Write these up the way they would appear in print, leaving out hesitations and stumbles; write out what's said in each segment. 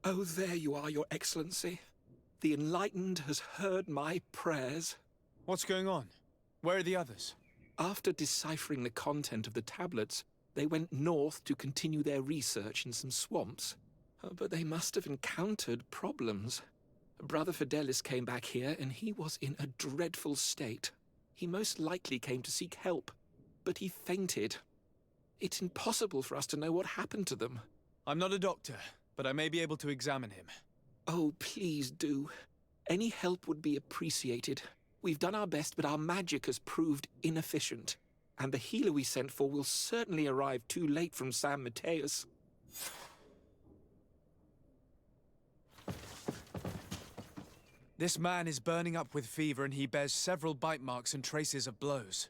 Oh, there you are, Your Excellency. The Enlightened has heard my prayers. What's going on? Where are the others? After deciphering the content of the tablets, they went north to continue their research in some swamps. But they must have encountered problems. Brother Fidelis came back here and he was in a dreadful state. He most likely came to seek help, but he fainted. It's impossible for us to know what happened to them. I'm not a doctor, but I may be able to examine him. Oh, please do. Any help would be appreciated. We've done our best, but our magic has proved inefficient. And the healer we sent for will certainly arrive too late from San Mateus. This man is burning up with fever and he bears several bite marks and traces of blows.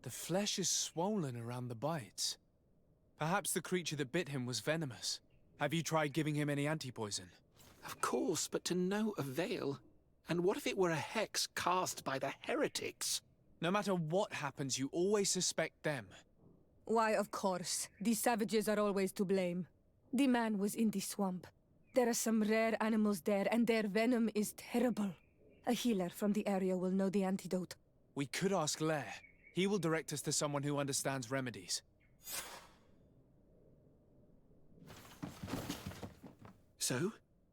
The flesh is swollen around the bites. Perhaps the creature that bit him was venomous. Have you tried giving him any anti-poison? Of course, but to no avail. And what if it were a hex cast by the heretics? No matter what happens, you always suspect them. Why, of course. These savages are always to blame. The man was in the swamp. There are some rare animals there, and their venom is terrible. A healer from the area will know the antidote. We could ask Lair. He will direct us to someone who understands remedies. So,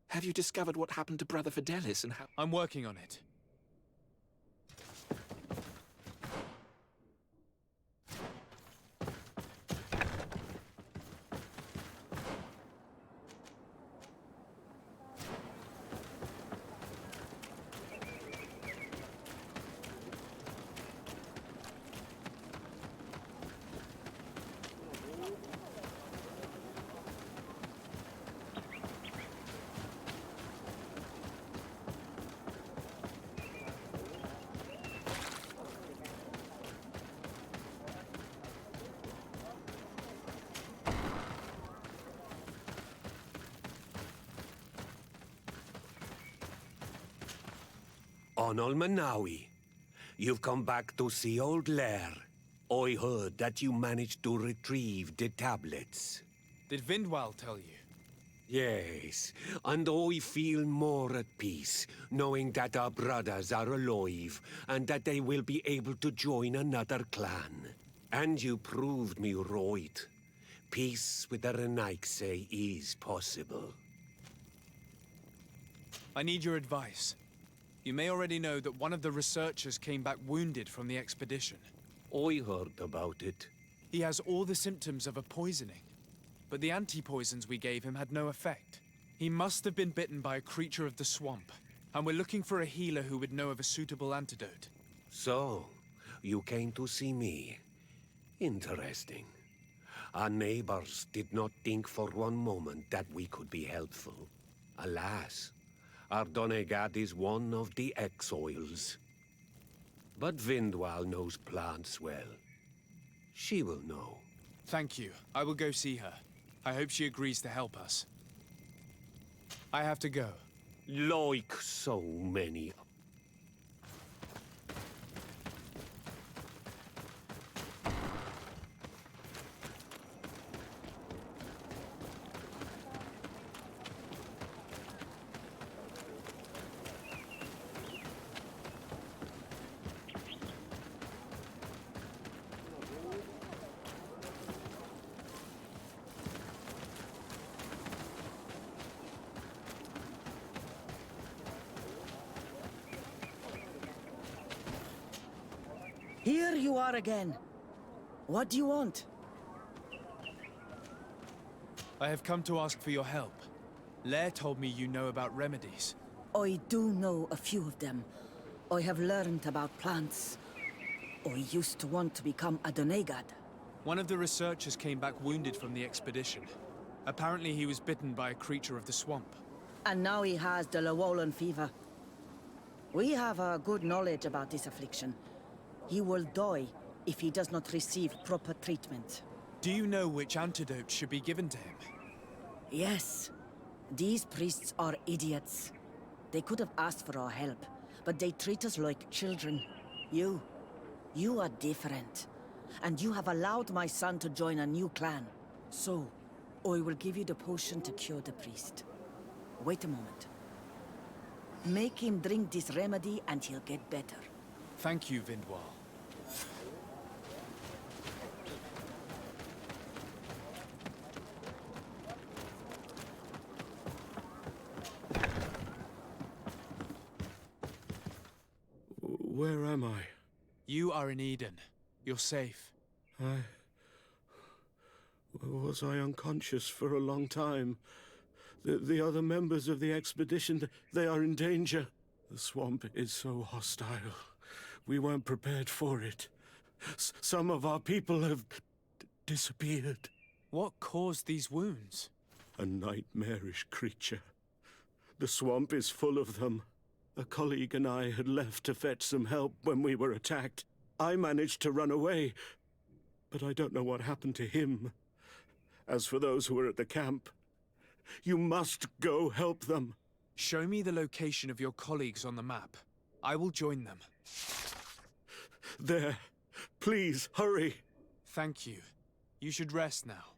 have you discovered what happened to Brother Fidelis and how— I'm working on it. Onol Manawi, you've come back to see old Lair. I heard that you managed to retrieve the tablets. Did Vindwal tell you? Yes, and I feel more at peace, knowing that our brothers are alive, and that they will be able to join another clan. And you proved me right. Peace with the Renaigse is possible. I need your advice. You may already know that one of the researchers came back wounded from the expedition. I heard about it. He has all the symptoms of a poisoning, but the anti-poisons we gave him had no effect. He must have been bitten by a creature of the swamp, and we're looking for a healer who would know of a suitable antidote. So, you came to see me. Interesting. Our neighbors did not think for one moment that we could be helpful. Alas, our Donegad is one of the exiles. But Vindwal knows plants well. She will know. Thank you. I will go see her. I hope she agrees to help us. I have to go. Like so many. Here you are again. What do you want? I have come to ask for your help. Lair told me you know about remedies. I do know a few of them. I have learned about plants. I used to want to become a Donegad. One of the researchers came back wounded from the expedition. Apparently he was bitten by a creature of the swamp. And now he has the Llewellyn fever. We have a good knowledge about this affliction. He will die if he does not receive proper treatment. Do you know which antidote should be given to him? Yes. These priests are idiots. They could have asked for our help, but they treat us like children. You are different. And you have allowed my son to join a new clan. So, I will give you the potion to cure the priest. Wait a moment. Make him drink this remedy and he'll get better. Thank you, Vindwal. Where am I? You are in Eden. You're safe. Was I unconscious for a long time? The other members of the expedition, they are in danger. The swamp is so hostile. We weren't prepared for it. Some of our people have disappeared. What caused these wounds? A nightmarish creature. The swamp is full of them. A colleague and I had left to fetch some help when we were attacked. I managed to run away, but I don't know what happened to him. As for those who are at the camp, you must go help them. Show me the location of your colleagues on the map. I will join them. There. Please, hurry. Thank you. You should rest now.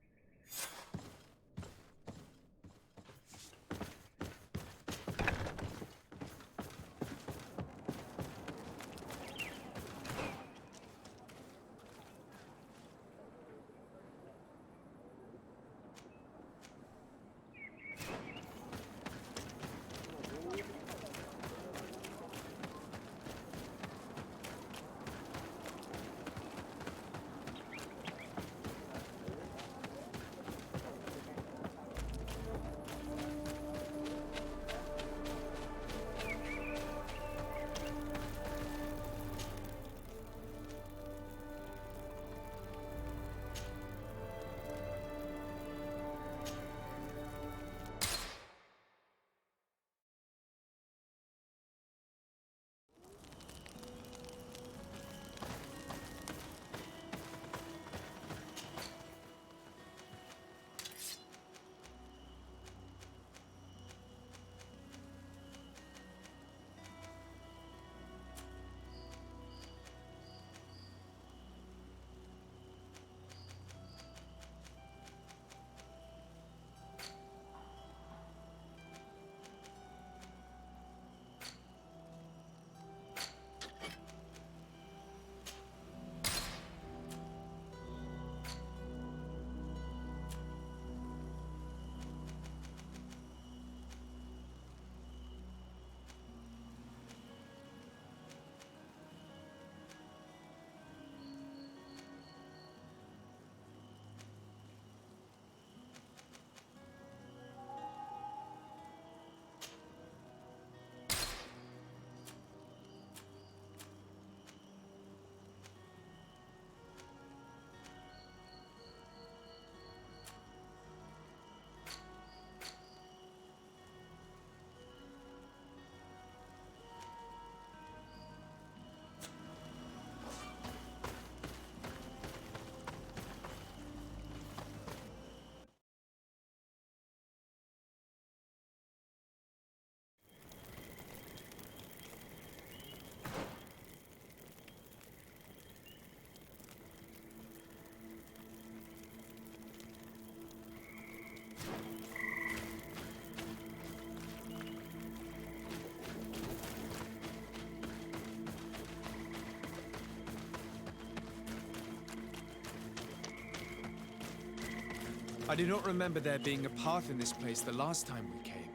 I do not remember there being a path in this place the last time we came.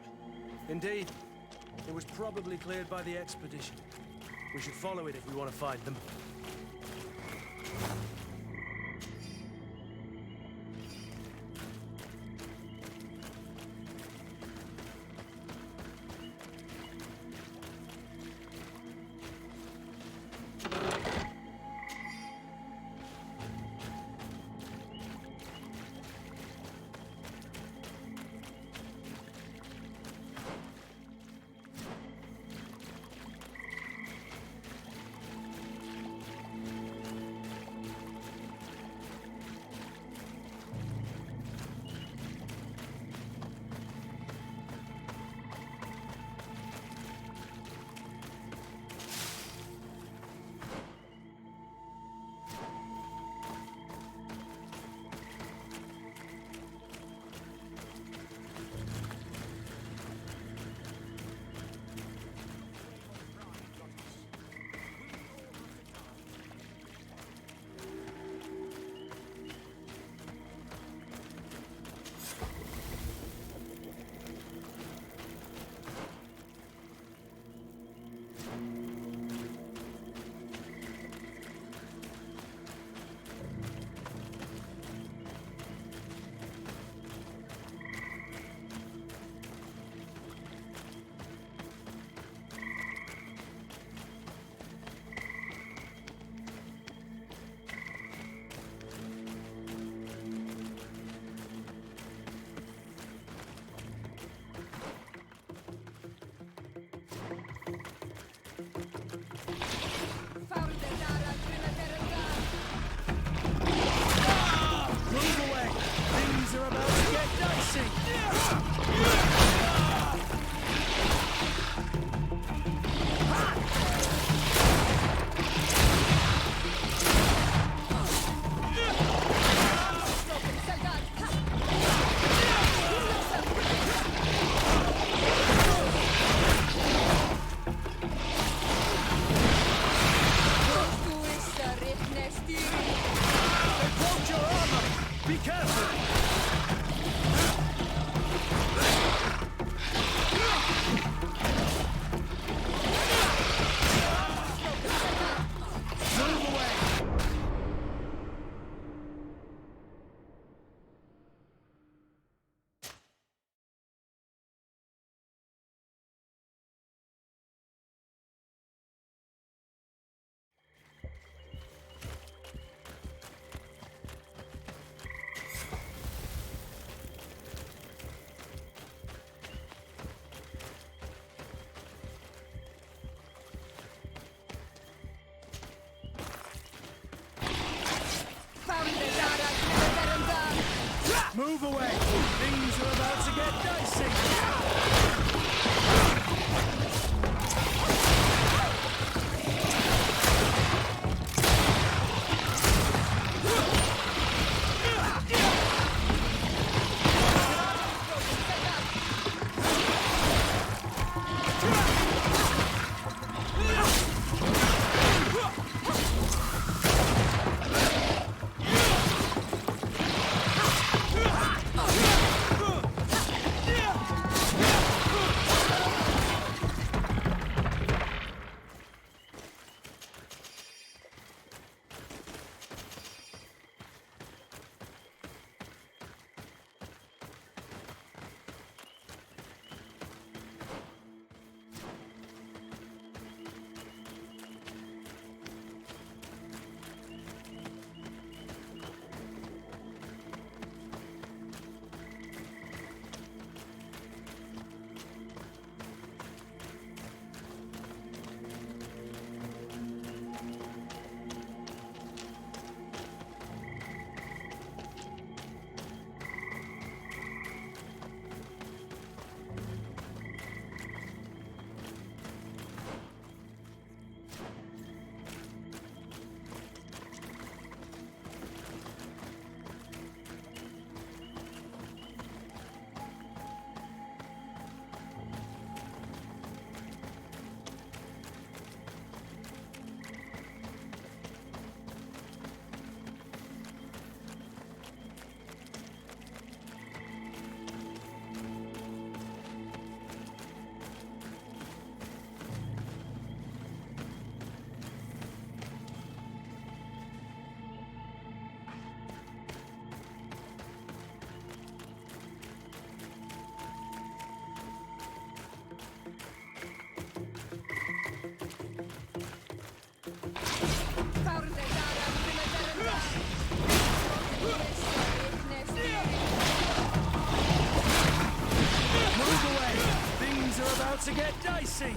Indeed. It was probably cleared by the expedition. We should follow it if we want to find them. Move away! Things are about to get dicey! To get dicey!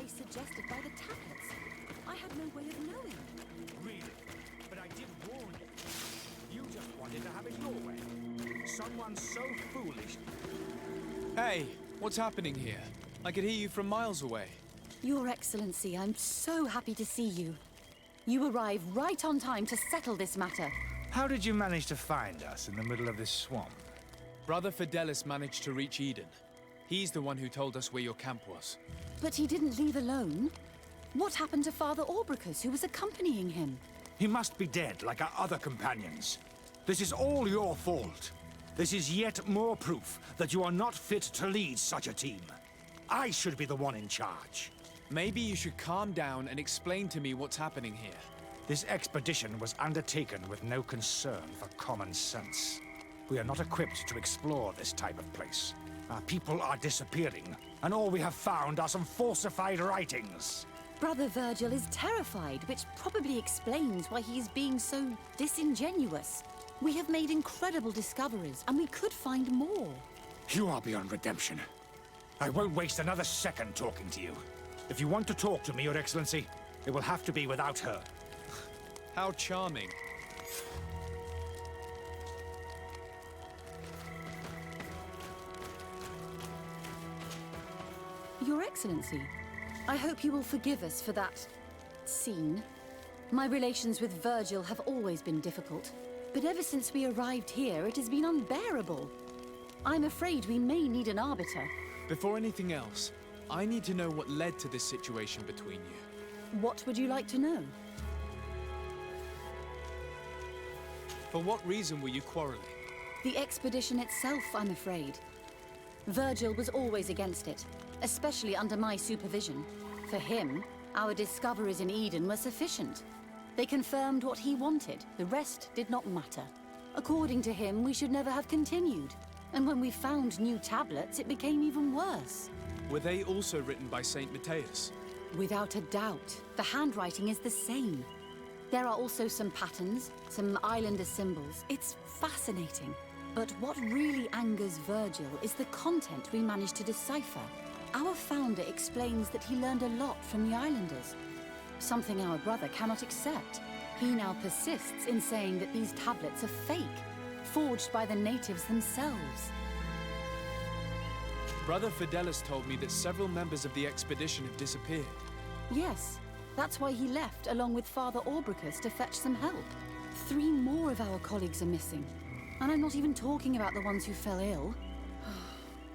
suggested by the tablets. I had no way of knowing. Really? But I did warn you. You just wanted to have it your way. Someone so foolish. Hey, what's happening here? I could hear you from miles away. Your Excellency, I'm so happy to see you. You arrived right on time to settle this matter. How did you manage to find us in the middle of this swamp? Brother Fidelis managed to reach Eden. He's the one who told us where your camp was. But he didn't leave alone. What happened to Father Orbricus, who was accompanying him? He must be dead, like our other companions. This is all your fault. This is yet more proof that you are not fit to lead such a team. I should be the one in charge. Maybe you should calm down and explain to me what's happening here. This expedition was undertaken with no concern for common sense. We are not equipped to explore this type of place. Our people are disappearing, and all we have found are some falsified writings. Brother Virgil is terrified, which probably explains why he is being so disingenuous. We have made incredible discoveries, and we could find more. You are beyond redemption. I won't waste another second talking to you. If you want to talk to me, Your Excellency, it will have to be without her. How charming. Your Excellency, I hope you will forgive us for that scene. My relations with Virgil have always been difficult, but ever since we arrived here, it has been unbearable. I'm afraid we may need an arbiter. Before anything else, I need to know what led to this situation between you. What would you like to know? For what reason were you quarreling? The expedition itself, I'm afraid. Virgil was always against it, especially under my supervision. For him, our discoveries in Eden were sufficient. They confirmed what he wanted. The rest did not matter. According to him, we should never have continued. And when we found new tablets, it became even worse. Were they also written by Saint Matthias? Without a doubt. The handwriting is the same. There are also some patterns, some islander symbols. It's fascinating. But what really angers Virgil is the content we managed to decipher. Our founder explains that he learned a lot from the islanders. Something our brother cannot accept. He now persists in saying that these tablets are fake, forged by the natives themselves. Brother Fidelis told me that several members of the expedition have disappeared. Yes, that's why he left along with Father Orbricus to fetch some help. 3 more of our colleagues are missing. And I'm not even talking about the ones who fell ill.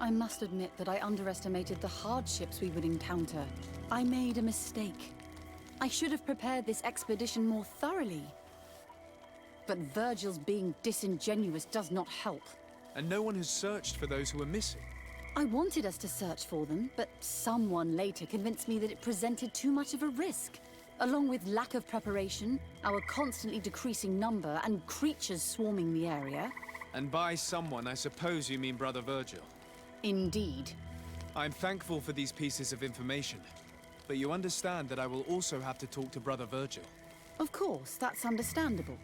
I must admit that I underestimated the hardships we would encounter. I made a mistake. I should have prepared this expedition more thoroughly. But Virgil's being disingenuous does not help. And no one has searched for those who are missing. I wanted us to search for them, but someone later convinced me that it presented too much of a risk. Along with lack of preparation, our constantly decreasing number, and creatures swarming the area. And by someone, I suppose you mean Brother Virgil. Indeed. I'm thankful for these pieces of information. But you understand that I will also have to talk to Brother Virgil. Of course, that's understandable.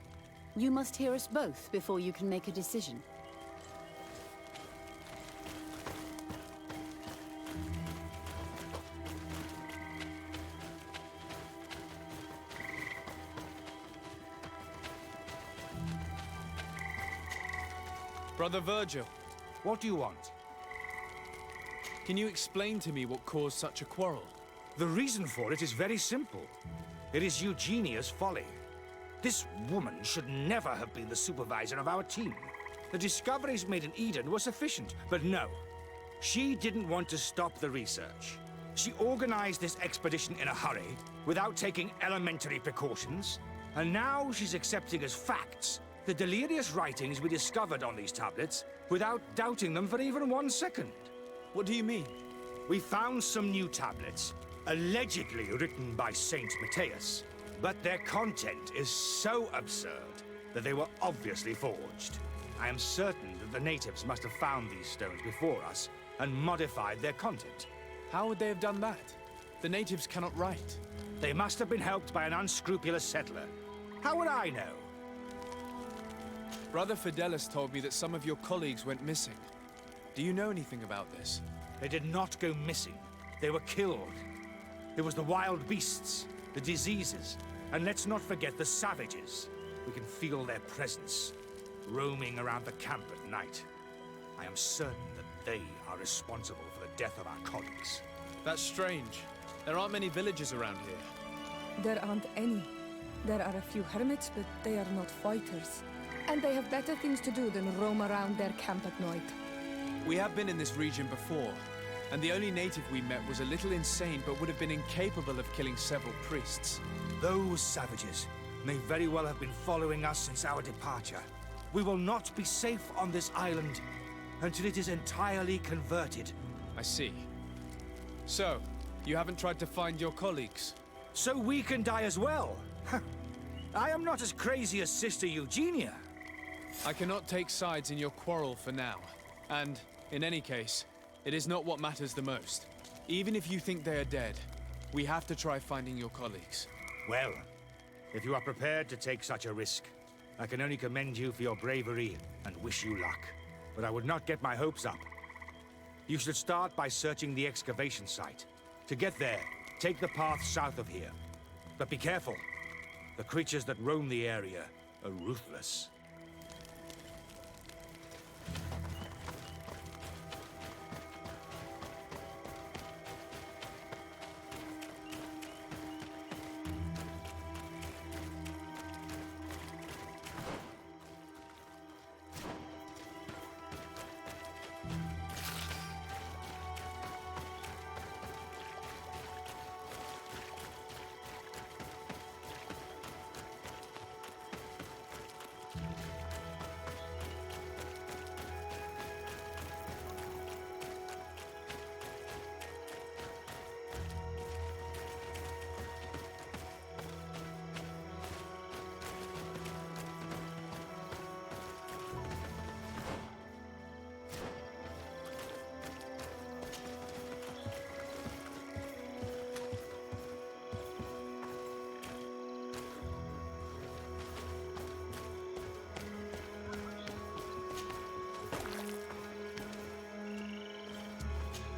You must hear us both before you can make a decision. Brother Virgil, What do you want? can you explain to me what caused such a quarrel? The reason for it is very simple. It is Eugenia's folly. This woman should never have been the supervisor of our team. The discoveries made in Eden were sufficient, but no. She didn't want to stop the research. She organized this expedition in a hurry, without taking elementary precautions, and now she's accepting as facts the delirious writings we discovered on these tablets, without doubting them for even 1 second. What do you mean? We found some new tablets, allegedly written by Saint Matthias, but their content is so absurd that they were obviously forged. I am certain that the natives must have found these stones before us and modified their content. How would they have done that? The natives cannot write. They must have been helped by an unscrupulous settler. How would I know? Brother Fidelis told me that some of your colleagues went missing. Do you know anything about this? They did not go missing. They were killed. It was the wild beasts, the diseases, and let's not forget the savages. We can feel their presence, roaming around the camp at night. I am certain that they are responsible for the death of our colleagues. That's strange. There aren't many villages around here. There aren't any. There are a few hermits, but they are not fighters. And they have better things to do than roam around their camp at night. We have been in this region before, and the only native we met was a little insane but would have been incapable of killing several priests. Those savages may very well have been following us since our departure. We will not be safe on this island until it is entirely converted. I see. So, you haven't tried to find your colleagues? So we can die as well. I am not as crazy as Sister Eugenia. I cannot take sides in your quarrel for now. And, in any case, it is not what matters the most. Even if you think they are dead, we have to try finding your colleagues. Well, if you are prepared to take such a risk, I can only commend you for your bravery and wish you luck. But I would not get my hopes up. You should start by searching the excavation site. To get there, take the path south of here. But be careful. The creatures that roam the area are ruthless.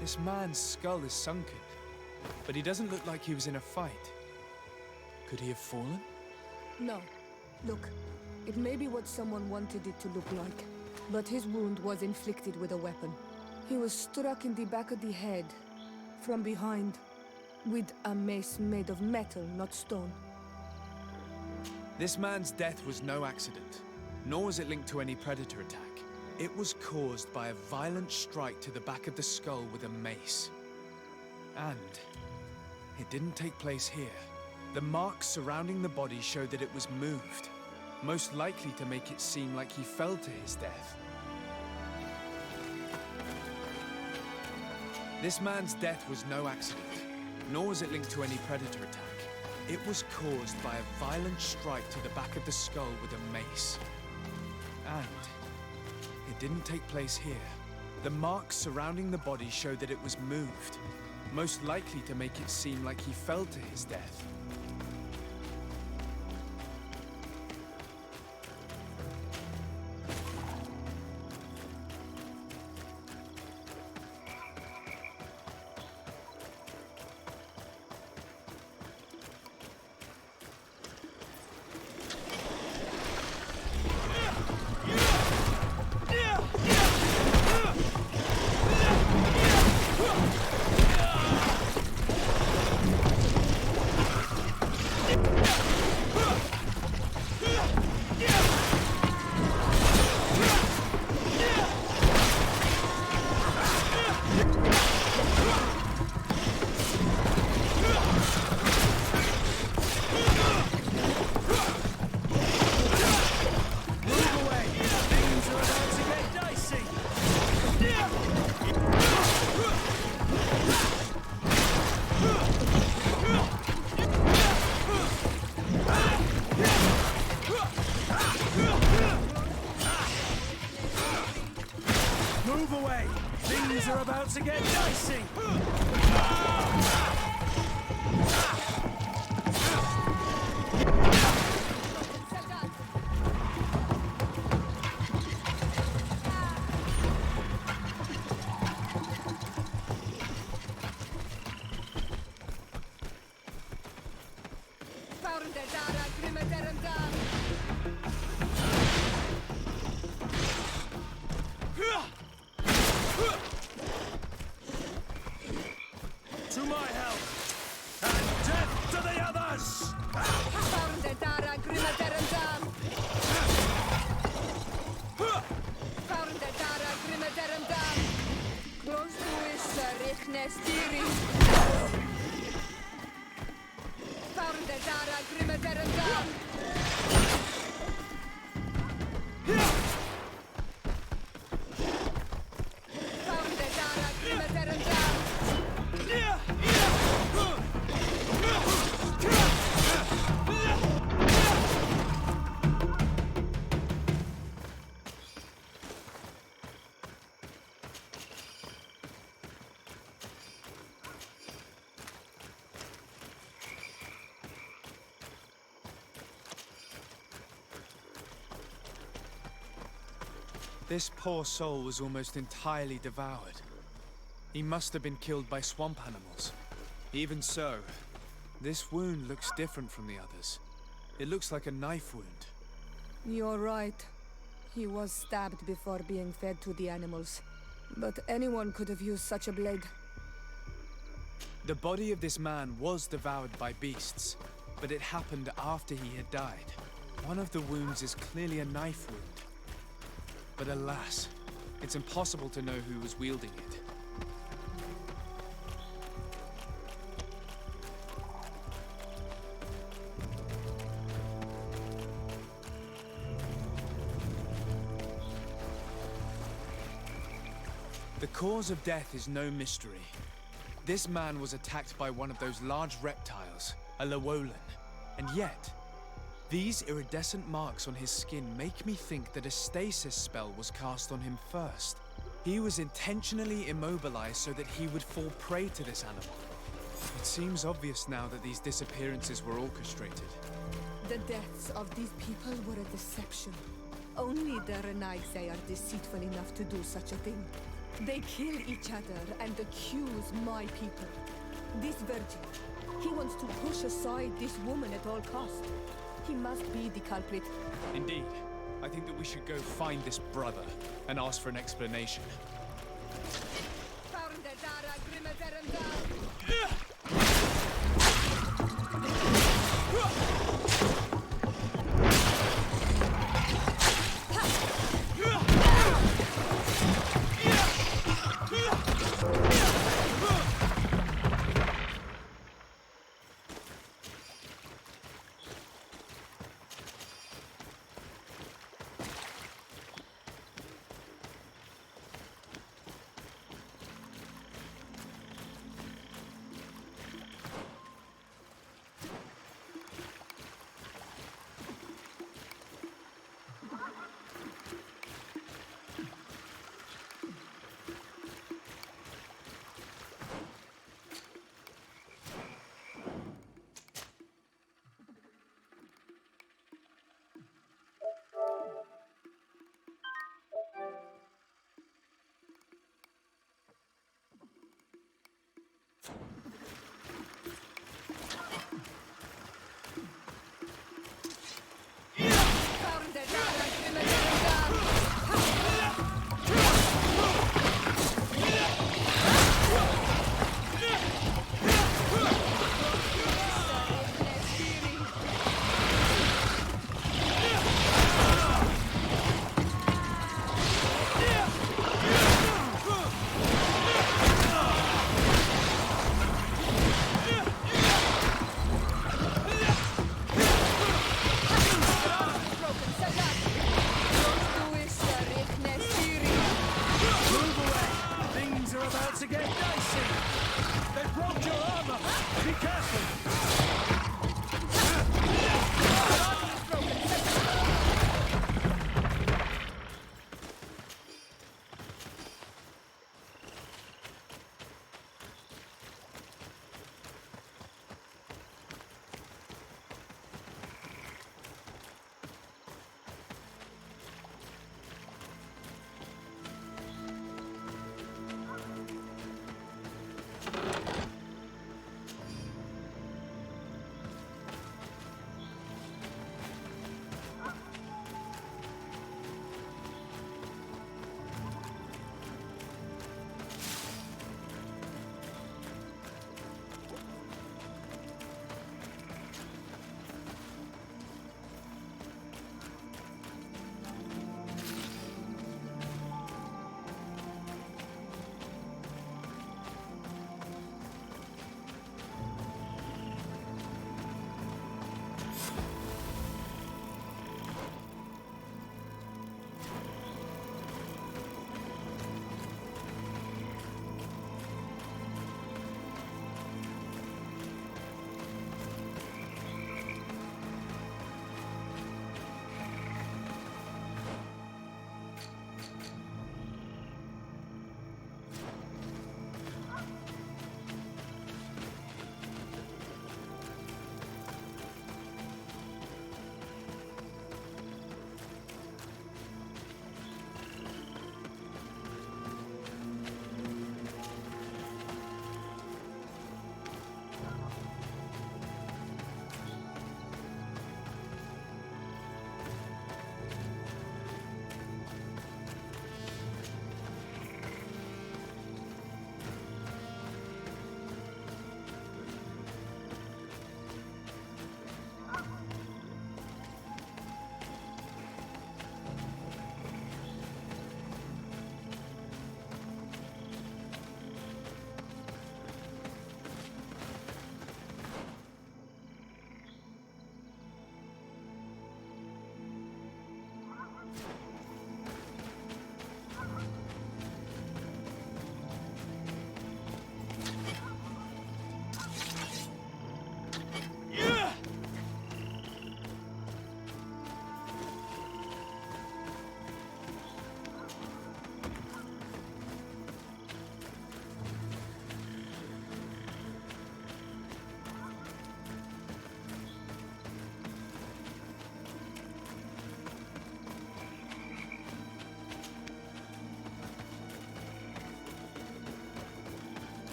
This man's skull is sunken, but he doesn't look like he was in a fight. Could he have fallen? No. Look, it may be what someone wanted it to look like, but his wound was inflicted with a weapon. He was struck in the back of the head, from behind, with a mace made of metal, not stone. This man's death was no accident, nor was it linked to any predator attack. It was caused by a violent strike to the back of the skull with a mace. And it didn't take place here. The marks surrounding the body showed that it was moved, most likely to make it seem like he fell to his death. This man's death was no accident, nor was it linked to any predator attack. It was caused by a violent strike to the back of the skull with a mace. And it didn't take place here. The marks surrounding the body showed that it was moved, most likely to make it seem like he fell to his death. Move away! Things are about to get dicey! To my help! And death to the others! Nestiri. Found Dara Grimaderanda. Found Dara Grimaderanda. This poor soul was almost entirely devoured. He must have been killed by swamp animals. Even so, this wound looks different from the others. It looks like a knife wound. You're right. He was stabbed before being fed to the animals. But anyone could have used such a blade. The body of this man was devoured by beasts, but it happened after he had died. One of the wounds is clearly a knife wound. But alas, it's impossible to know who was wielding it. The cause of death is no mystery. This man was attacked by one of those large reptiles, a Llewellyn, and yet, these iridescent marks on his skin make me think that a stasis spell was cast on him first. He was intentionally immobilized so that he would fall prey to this animal. It seems obvious now that these disappearances were orchestrated. The deaths of these people were a deception. Only the Renaigse are deceitful enough to do such a thing. They kill each other and accuse my people. This virgin, he wants to push aside this woman at all cost. He must be the culprit. Indeed. I think that we should go find this brother and ask for an explanation.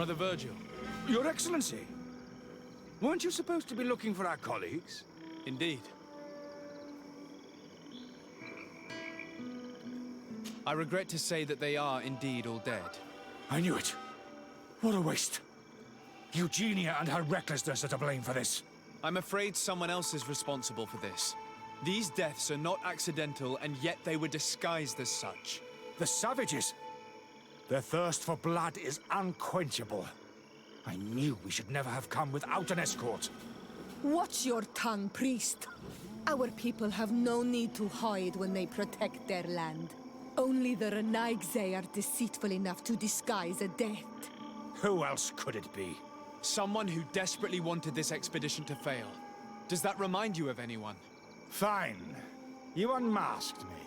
Brother Virgil. Your Excellency! Weren't you supposed to be looking for our colleagues? Indeed. I regret to say that they are indeed all dead. I knew it. What a waste. Eugenia and her recklessness are to blame for this. I'm afraid someone else is responsible for this. These deaths are not accidental, and yet they were disguised as such. The savages! Their thirst for blood is unquenchable. I knew we should never have come without an escort. Watch your tongue, priest. Our people have no need to hide when they protect their land. Only the Renaigze are deceitful enough to disguise a death. Who else could it be? Someone who desperately wanted this expedition to fail. Does that remind you of anyone? Fine. You unmasked me.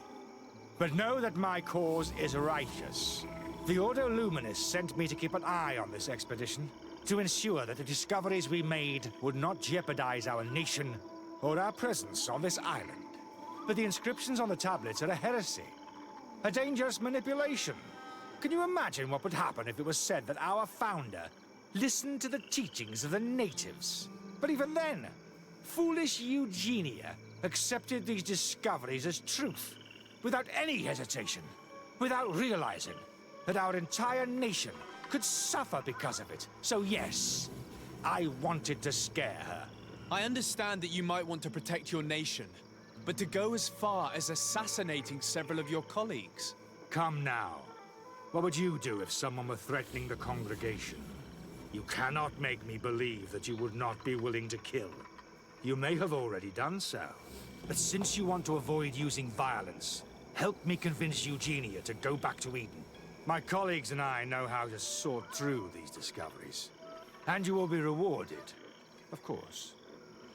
But know that my cause is righteous. The Ordo Luminis sent me to keep an eye on this expedition, to ensure that the discoveries we made would not jeopardize our nation or our presence on this island. But the inscriptions on the tablets are a heresy, a dangerous manipulation. Can you imagine what would happen if it was said that our founder listened to the teachings of the natives? But even then, foolish Eugenia accepted these discoveries as truth, without any hesitation, without realizing that our entire nation could suffer because of it. So yes, I wanted to scare her. I understand that you might want to protect your nation, but to go as far as assassinating several of your colleagues? Come now. What would you do if someone were threatening the congregation? You cannot make me believe that you would not be willing to kill. You may have already done so. But since you want to avoid using violence, help me convince Eugenia to go back to Eden. My colleagues and I know how to sort through these discoveries. And you will be rewarded, of course.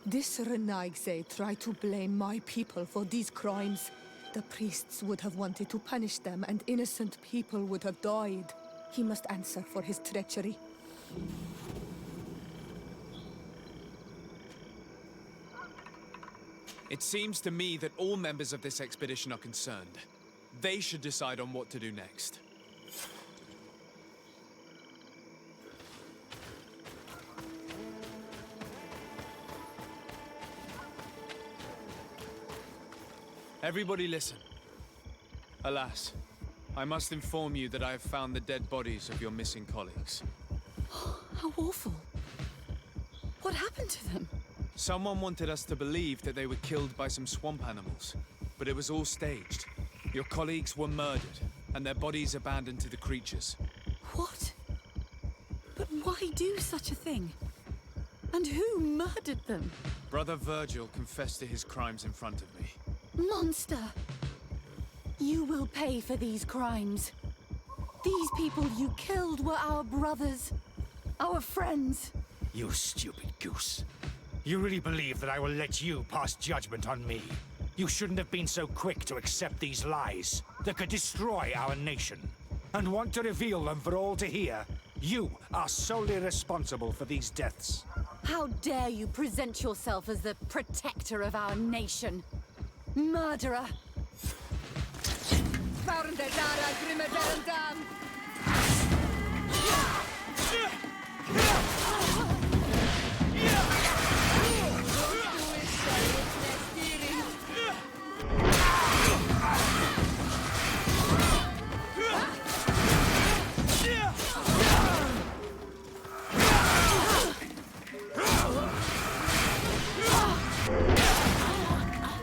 This Renaigze tried to blame my people for these crimes. The priests would have wanted to punish them, and innocent people would have died. He must answer for his treachery. It seems to me that all members of this expedition are concerned. They should decide on what to do next. Everybody listen. Alas, I must inform you that I have found the dead bodies of your missing colleagues. How awful. What happened to them? Someone wanted us to believe that they were killed by some swamp animals, but it was all staged. Your colleagues were murdered, and their bodies abandoned to the creatures. What? But why do such a thing? And who murdered them? Brother Virgil confessed to his crimes in front of me. Monster! You will pay for these crimes. These people you killed were our brothers, our friends. You stupid goose. You really believe that I will let you pass judgment on me? You shouldn't have been so quick to accept these lies that could destroy our nation. And want to reveal them for all to hear. You are solely responsible for these deaths. How dare you present yourself as the protector of our nation? Murderer!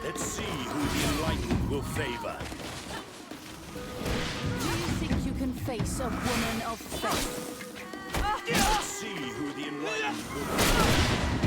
Let's see who the enlightened will favor. Do you think you can face a woman of faith? Let's see who the enlightened will favor.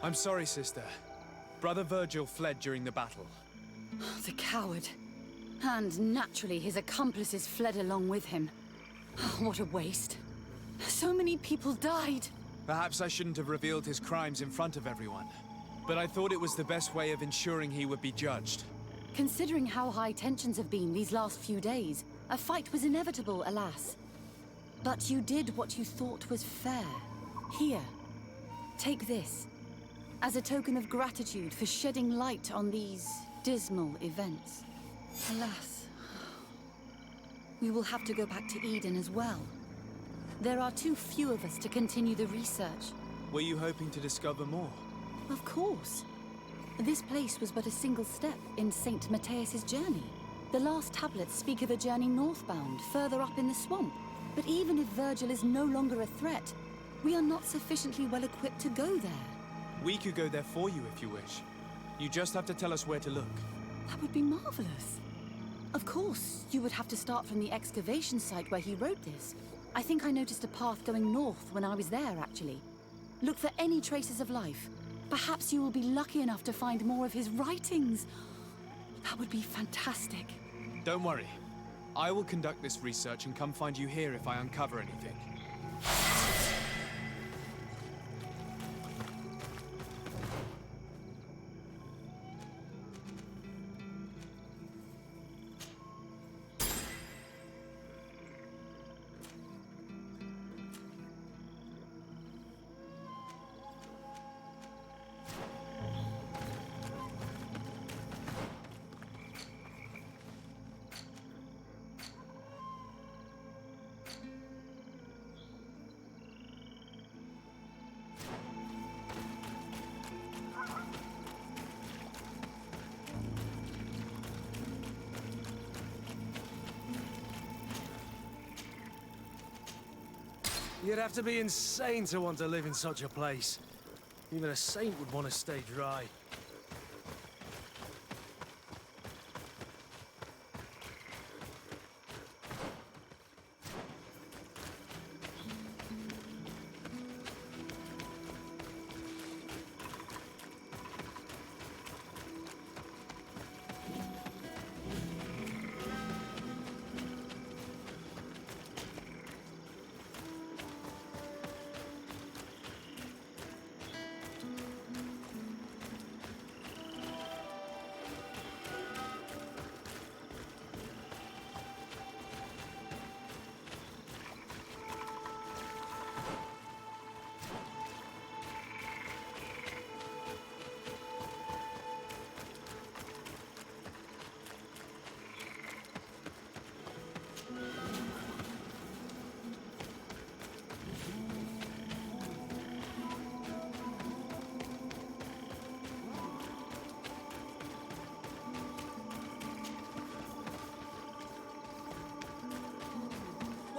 I'm sorry, sister. Brother Virgil fled during the battle. The coward. And naturally, his accomplices fled along with him. What a waste. So many people died. Perhaps I shouldn't have revealed his crimes in front of everyone. But I thought it was the best way of ensuring he would be judged. Considering how high tensions have been these last few days, a fight was inevitable, alas. But you did what you thought was fair. Here, take this. As a token of gratitude for shedding light on these dismal events. Alas, we will have to go back to Eden as well. There are too few of us to continue the research. Were you hoping to discover more? Of course. This place was but a single step in St. Matthias's journey. The last tablets speak of a journey northbound, further up in the swamp. But even if Virgil is no longer a threat, we are not sufficiently well equipped to go there. We could go there for you if you wish. You just have to tell us where to look. That would be marvelous. Of course, you would have to start from the excavation site where he wrote this. I think I noticed a path going north when I was there, actually. Look for any traces of life. Perhaps you will be lucky enough to find more of his writings. That would be fantastic. Don't worry. I will conduct this research and come find you here if I uncover anything. You'd have to be insane to want to live in such a place. Even a saint would want to stay dry.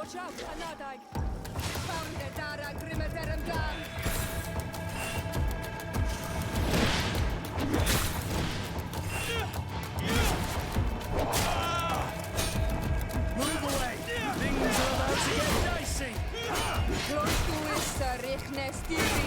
Watch out, Anadag! Found the Dara Grimaterum Gang! Move away! Things are about to get dicey! Close to Issa Richnestiri!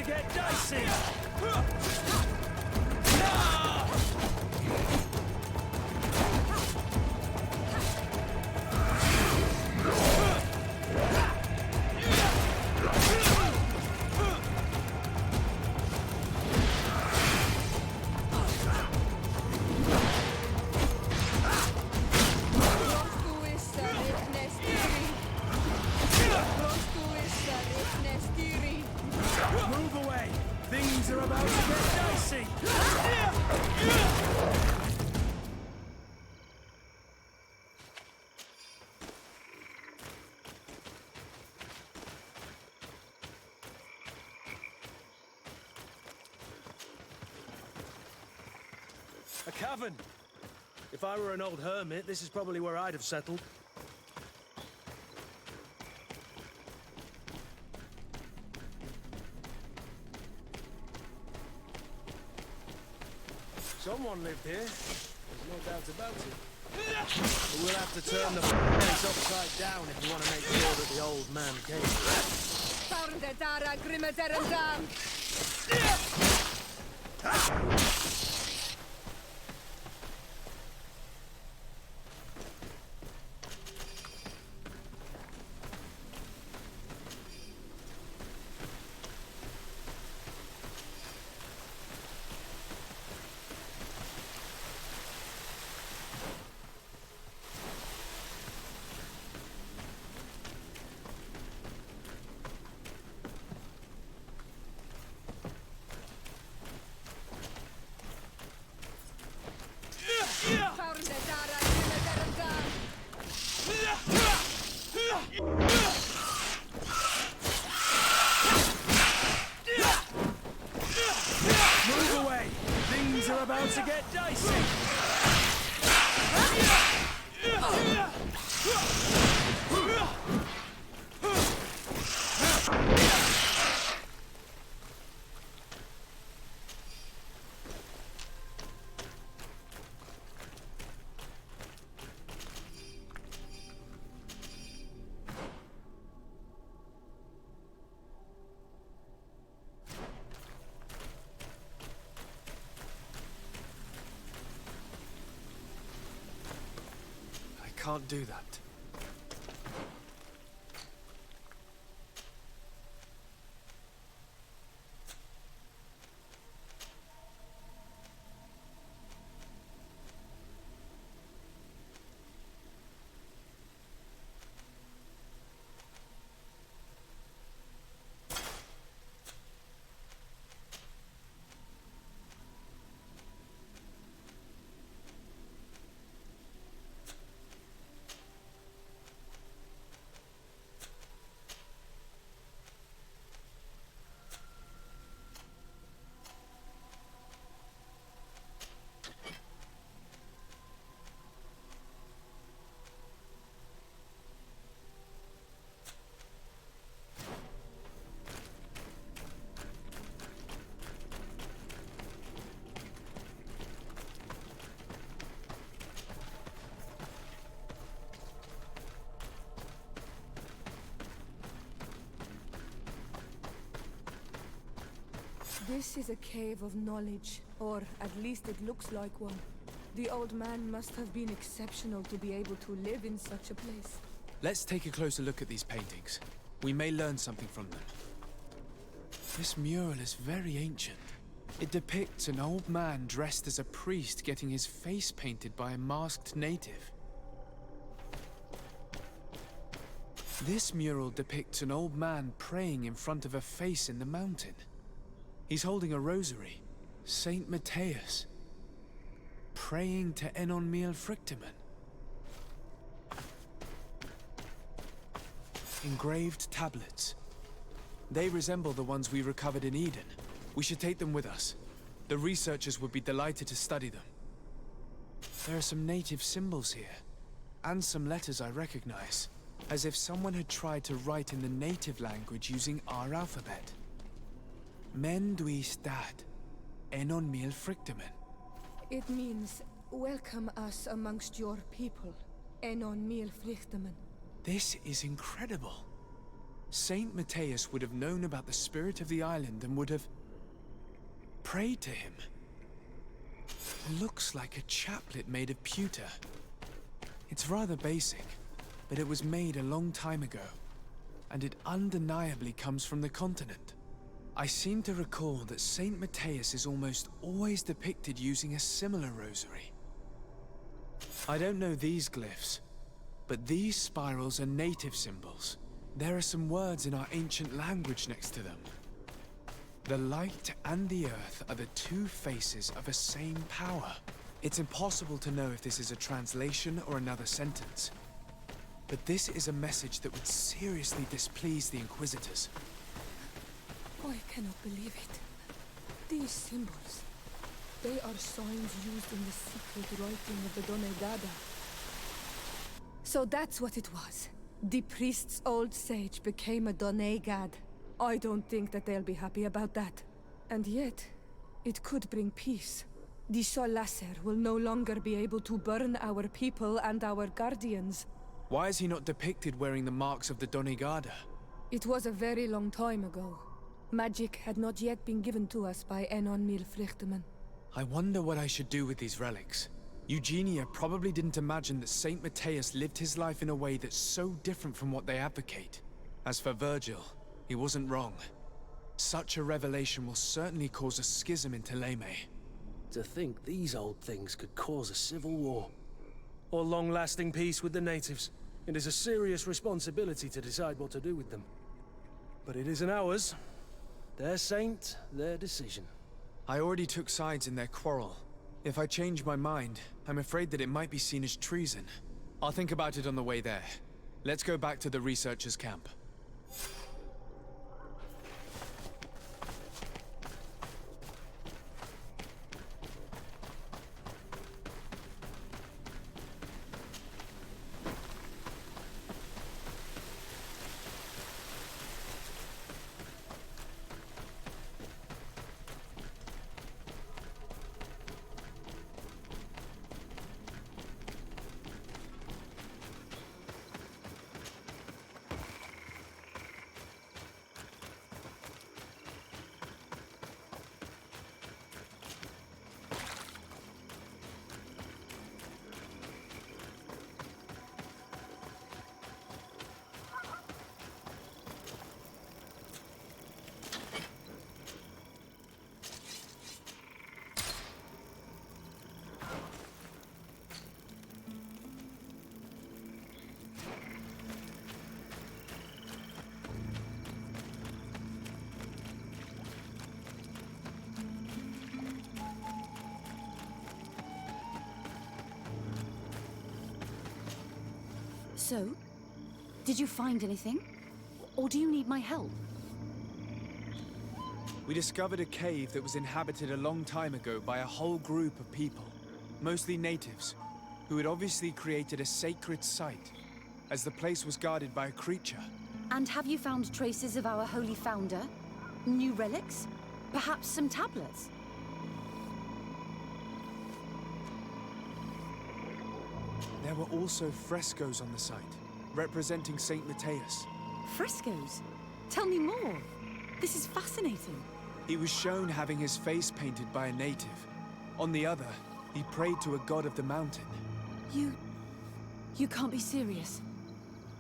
to get dicey! Move away! Things are about to get dicey! A cavern! If I were an old hermit, this is probably where I'd have settled. Someone lived here. There's no doubt about it. But we'll have to turn the place upside down if we want to make sure that the old man came. Move away! Things are about to get dicey! I can't do that. This is a cave of knowledge, or at least it looks like one. The old man must have been exceptional to be able to live in such a place. Let's take a closer look at these paintings. We may learn something from them. This mural is very ancient. It depicts an old man dressed as a priest getting his face painted by a masked native. This mural depicts an old man praying in front of a face in the mountain. He's holding a rosary. Saint Matthias. Praying to Enon Miel Frictimen. Engraved tablets. They resemble the ones we recovered in Eden. We should take them with us. The researchers would be delighted to study them. There are some native symbols here, and some letters I recognize, as if someone had tried to write in the native language using our alphabet. Men dui stad, Enon Miel Frictimen. It means, welcome us amongst your people, Enon Miel Frictimen. This is incredible. Saint Matthias would have known about the spirit of the island and would have prayed to him. Looks like a chaplet made of pewter. It's rather basic, but it was made a long time ago, and it undeniably comes from the continent. I seem to recall that Saint Matthias is almost always depicted using a similar rosary. I don't know these glyphs, but these spirals are native symbols. There are some words in our ancient language next to them. The light and the earth are the two faces of a same power. It's impossible to know if this is a translation or another sentence. But this is a message that would seriously displease the Inquisitors. I cannot believe it. These symbols, they are signs used in the secret writing of the Donegada. So that's what it was. The priest's old sage became a Donegad. I don't think that they'll be happy about that. And yet, it could bring peace. The Solasser will no longer be able to burn our people and our guardians. Why is he not depicted wearing the marks of the Donegada? It was a very long time ago. Magic had not yet been given to us by Enon Milfrichtemann. I wonder what I should do with these relics. Eugenia probably didn't imagine that Saint Matthias lived his life in a way that's so different from what they advocate. As for Virgil, he wasn't wrong. Such a revelation will certainly cause a schism in Thélème. To think these old things could cause a civil war. Or long-lasting peace with the natives. It is a serious responsibility to decide what to do with them. But it isn't ours. Their saint, their decision. I already took sides in their quarrel. If I change my mind, I'm afraid that it might be seen as treason. I'll think about it on the way there. Let's go back to the researchers' camp. So, did you find anything? Or do you need my help? We discovered a cave that was inhabited a long time ago by a whole group of people, mostly natives, who had obviously created a sacred site, as the place was guarded by a creature. And have you found traces of our holy founder? New relics? Perhaps some tablets? There were also frescoes on the site, representing Saint Matthias. Frescoes? Tell me more. This is fascinating. He was shown having his face painted by a native. On the other, he prayed to a god of the mountain. You can't be serious.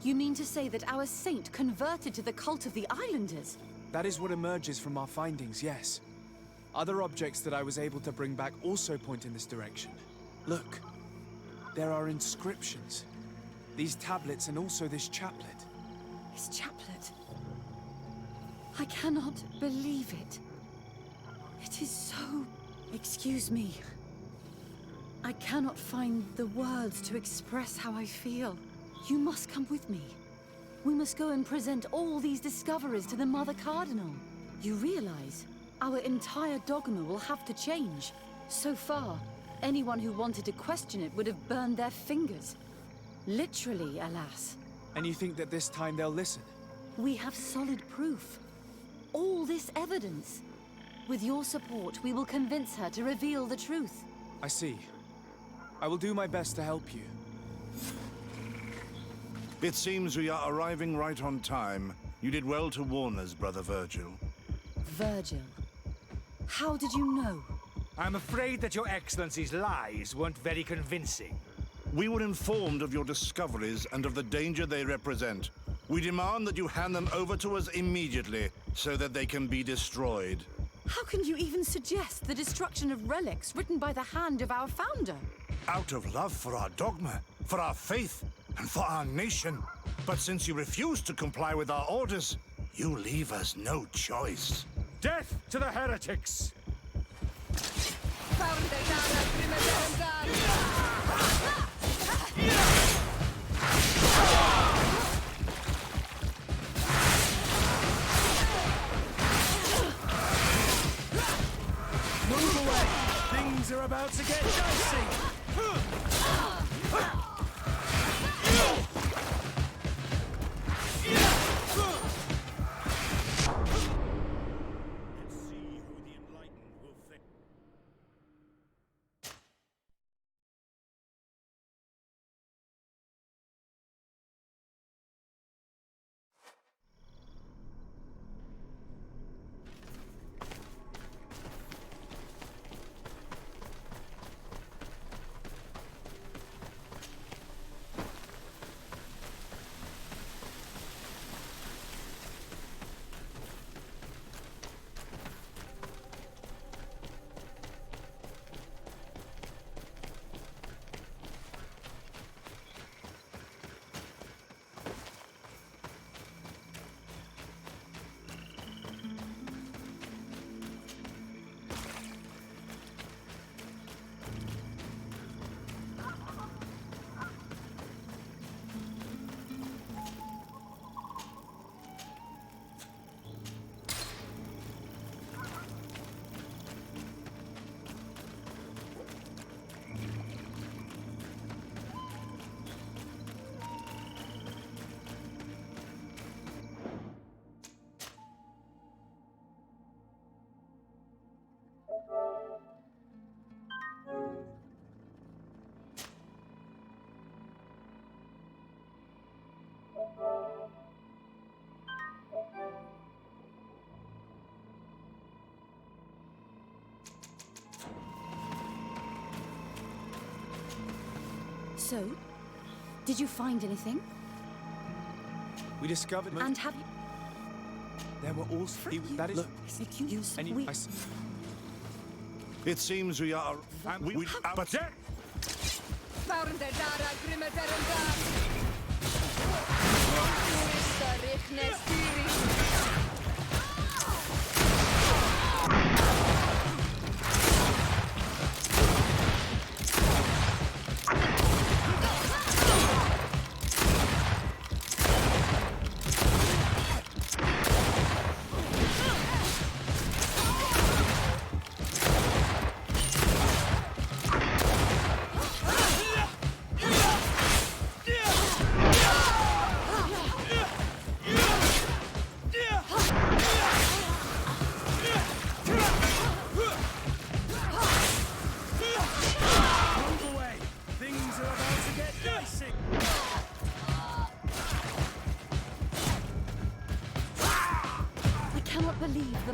You mean to say that our saint converted to the cult of the islanders? That is what emerges from our findings, yes. Other objects that I was able to bring back also point in this direction. Look, there are inscriptions. These tablets and also this chaplet. His chaplet? I cannot believe it. It is so... Excuse me. I cannot find the words to express how I feel. You must come with me. We must go and present all these discoveries to the Mother Cardinal. You realize our entire dogma will have to change. So far, anyone who wanted to question it would have burned their fingers. Literally, alas. And you think that this time they'll listen? We have solid proof. All this evidence. With your support, we will convince her to reveal the truth. I see. I will do my best to help you. It seems we are arriving right on time. You did well to warn us, Brother Virgil. Virgil. How did you know? I'm afraid that your Excellency's lies weren't very convincing. We were informed of your discoveries and of the danger they represent. We demand that you hand them over to us immediately, so that they can be destroyed. How can you even suggest the destruction of relics written by the hand of our founder? Out of love for our dogma, for our faith, and for our nation. But since you refuse to comply with our orders, you leave us no choice. Death to the heretics! Move away! Things are about to get dicey! So, did you find anything? We discovered... And have you... There were also... That is... Look, excuse me. It seems we are... but...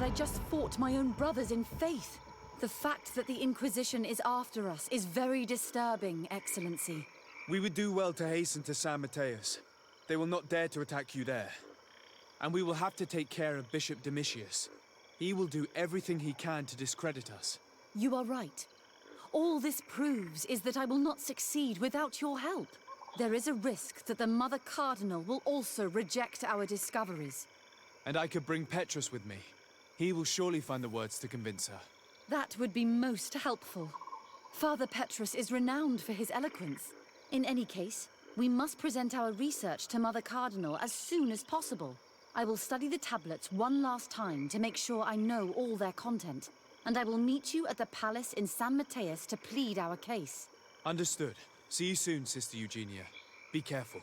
I just fought my own brothers in faith. The fact that the Inquisition is after us is very disturbing, Excellency. We would do well to hasten to San Mateus. They will not dare to attack you there. And we will have to take care of Bishop Domitius. He will do everything he can to discredit us. You are right. All this proves is that I will not succeed without your help. There is a risk that the Mother Cardinal will also reject our discoveries. And I could bring Petrus with me. He will surely find the words to convince her. That would be most helpful. Father Petrus is renowned for his eloquence. In any case, we must present our research to Mother Cardinal as soon as possible. I will study the tablets one last time to make sure I know all their content. And I will meet you at the palace in San Mateus to plead our case. Understood. See you soon, Sister Eugenia. Be careful.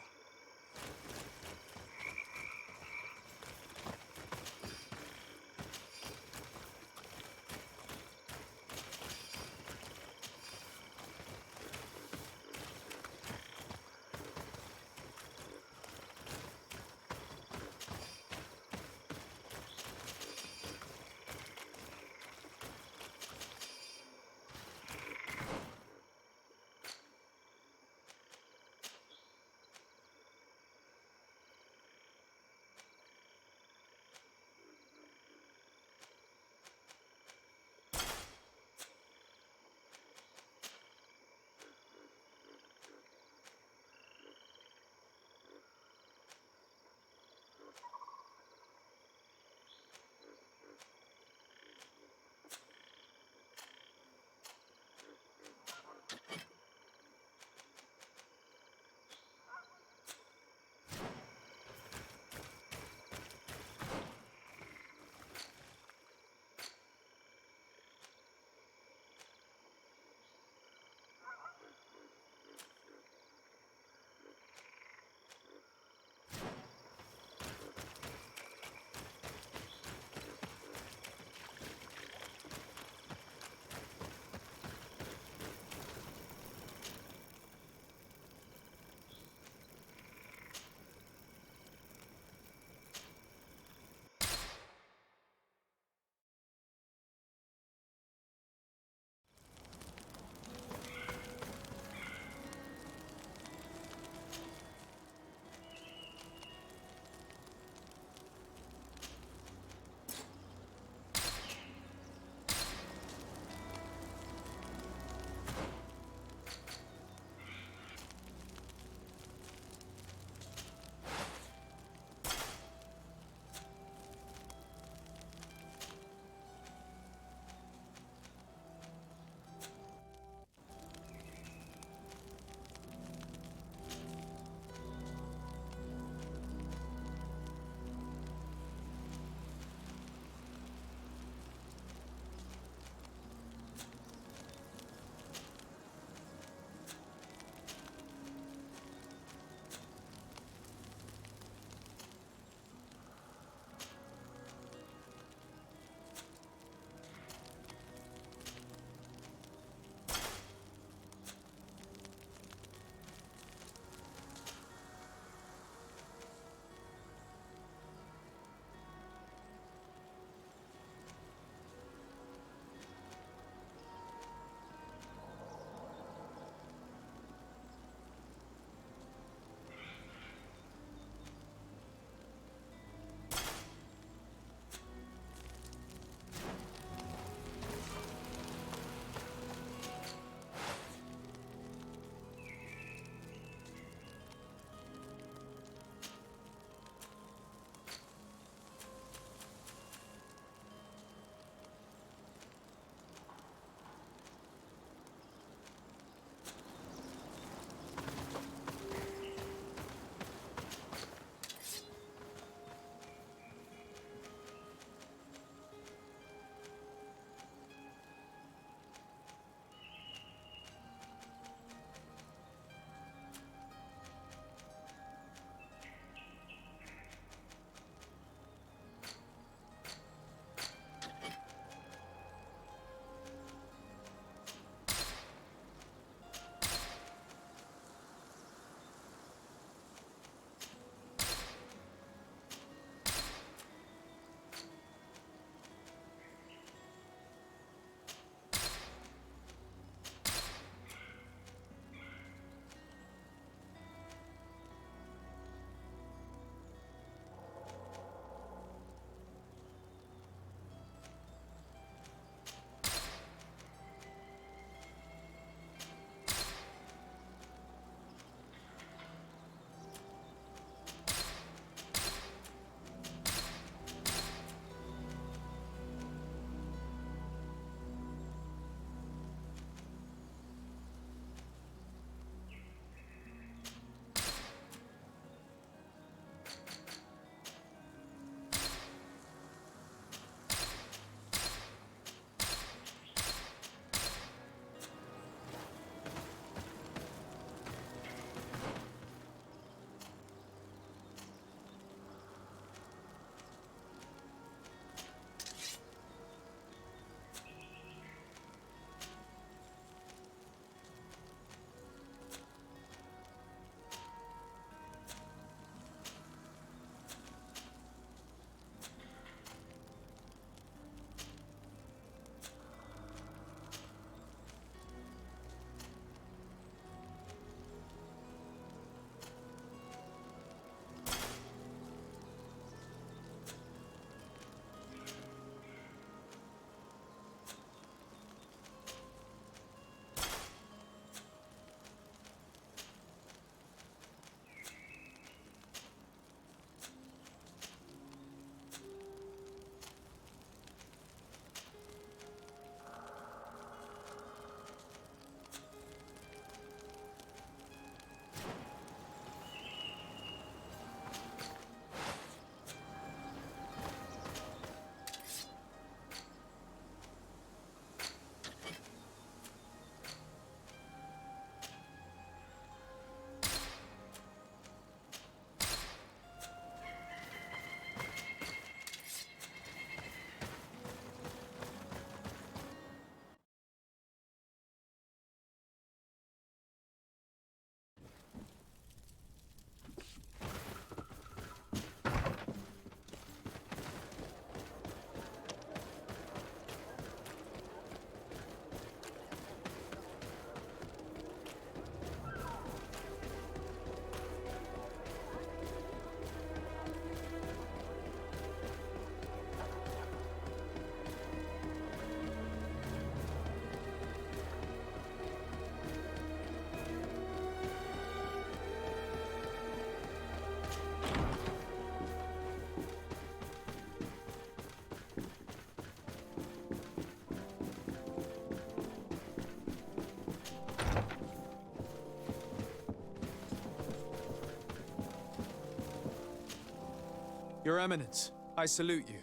Your Eminence, I salute you.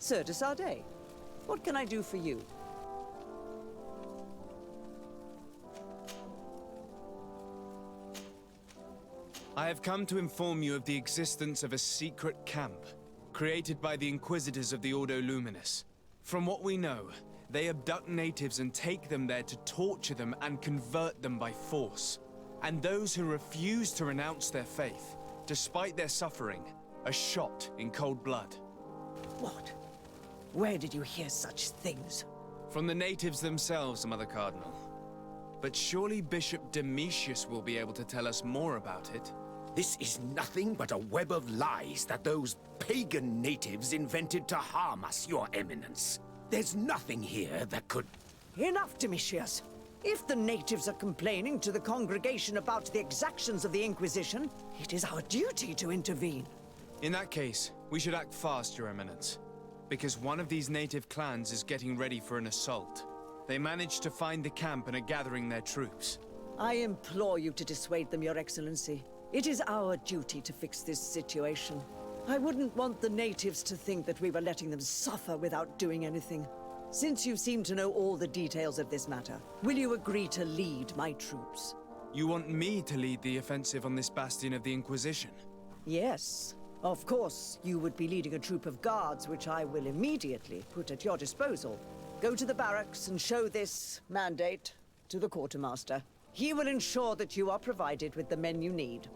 Sir de Sardet, what can I do for you? I have come to inform you of the existence of a secret camp, created by the Inquisitors of the Ordo Luminous. From what we know, they abduct natives and take them there to torture them and convert them by force. And those who refuse to renounce their faith, despite their suffering, are shot in cold blood. What? Where did you hear such things? From the natives themselves, Mother Cardinal. But surely Bishop Domitius will be able to tell us more about it. This is nothing but a web of lies that those pagan natives invented to harm us, Your Eminence. There's nothing here that could... Enough, Domitius. If the natives are complaining to the congregation about the exactions of the Inquisition, it is our duty to intervene. In that case, we should act fast, Your Eminence. Because one of these native clans is getting ready for an assault. They managed to find the camp and are gathering their troops. I implore you to dissuade them, Your Excellency. It is our duty to fix this situation. I wouldn't want the natives to think that we were letting them suffer without doing anything. Since you seem to know all the details of this matter, will you agree to lead my troops? You want me to lead the offensive on this bastion of the Inquisition? Yes. Of course, you would be leading a troop of guards, which I will immediately put at your disposal. Go to the barracks and show this mandate to the quartermaster. He will ensure that you are provided with the men you need.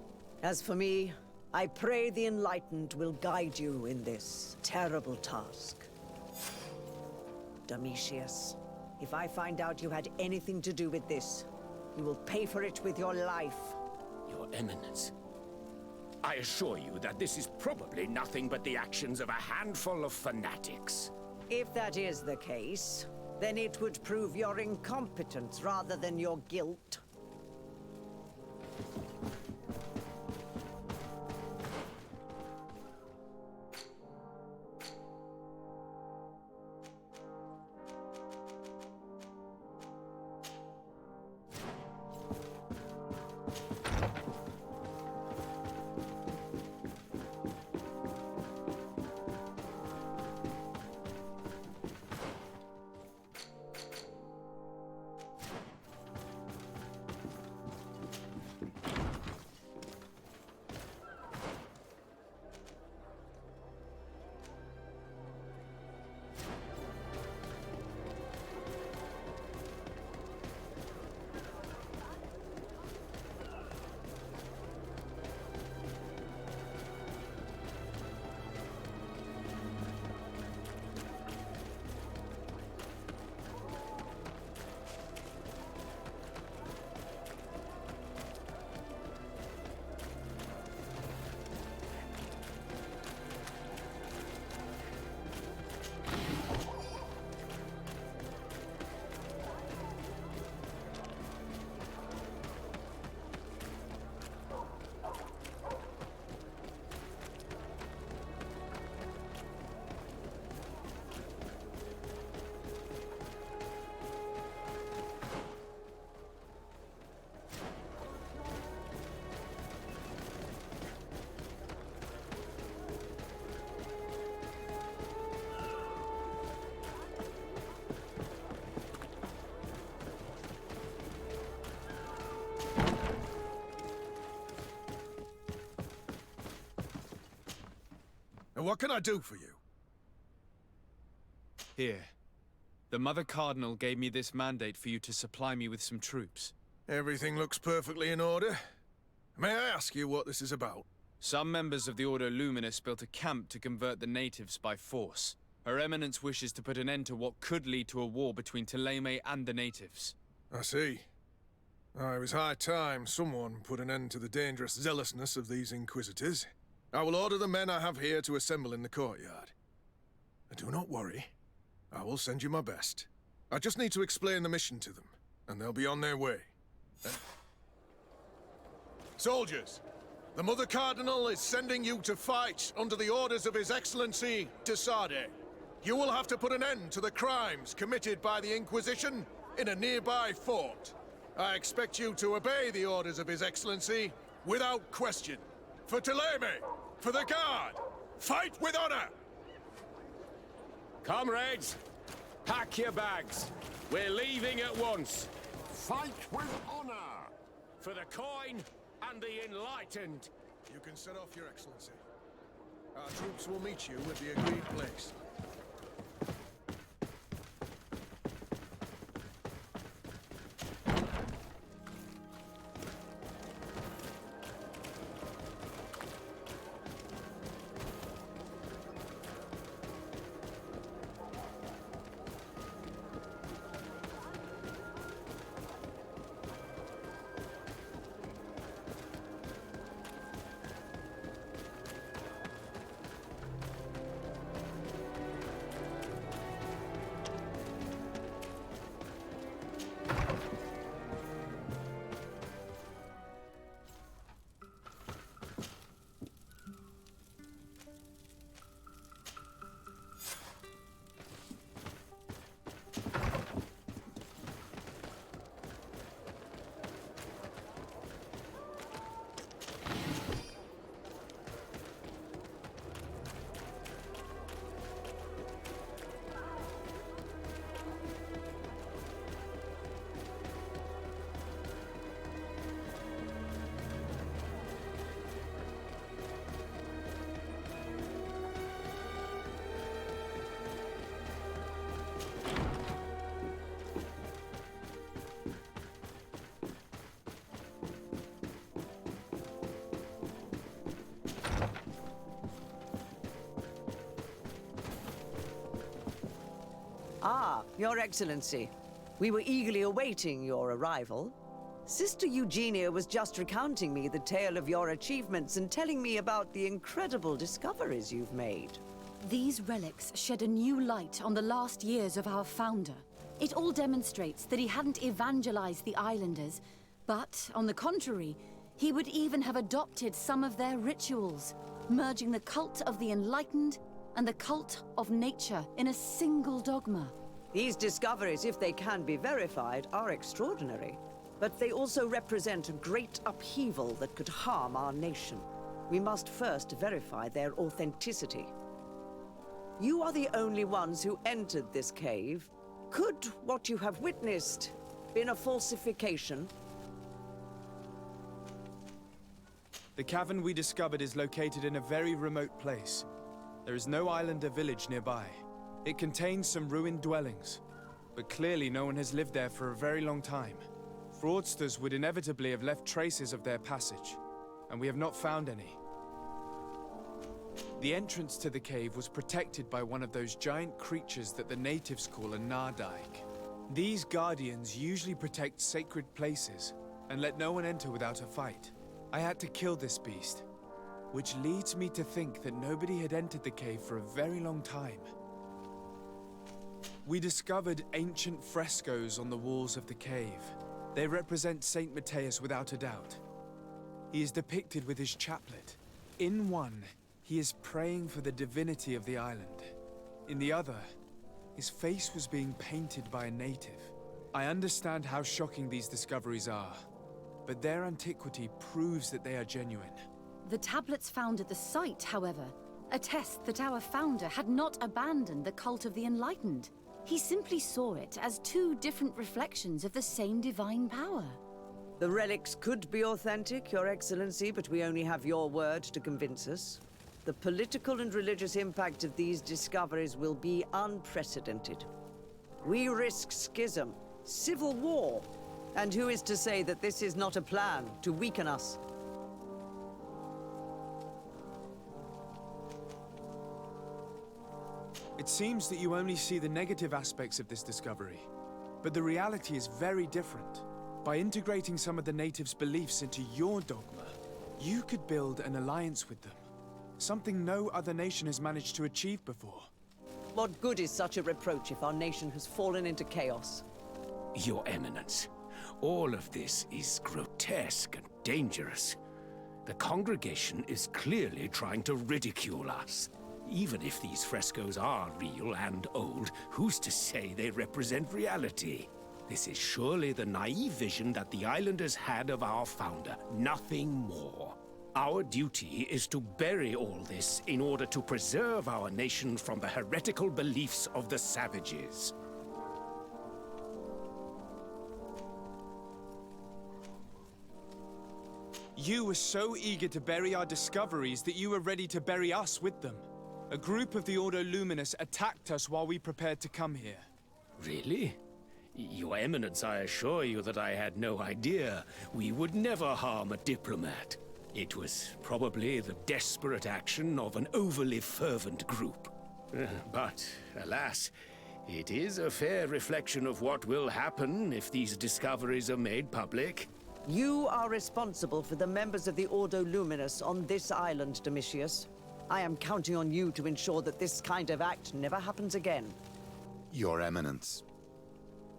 As for me, I pray the Enlightened will guide you in this terrible task. Domitius, if I find out you had anything to do with this, you will pay for it with your life. Your Eminence, I assure you that this is probably nothing but the actions of a handful of fanatics. If that is the case, then it would prove your incompetence rather than your guilt. And what can I do for you? Here. The Mother Cardinal gave me this mandate for you to supply me with some troops. Everything looks perfectly in order. May I ask you what this is about? Some members of the Ordo Luminous built a camp to convert the natives by force. Her Eminence wishes to put an end to what could lead to a war between Thélème and the natives. I see. It was high time someone put an end to the dangerous zealousness of these Inquisitors. I will order the men I have here to assemble in the courtyard. Do not worry. I will send you my best. I just need to explain the mission to them, and they'll be on their way. Soldiers, the Mother Cardinal is sending you to fight under the orders of His Excellency de Sardet. You will have to put an end to the crimes committed by the Inquisition in a nearby fort. I expect you to obey the orders of His Excellency without question. For Thélème, for the Guard, Fight with honor! Comrades, pack your bags. We're leaving at once. Fight with honor! For the coin and the enlightened. You can set off, Your Excellency. Our troops will meet you at the agreed place. Ah, Your Excellency. We were eagerly awaiting your arrival. Sister Eugenia was just recounting me the tale of your achievements and telling me about the incredible discoveries you've made. These relics shed a new light on the last years of our founder. It all demonstrates that he hadn't evangelized the islanders, but, on the contrary, he would even have adopted some of their rituals, merging the cult of the enlightened and the cult of nature in a single dogma. These discoveries, if they can be verified, are extraordinary. But they also represent a great upheaval that could harm our nation. We must first verify their authenticity. You are the only ones who entered this cave. Could what you have witnessed been a falsification? The cavern we discovered is located in a very remote place. There is no islander village nearby. It contains some ruined dwellings, but clearly no one has lived there for a very long time. Fraudsters would inevitably have left traces of their passage, and we have not found any. The entrance to the cave was protected by one of those giant creatures that the natives call a Nardaik. These guardians usually protect sacred places and let no one enter without a fight. I had to kill this beast, which leads me to think that nobody had entered the cave for a very long time. We discovered ancient frescoes on the walls of the cave. They represent Saint Matthias without a doubt. He is depicted with his chaplet. In one, he is praying for the divinity of the island. In the other, his face was being painted by a native. I understand how shocking these discoveries are, but their antiquity proves that they are genuine. The tablets found at the site, however, attest that our founder had not abandoned the cult of the enlightened. He simply saw it as two different reflections of the same divine power. The relics could be authentic, Your Excellency, but we only have your word to convince us. The political and religious impact of these discoveries will be unprecedented. We risk schism, civil war, and who is to say that this is not a plan to weaken us? It seems that you only see the negative aspects of this discovery, but the reality is very different. By integrating some of the natives' beliefs into your dogma, you could build an alliance with them, something no other nation has managed to achieve before. What good is such a reproach if our nation has fallen into chaos? Your Eminence, all of this is grotesque and dangerous. The congregation is clearly trying to ridicule us. Even if these frescoes are real and old, who's to say they represent reality? This is surely the naive vision that the islanders had of our founder, nothing more. Our duty is to bury all this in order to preserve our nation from the heretical beliefs of the savages. You were so eager to bury our discoveries that you were ready to bury us with them. A group of the Ordo Luminous attacked us while we prepared to come here. Really? Your Eminence, I assure you that I had no idea. We would never harm a diplomat. It was probably the desperate action of an overly fervent group. But, alas, it is a fair reflection of what will happen if these discoveries are made public. You are responsible for the members of the Ordo Luminous on this island, Domitius. I am counting on you to ensure that this kind of act never happens again. Your Eminence,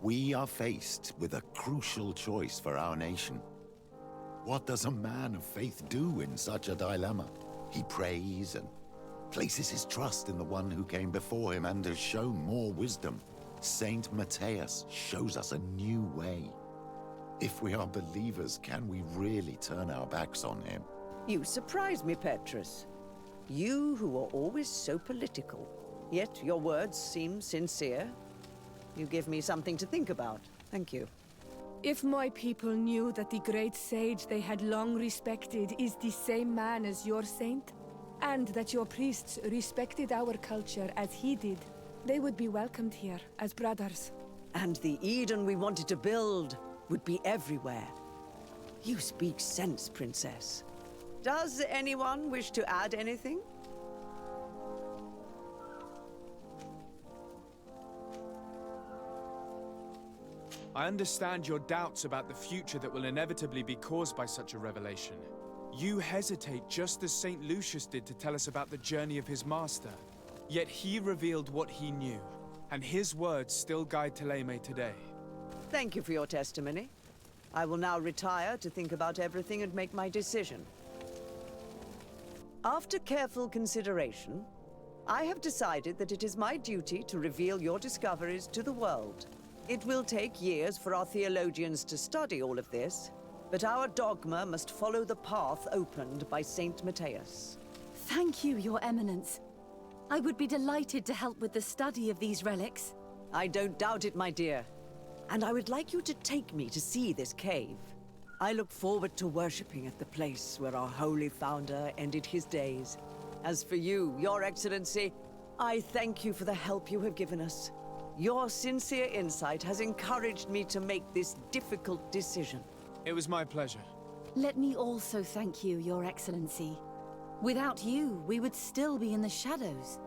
we are faced with a crucial choice for our nation. What does a man of faith do in such a dilemma? He prays and places his trust in the one who came before him and has shown more wisdom. Saint Matthias shows us a new way. If we are believers, can we really turn our backs on him? You surprise me, Petrus. You who are always so political, yet your words seem sincere. You give me something to think about. Thank you. If my people knew that the great sage they had long respected is the same man as your saint, and that your priests respected our culture as he did, they would be welcomed here as brothers. And the Eden we wanted to build would be everywhere. You speak sense, Princess. Does anyone wish to add anything? I understand your doubts about the future that will inevitably be caused by such a revelation. You hesitate just as St. Lucius did to tell us about the journey of his master. Yet he revealed what he knew, and his words still guide Thélème today. Thank you for your testimony. I will now retire to think about everything and make my decision. After careful consideration, I have decided that it is my duty to reveal your discoveries to the world. It will take years for our theologians to study all of this, but our dogma must follow the path opened by Saint Matthias. Thank you, Your Eminence. I would be delighted to help with the study of these relics. I don't doubt it, my dear. And I would like you to take me to see this cave. I look forward to worshipping at the place where our holy founder ended his days. As for you, Your Excellency, I thank you for the help you have given us. Your sincere insight has encouraged me to make this difficult decision. It was my pleasure. Let me also thank you, Your Excellency. Without you, we would still be in the shadows.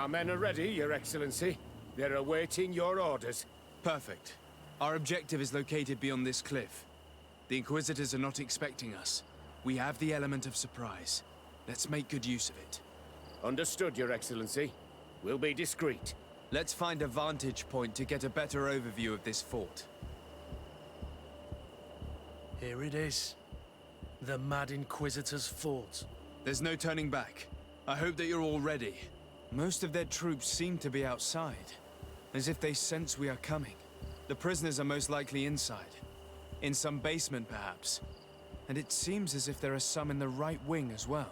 Our men are ready, Your Excellency. They're awaiting your orders. Perfect. Our objective is located beyond this cliff. The Inquisitors are not expecting us. We have the element of surprise. Let's make good use of it. Understood, Your Excellency. We'll be discreet. Let's find a vantage point to get a better overview of this fort. Here it is. The Mad Inquisitor's fort. There's no turning back. I hope that you're all ready. Most of their troops seem to be outside, as if they sense we are coming. The prisoners are most likely inside. In some basement, perhaps. And it seems as if there are some in the right wing as well.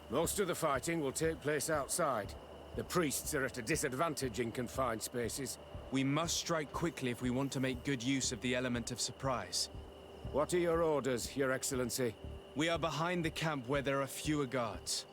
Most of the fighting will take place outside. The priests are at a disadvantage in confined spaces. We must strike quickly if we want to make good use of the element of surprise. What are your orders, Your Excellency? We are behind the camp where there are fewer guards.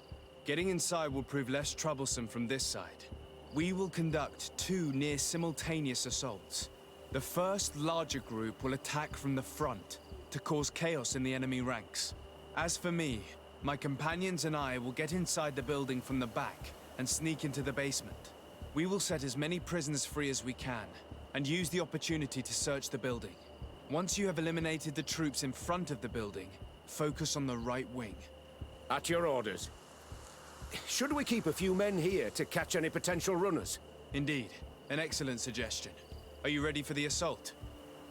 Getting inside will prove less troublesome from this side. We will conduct 2 near-simultaneous assaults. The first larger group will attack from the front to cause chaos in the enemy ranks. As for me, my companions and I will get inside the building from the back and sneak into the basement. We will set as many prisoners free as we can and use the opportunity to search the building. Once you have eliminated the troops in front of the building, focus on the right wing. At your orders. Should we keep a few men here to catch any potential runners? Indeed. An excellent suggestion. Are you ready for the assault?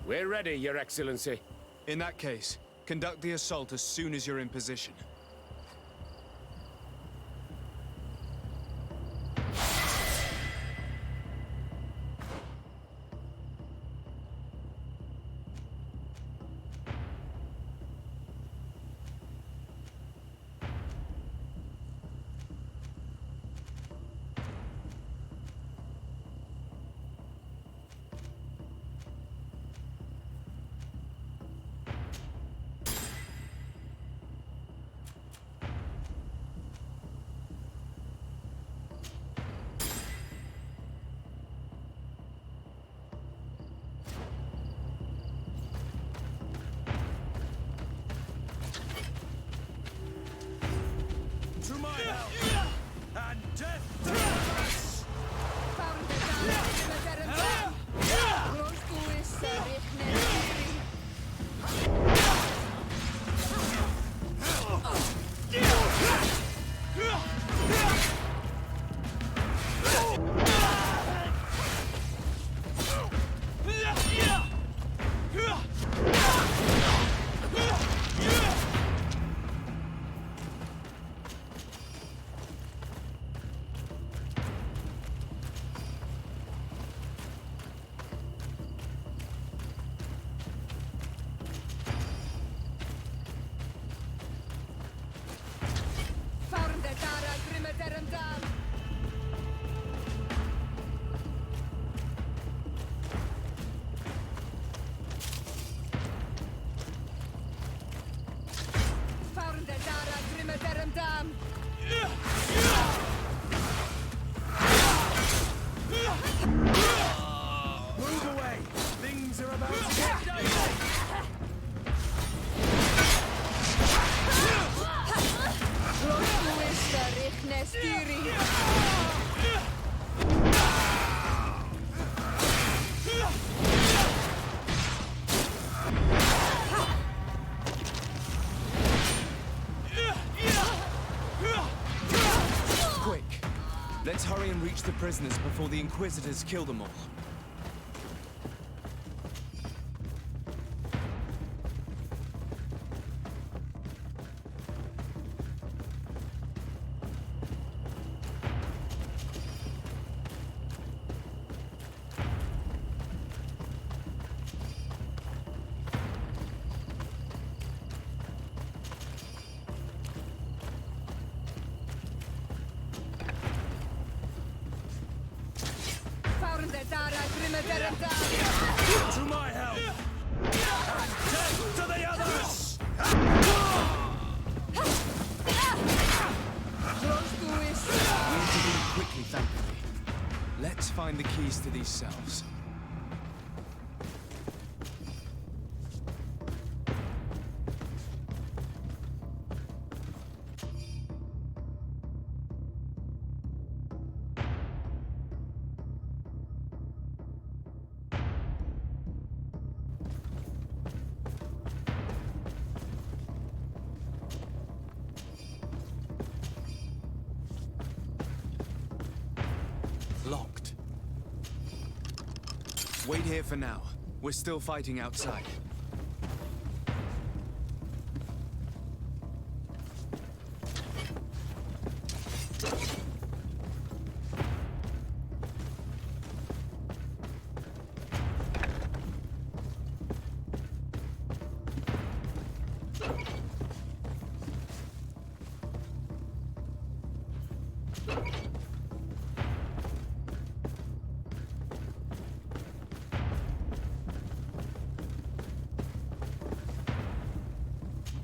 We're ready, Your Excellency. In that case, conduct the assault as soon as you're in position. To my help! And death to us! Move away! Things are about to get dicey! Let's hurry and reach the prisoners before the Inquisitors kill them all. To my help! And death to the others! We intervened quickly, thankfully. Let's find the keys to these cells. Locked. Wait here for now. We're still fighting outside.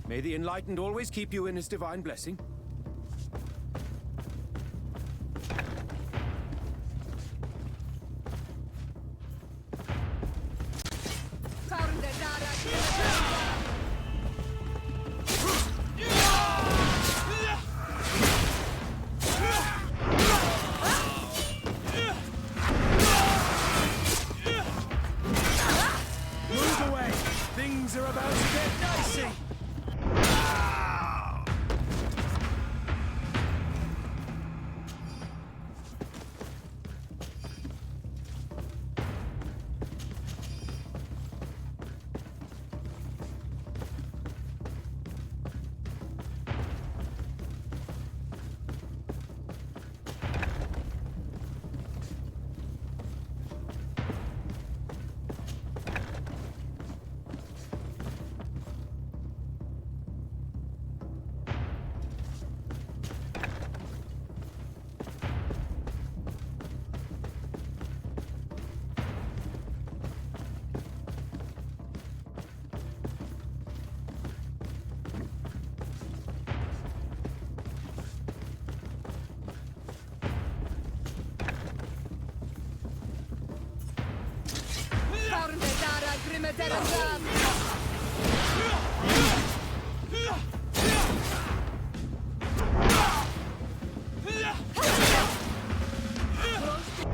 May the Enlightened always keep you in his divine blessing. Move away! Things are about to get dicey!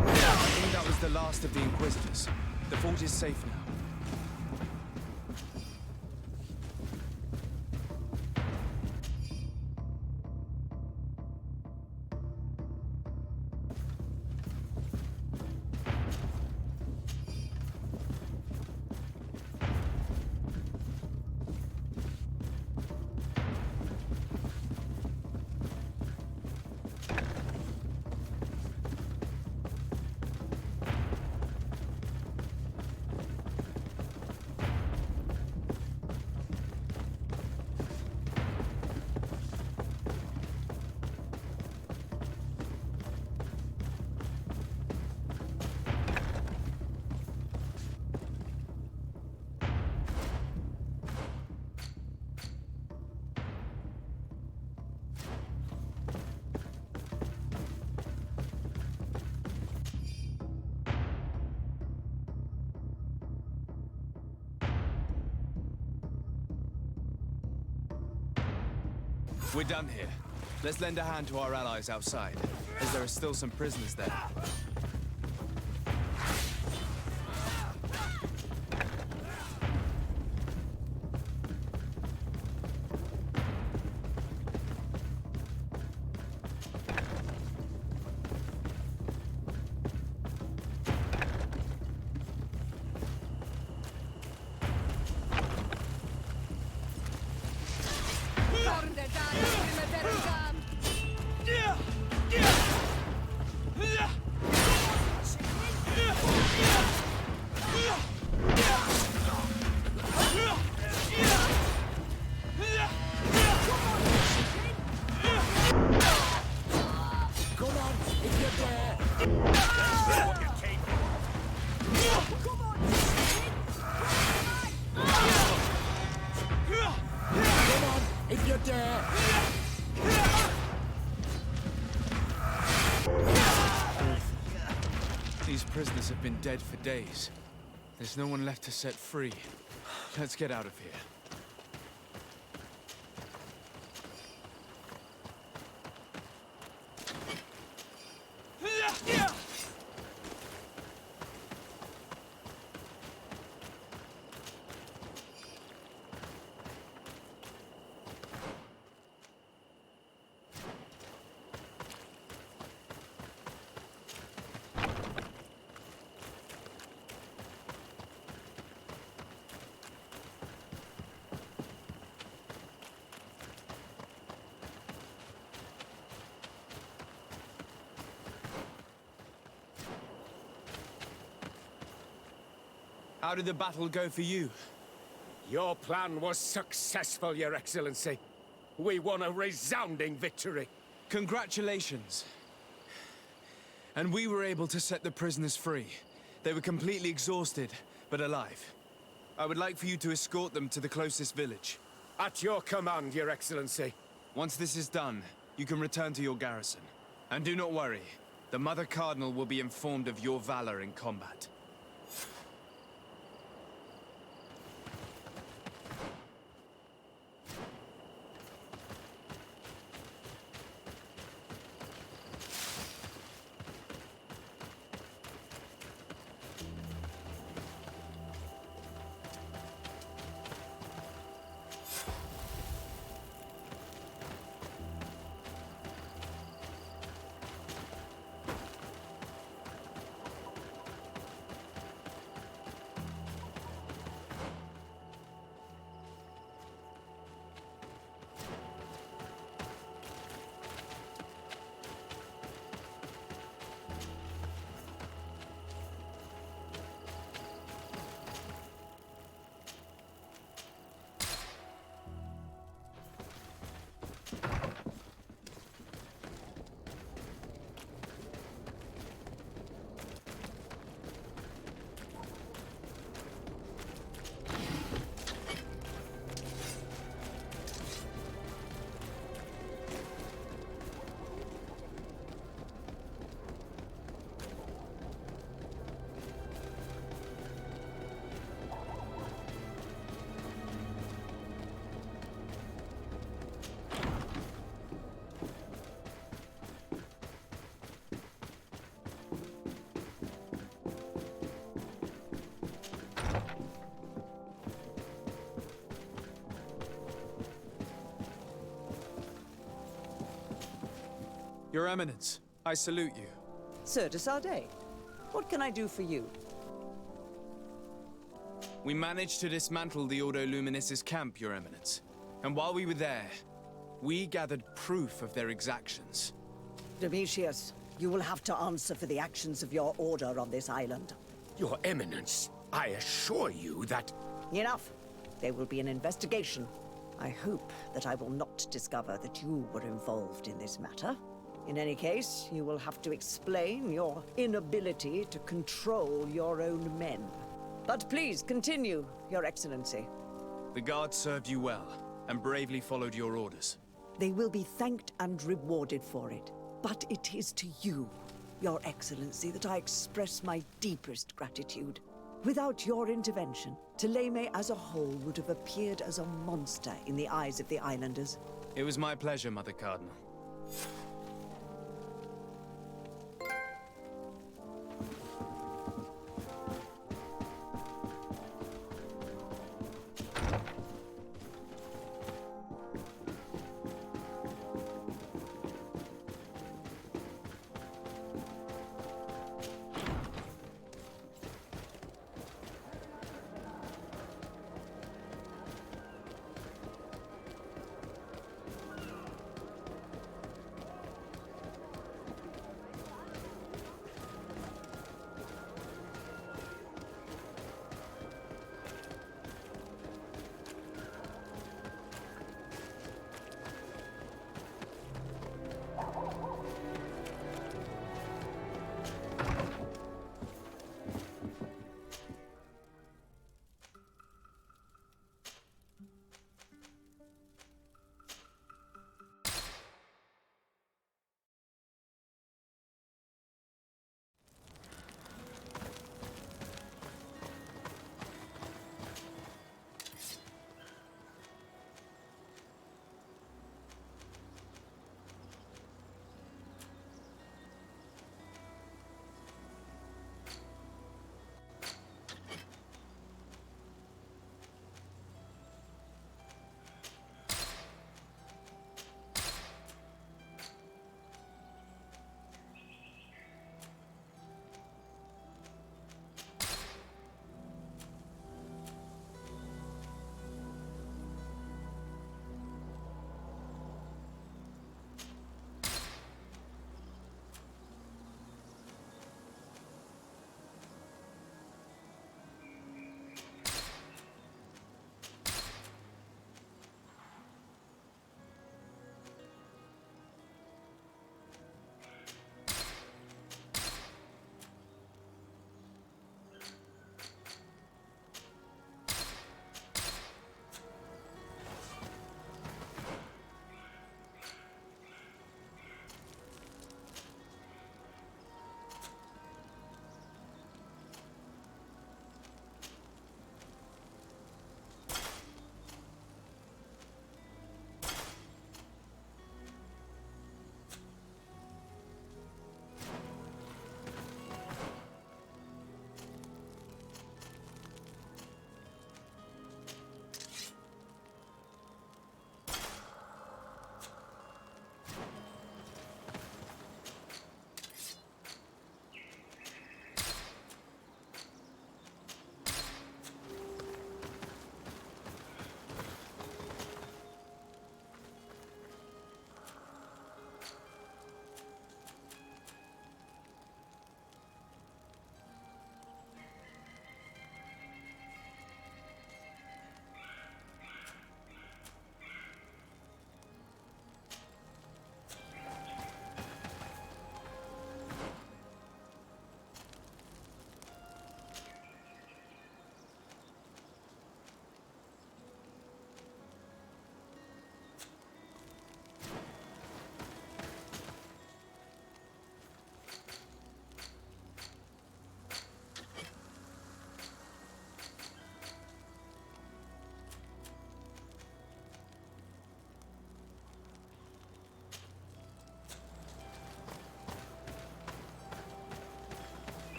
I think that was the last of the Inquisitors. The fort is safe now. We're done here. Let's lend a hand to our allies outside, as there are still some prisoners there. These prisoners have been dead for days. There's no one left to set free. Let's get out of here. How did the battle go for you? Your plan was successful, Your Excellency. We won a resounding victory. Congratulations. And we were able to set the prisoners free. They were completely exhausted, but alive. I would like for you to escort them to the closest village. At your command, Your Excellency. Once this is done, you can return to your garrison. And do not worry, the Mother Cardinal will be informed of your valor in combat. Your Eminence, I salute you. Sir de Sardet, what can I do for you? We managed to dismantle the Ordo Luminis's camp, Your Eminence. And while we were there, we gathered proof of their exactions. Domitius, you will have to answer for the actions of your order on this island. Your Eminence, I assure you that... Enough. There will be an investigation. I hope that I will not discover that you were involved in this matter. In any case, you will have to explain your inability to control your own men. But please continue, Your Excellency. The guards served you well, and bravely followed your orders. They will be thanked and rewarded for it. But it is to you, Your Excellency, that I express my deepest gratitude. Without your intervention, Thélème as a whole would have appeared as a monster in the eyes of the islanders. It was my pleasure, Mother Cardinal.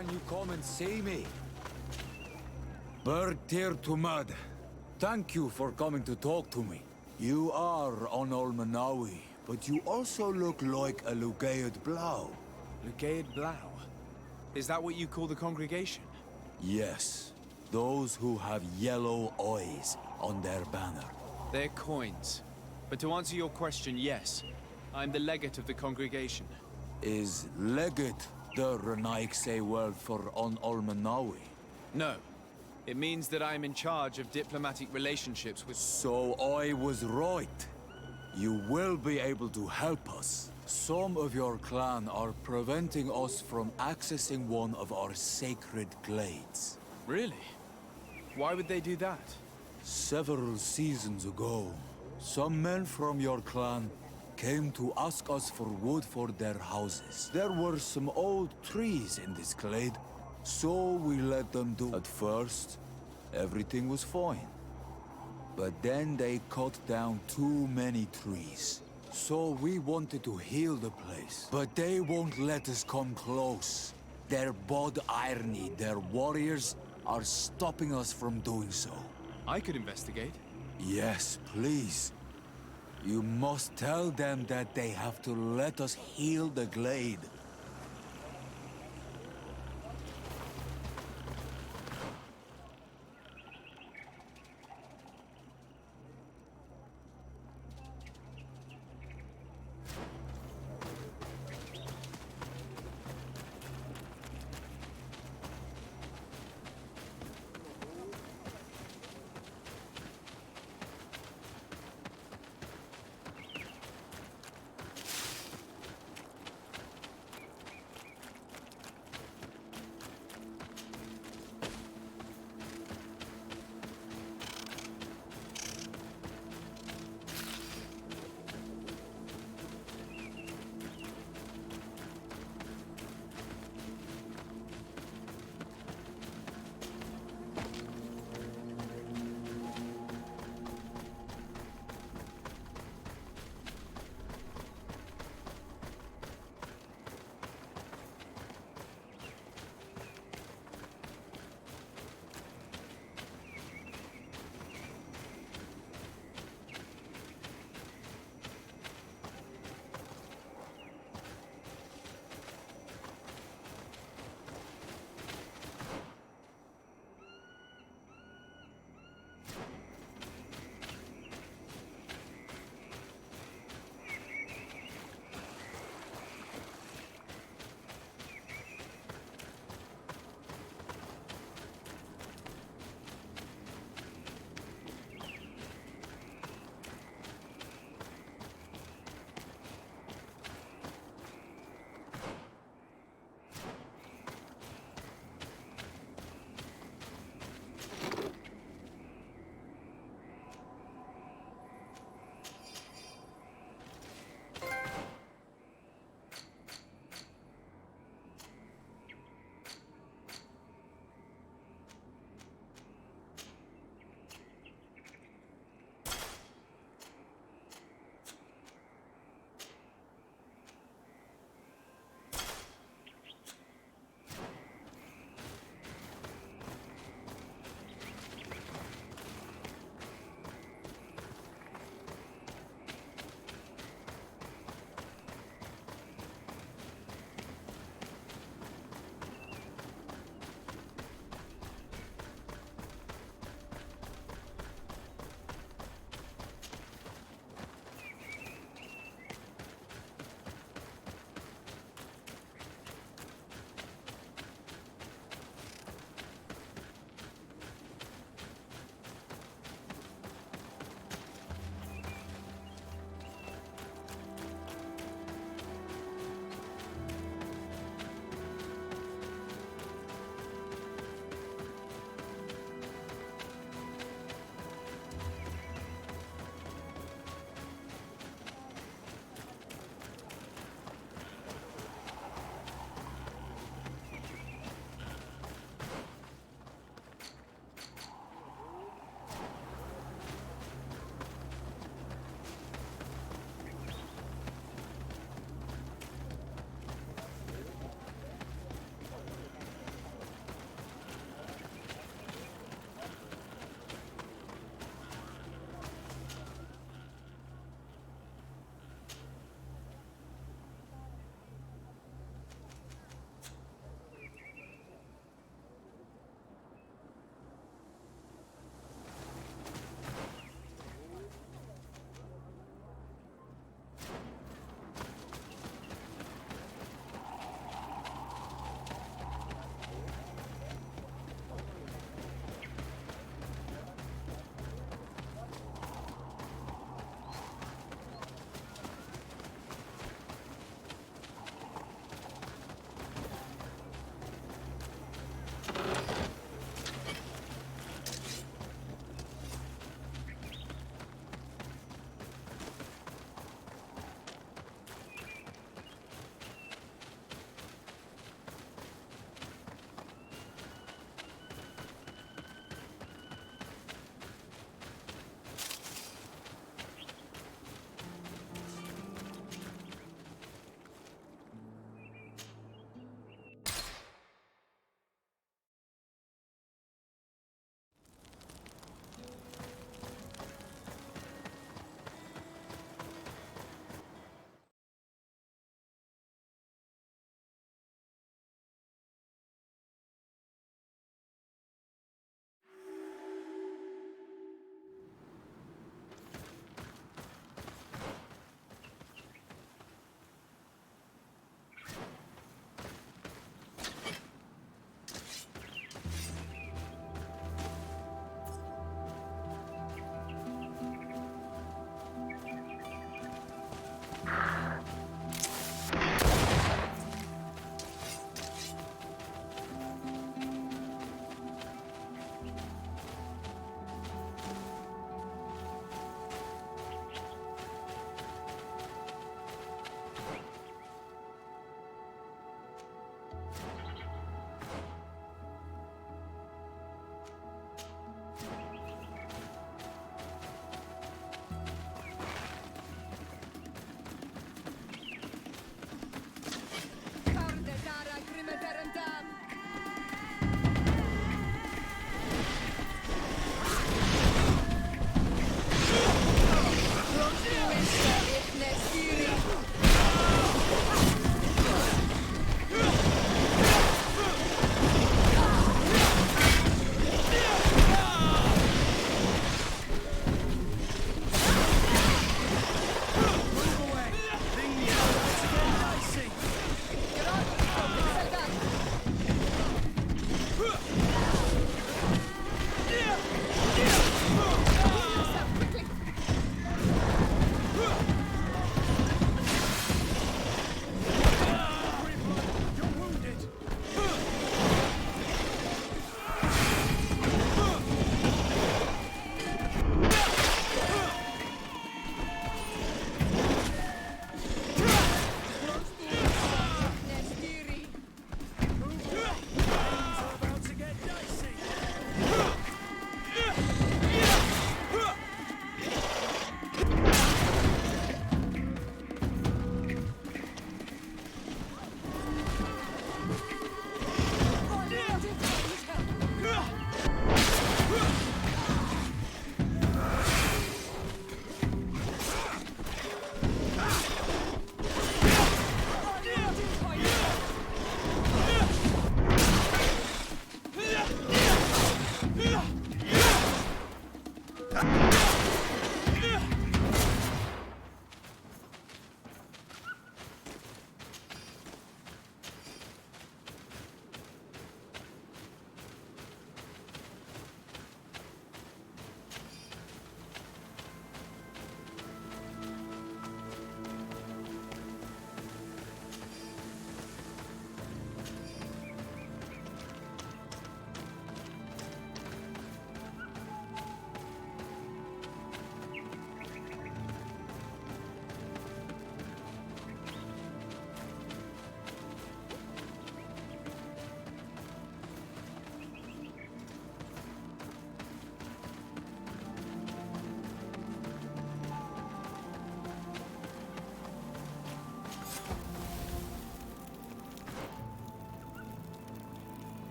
can you come and see me? Bird tear to mud. Thank you for coming to talk to me. You are on Olmanawi, but you also look like a Lugaid Blau. Lugaid Blau? Is that what you call the congregation? Yes. Those who have yellow eyes on their banner. They're coins. But to answer your question, yes. I'm the legate of the congregation. Is legate the Renaikse word for on Olmanawi? No. It means that I'm in charge of diplomatic relationships with... So I was right. You will be able to help us. Some of your clan are preventing us from accessing one of our sacred glades. Really? Why would they do that? Several seasons ago, some men from your clan came to ask us for wood for their houses. There were some old trees in this glade, so we let them do. At first, everything was fine. But then they cut down too many trees. So we wanted to heal the place. But they won't let us come close. Their bod irony, their warriors, are stopping us from doing so. I could investigate. Yes, please. You must tell them that they have to let us heal the glade.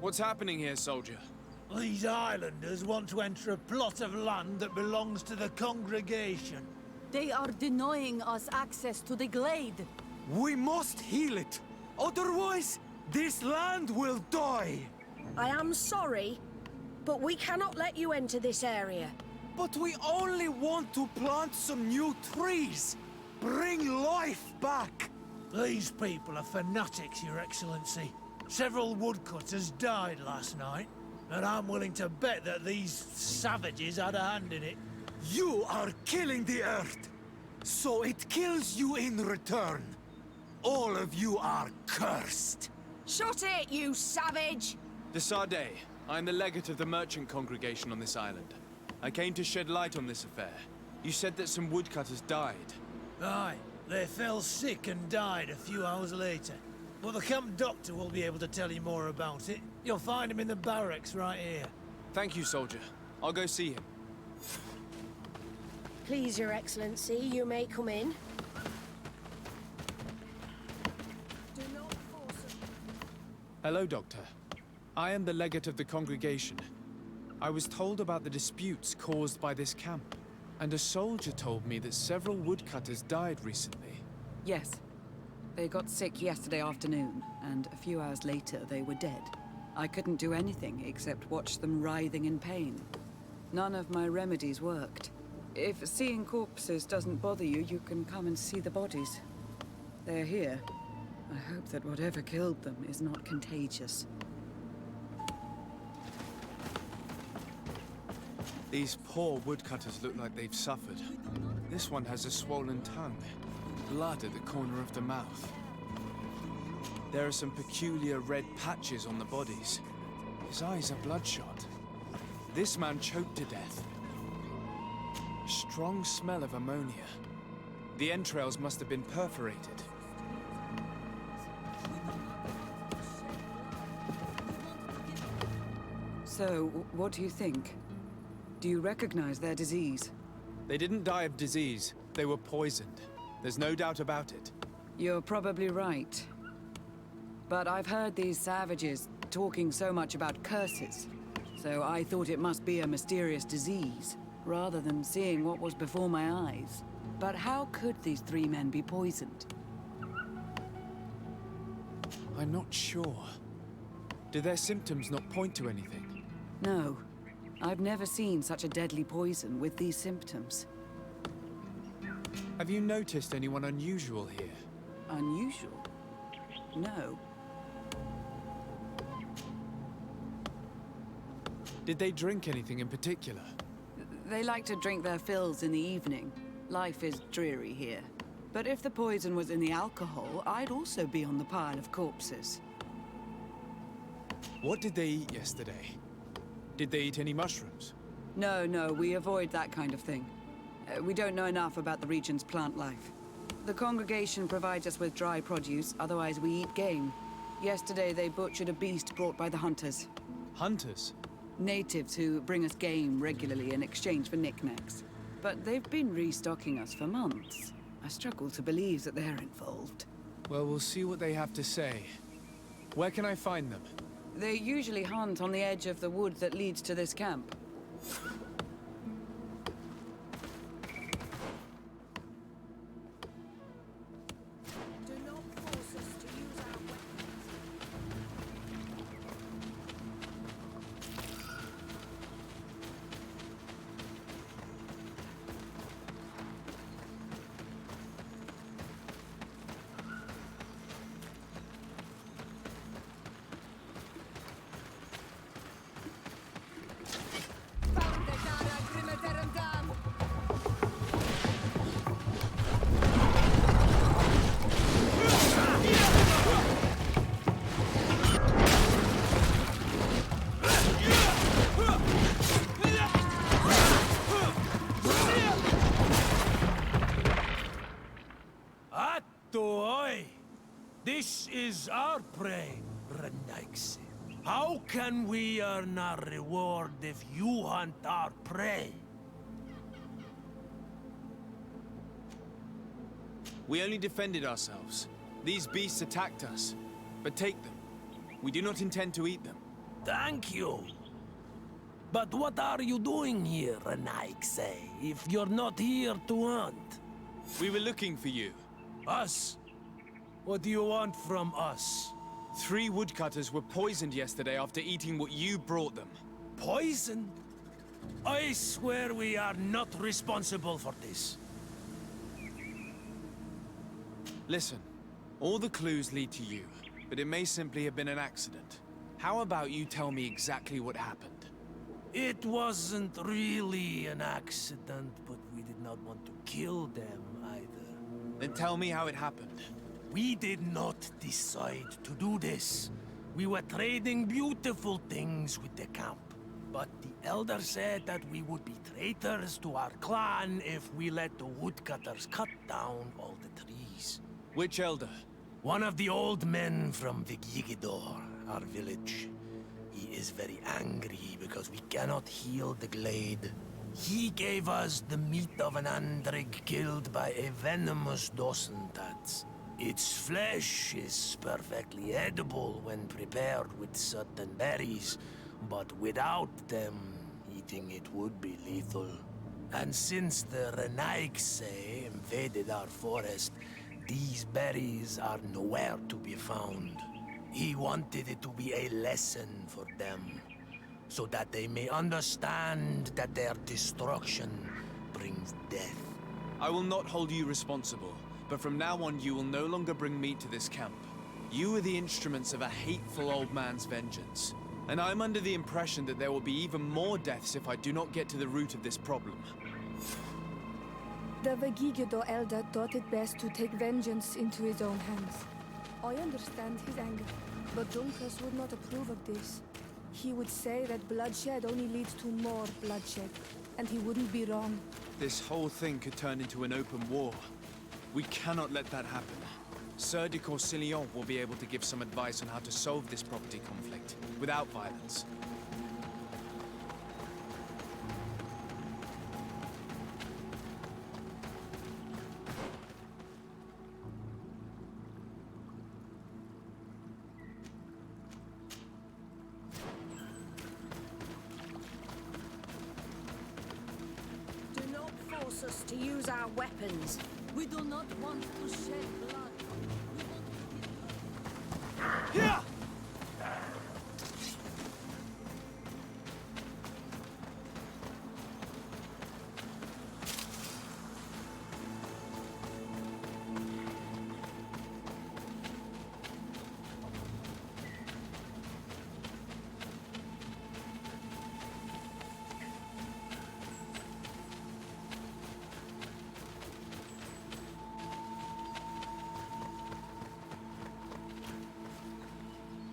What's happening here, soldier? These islanders want to enter a plot of land that belongs to the congregation. They are denying us access to the glade. We must heal it. Otherwise, this land will die. I am sorry, but we cannot let you enter this area. But we only want to plant some new trees. Bring life back. These people are fanatics, Your Excellency. Several woodcutters died last night, and I'm willing to bet that these savages had a hand in it. You are killing the earth, so it kills you in return. All of you are cursed. Shut it, you savage! De Sardet, I am the legate of the merchant congregation on this island. I came to shed light on this affair. You said that some woodcutters died. Aye, they fell sick and died a few hours later. Well, the camp doctor will be able to tell you more about it. You'll find him in the barracks right here. Thank you, soldier. I'll go see him. Please, Your Excellency, you may come in. Do not force us. Hello, Doctor. I am the legate of the congregation. I was told about the disputes caused by this camp, and a soldier told me that several woodcutters died recently. Yes. They got sick yesterday afternoon, and a few hours later they were dead. I couldn't do anything except watch them writhing in pain. None of my remedies worked. If seeing corpses doesn't bother you, you can come and see the bodies. They're here. I hope that whatever killed them is not contagious. These poor woodcutters look like they've suffered. This one has a swollen tongue, blood at the corner of the mouth. There are some peculiar red patches on the bodies. His eyes are bloodshot. This man choked to death. Strong smell of ammonia. The entrails must have been perforated. So, what do you think? Do you recognize their disease? They didn't die of disease. They were poisoned. There's no doubt about it. You're probably right. But I've heard these savages talking so much about curses, so I thought it must be a mysterious disease, rather than seeing what was before my eyes. But how could these three men be poisoned? I'm not sure. Do their symptoms not point to anything? No. I've never seen such a deadly poison with these symptoms. Have you noticed anyone unusual here? Unusual? No. Did they drink anything in particular? They like to drink their fills in the evening. Life is dreary here. But if the poison was in the alcohol, I'd also be on the pile of corpses. What did they eat yesterday? Did they eat any mushrooms? No, we avoid that kind of thing. We don't know enough about the region's plant life. The congregation provides us with dry produce, otherwise we eat game. Yesterday they butchered a beast brought by the hunters. Hunters? Natives who bring us game regularly in exchange for knickknacks. But they've been restocking us for months. I struggle to believe that they're involved. Well, we'll see what they have to say. Where can I find them? They usually hunt on the edge of the wood that leads to this camp. Do not force us to use our weapons. This is our prey, Renaix. How can we earn our reward if you hunt our prey? We only defended ourselves. These beasts attacked us. But take them. We do not intend to eat them. Thank you. But what are you doing here, Renaigse, if you're not here to hunt? We were looking for you. Us? What do you want from us? 3 woodcutters were poisoned yesterday after eating what you brought them. Poison? I swear we are not responsible for this. Listen, all the clues lead to you, but it may simply have been an accident. How about you tell me exactly what happened? It wasn't really an accident, but we did not want to kill them either. Then tell me how it happened. We did not decide to do this. We were trading beautiful things with the camp. But the elder said that we would be traitors to our clan if we let the woodcutters cut down all the trees. Which elder? One of the old men from Vigigidor, our village. He is very angry because we cannot heal the glade. He gave us the meat of an andrig killed by a venomous dosentats. Its flesh is perfectly edible when prepared with certain berries, but without them, eating it would be lethal. And since the Renaigse invaded our forest, these berries are nowhere to be found. He wanted it to be a lesson for them, so that they may understand that their destruction brings death. I will not hold you responsible, but from now on you will no longer bring meat to this camp. You are the instruments of a hateful old man's vengeance, and I'm under the impression that there will be even more deaths if I do not get to the root of this problem. The Vegigido elder thought it best to take vengeance into his own hands. I understand his anger, but Dunkus would not approve of this. He would say that bloodshed only leads to more bloodshed, and he wouldn't be wrong. This whole thing could turn into an open war. We cannot let that happen. Sir de Corsillon will be able to give some advice on how to solve this property conflict, without violence. Do not force us to use our weapons. We do not want to shed blood. Here!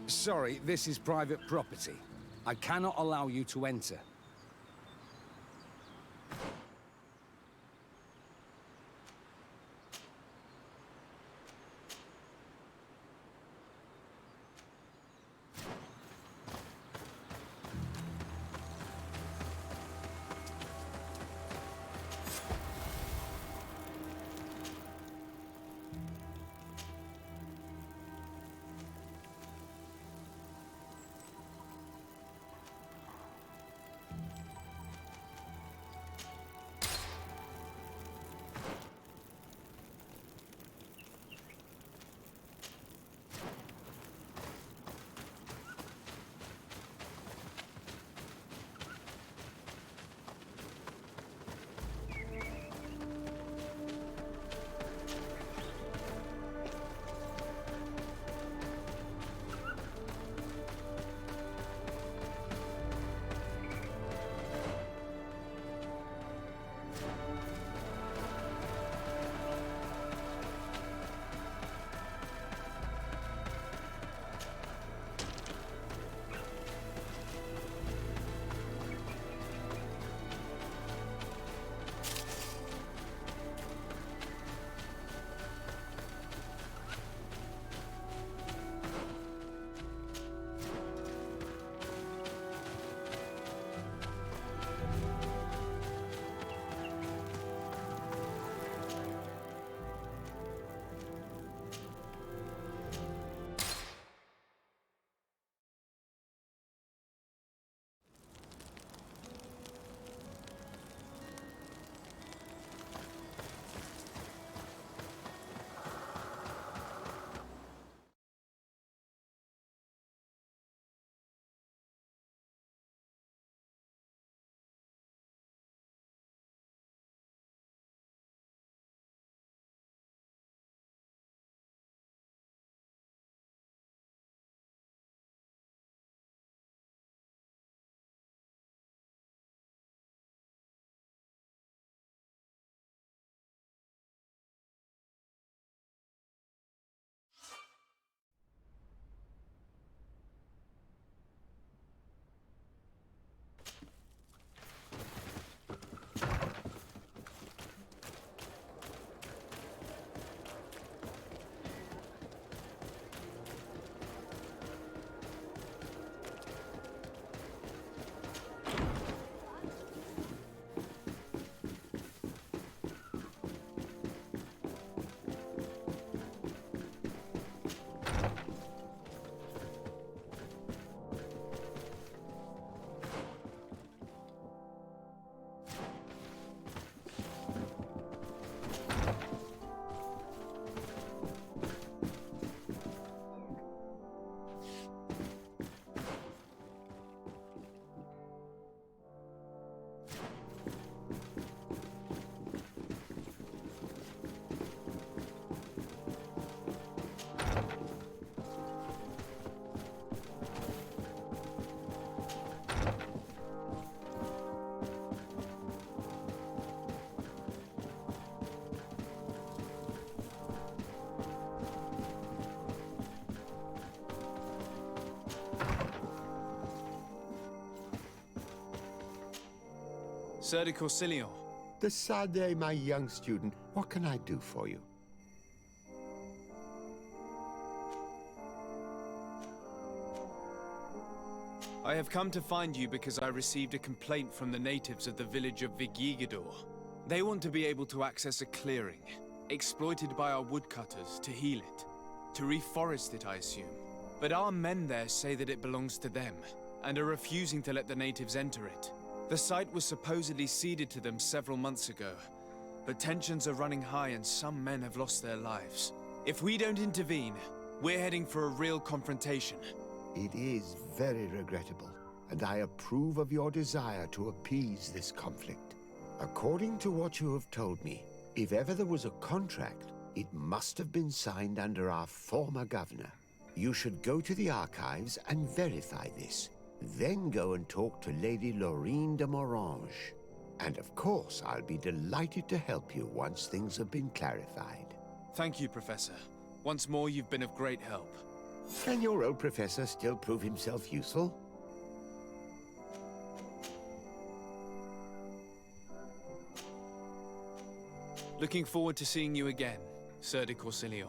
Sorry, this is private property. I cannot allow you to enter. Sir de Corsilion. The Sade, my young student. What can I do for you? I have come to find you because I received a complaint from the natives of the village of Vigigador. They want to be able to access a clearing, exploited by our woodcutters to heal it. To reforest it, I assume. But our men there say that it belongs to them, and are refusing to let the natives enter it. The site was supposedly ceded to them several months ago, but tensions are running high and some men have lost their lives. If we don't intervene, we're heading for a real confrontation. It is very regrettable, and I approve of your desire to appease this conflict. According to what you have told me, if ever there was a contract, it must have been signed under our former governor. You should go to the archives and verify this. Then go and talk to Lady Laurine de Morange. And of course, I'll be delighted to help you once things have been clarified. Thank you, Professor. Once more, you've been of great help. Can your old professor still prove himself useful? Looking forward to seeing you again, Sir de Corsilion.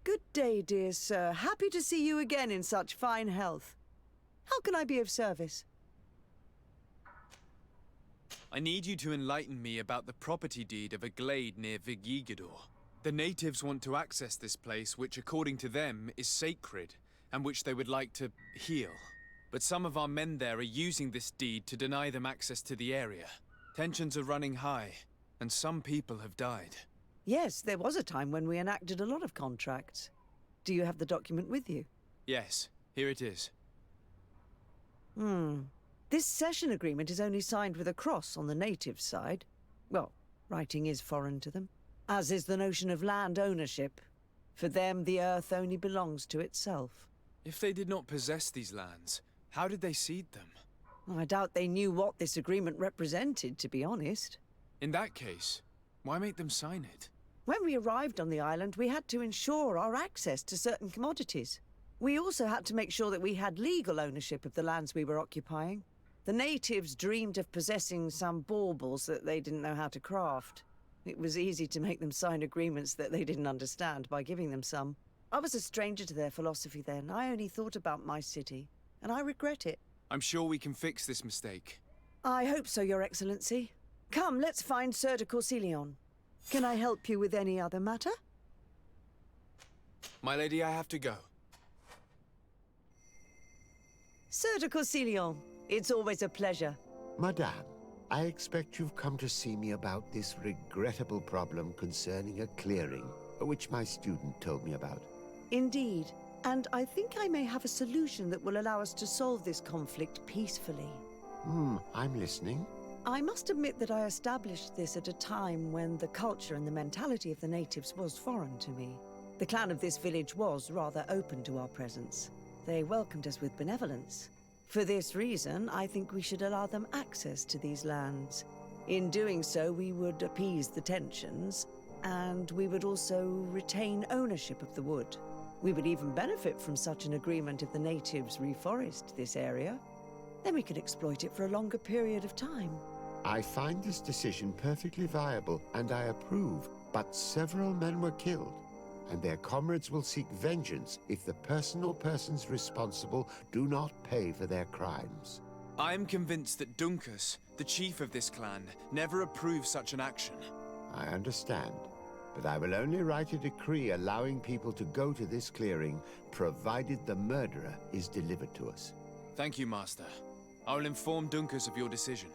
Good day, dear sir. Happy to see you again in such fine health. How can I be of service? I need you to enlighten me about the property deed of a glade near Vigigador. The natives want to access this place, which according to them is sacred, and which they would like to heal. But some of our men there are using this deed to deny them access to the area. Tensions are running high, and some people have died. Yes, there was a time when we enacted a lot of contracts. Do you have the document with you? Yes, here it is. This cession agreement is only signed with a cross on the native side. Well, writing is foreign to them. As is the notion of land ownership. For them, the earth only belongs to itself. If they did not possess these lands, how did they cede them? I doubt they knew what this agreement represented, to be honest. In that case, why make them sign it? When we arrived on the island, we had to ensure our access to certain commodities. We also had to make sure that we had legal ownership of the lands we were occupying. The natives dreamed of possessing some baubles that they didn't know how to craft. It was easy to make them sign agreements that they didn't understand by giving them some. I was a stranger to their philosophy then. I only thought about my city, and I regret it. I'm sure we can fix this mistake. I hope so, Your Excellency. Come, let's find Sir de Corsilion. Can I help you with any other matter? My lady, I have to go. Sir de Corsilion, it's always a pleasure. Madame, I expect you've come to see me about this regrettable problem concerning a clearing, which my student told me about. Indeed. And I think I may have a solution that will allow us to solve this conflict peacefully. I'm listening. I must admit that I established this at a time when the culture and the mentality of the natives was foreign to me. The clan of this village was rather open to our presence. They welcomed us with benevolence. For this reason, I think we should allow them access to these lands. In doing so, we would appease the tensions, and we would also retain ownership of the wood. We would even benefit from such an agreement if the natives reforest this area. Then we could exploit it for a longer period of time. I find this decision perfectly viable, and I approve, but several men were killed, and their comrades will seek vengeance if the person or persons responsible do not pay for their crimes. I am convinced that Dunkus, the chief of this clan, never approved such an action. I understand, but I will only write a decree allowing people to go to this clearing, provided the murderer is delivered to us. Thank you, Master. I will inform Dunkus of your decision.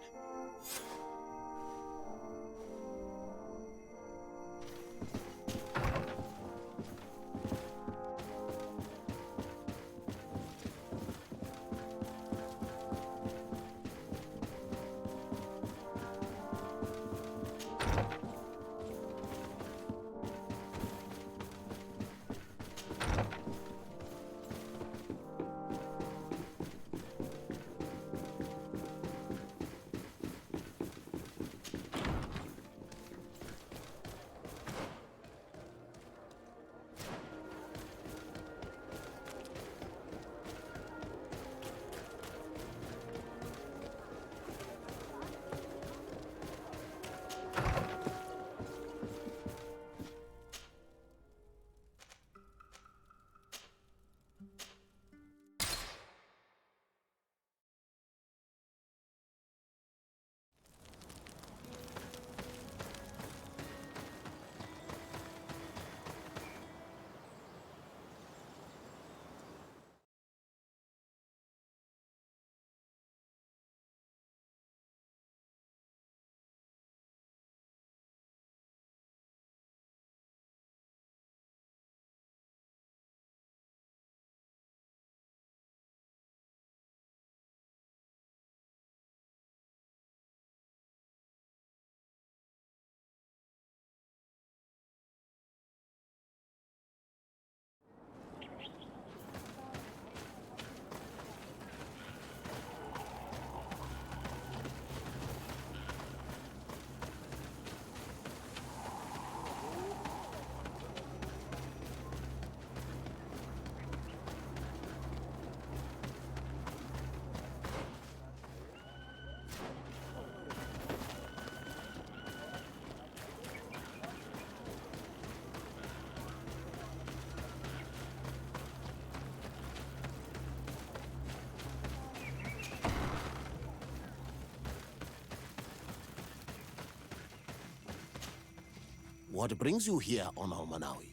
What brings you here on Almanawi?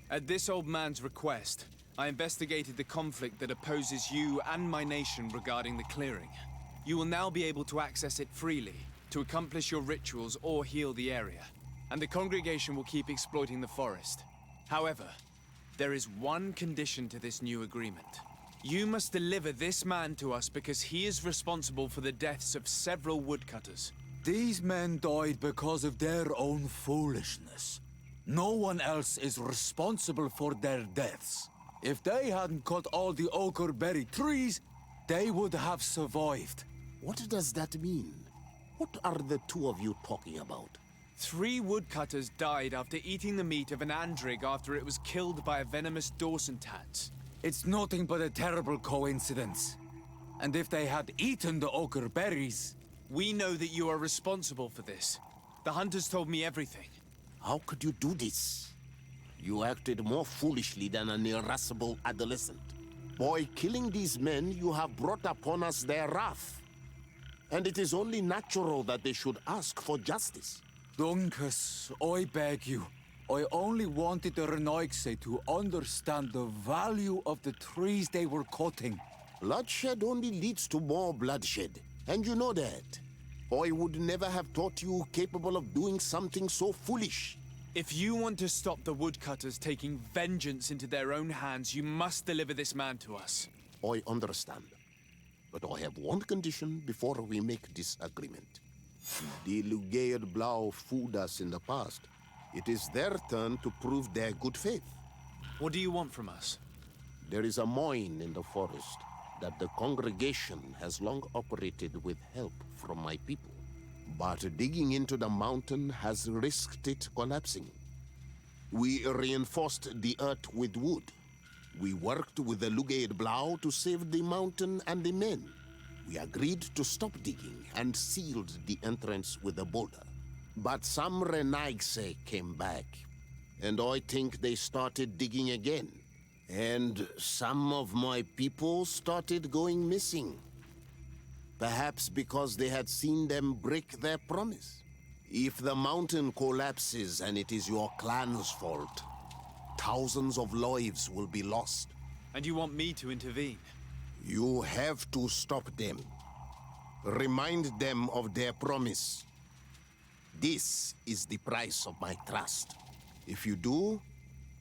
At this old man's request, I investigated the conflict that opposes you and my nation regarding the clearing. You will now be able to access it freely, to accomplish your rituals or heal the area. And the congregation will keep exploiting the forest. However, there is one condition to this new agreement. You must deliver this man to us because he is responsible for the deaths of several woodcutters. These men died because of their own foolishness. No one else is responsible for their deaths. If they hadn't cut all the oakerberry trees, they would have survived. What does that mean? What are the two of you talking about? 3 woodcutters died after eating the meat of an andrig after it was killed by a venomous Dawson tat. It's nothing but a terrible coincidence. And if they had eaten the oakerberries, We know that you are responsible for this. The hunters told me everything. How could you do this? You acted more foolishly than an irascible adolescent. By killing these men, you have brought upon us their wrath. And it is only natural that they should ask for justice. Dunkus, I beg you. I only wanted the Renoixe to understand the value of the trees they were cutting. Bloodshed only leads to more bloodshed, and you know that. I would never have thought you capable of doing something so foolish. If you want to stop the woodcutters taking vengeance into their own hands, you must deliver this man to us. I understand. But I have one condition before we make this agreement. The Lugaid Blau fooled us in the past. It is their turn to prove their good faith. What do you want from us? There is a mine in the forest that the congregation has long operated with help from my people. But digging into the mountain has risked it collapsing. We reinforced the earth with wood. We worked with the Lugaid Blau to save the mountain and the men. We agreed to stop digging and sealed the entrance with a boulder. But some Renoixe came back, and I think they started digging again. And some of my people started going missing. Perhaps because they had seen them break their promise. If the mountain collapses and it is your clan's fault, thousands of lives will be lost. And you want me to intervene? You have to stop them. Remind them of their promise. This is the price of my trust. If you do,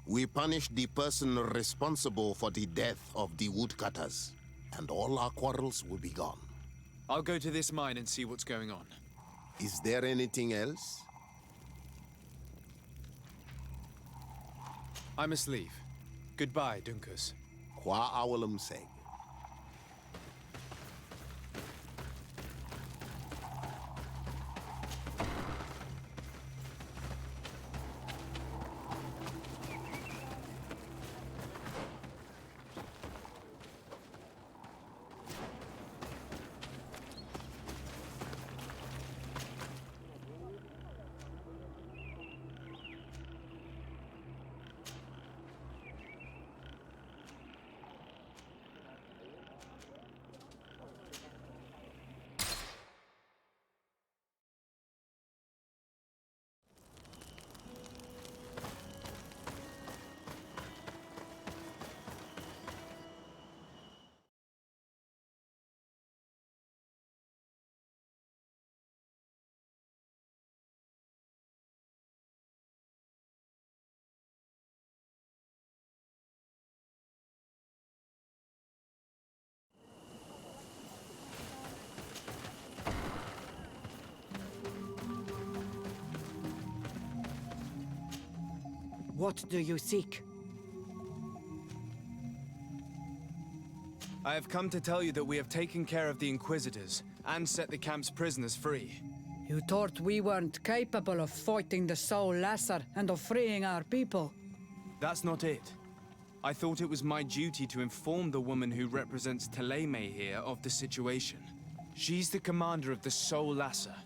we punish the person responsible for the death of the woodcutters, and all our quarrels will be gone. I'll go to this mine and see what's going on. Is there anything else? I must leave. Goodbye, Dunkus. Qua awalum seg. What do you seek? I have come to tell you that we have taken care of the Inquisitors and set the camp's prisoners free. You thought we weren't capable of fighting the Soul Lesser and of freeing our people? That's not it. I thought it was my duty to inform the woman who represents Teleme here of the situation. She's the commander of the Soul Lesser,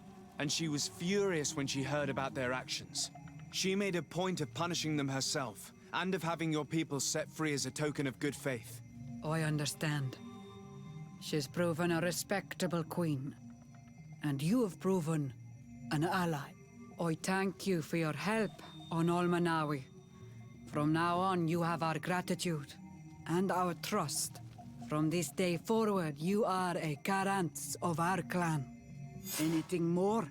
and she was furious when she heard about their actions. She made a point of punishing them herself, and of having your people set free as a token of good faith. I understand. She's proven a respectable queen. And you have proven an ally. I thank you for your help on Almanawi. From now on, you have our gratitude and our trust. From this day forward, you are a Garant of our clan. Anything more?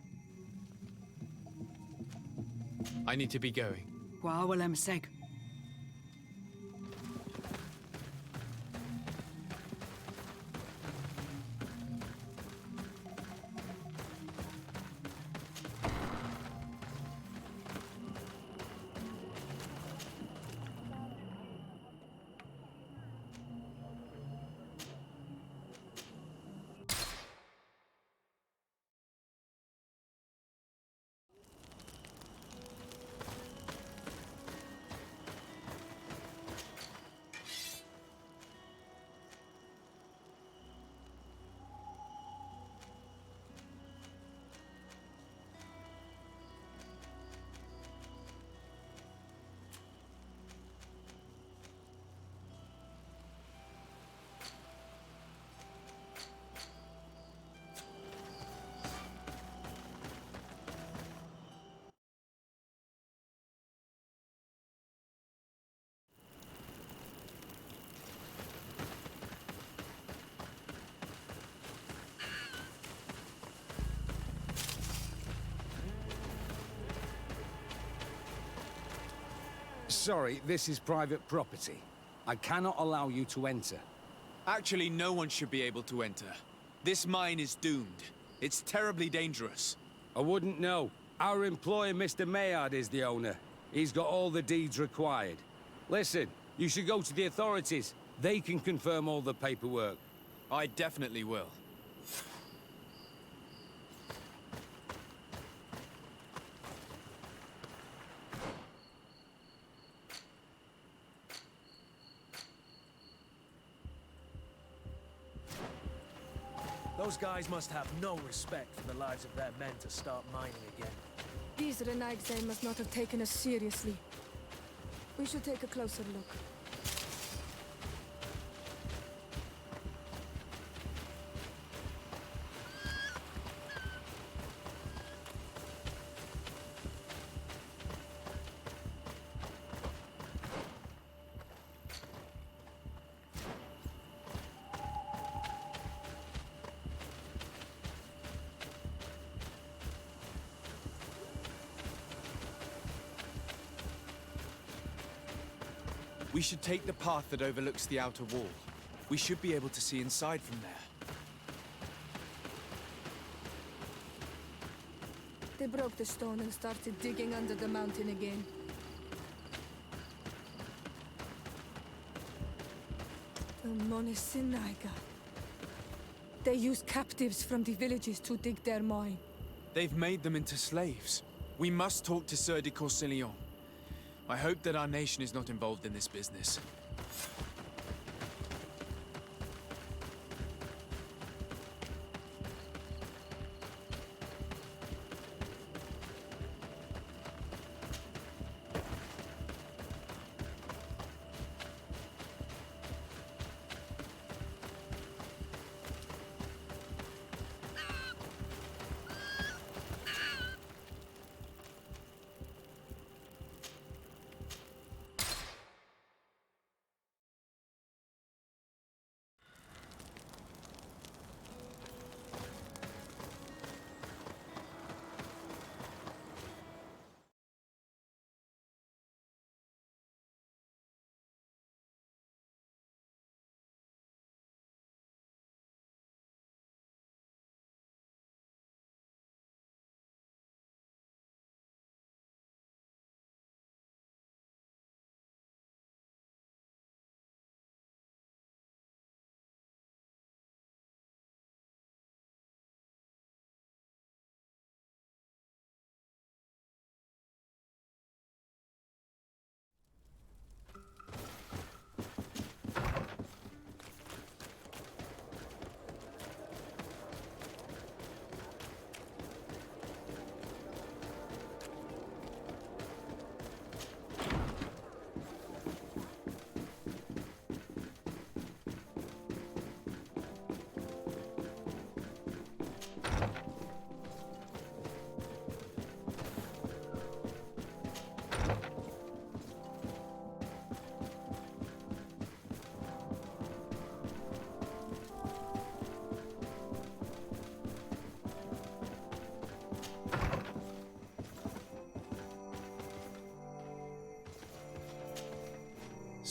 I need to be going. Wawalem seg. Sorry, this is private property. I cannot allow you to enter. Actually, no one should be able to enter. This mine is doomed. It's terribly dangerous. I wouldn't know. Our employer, Mr. Maillard, is the owner. He's got all the deeds required. Listen, you should go to the authorities. They can confirm all the paperwork. I definitely will. Those guys must have no respect for the lives of their men to start mining again. These Renaigse must not have taken us seriously. We should take a closer look. We should take the path that overlooks the outer wall. We should be able to see inside from there. They broke the stone and started digging under the mountain again. The Monesinaiga. They use captives from the villages to dig their mine. They've made them into slaves. We must talk to Sieur de Courcillon. I hope that our nation is not involved in this business.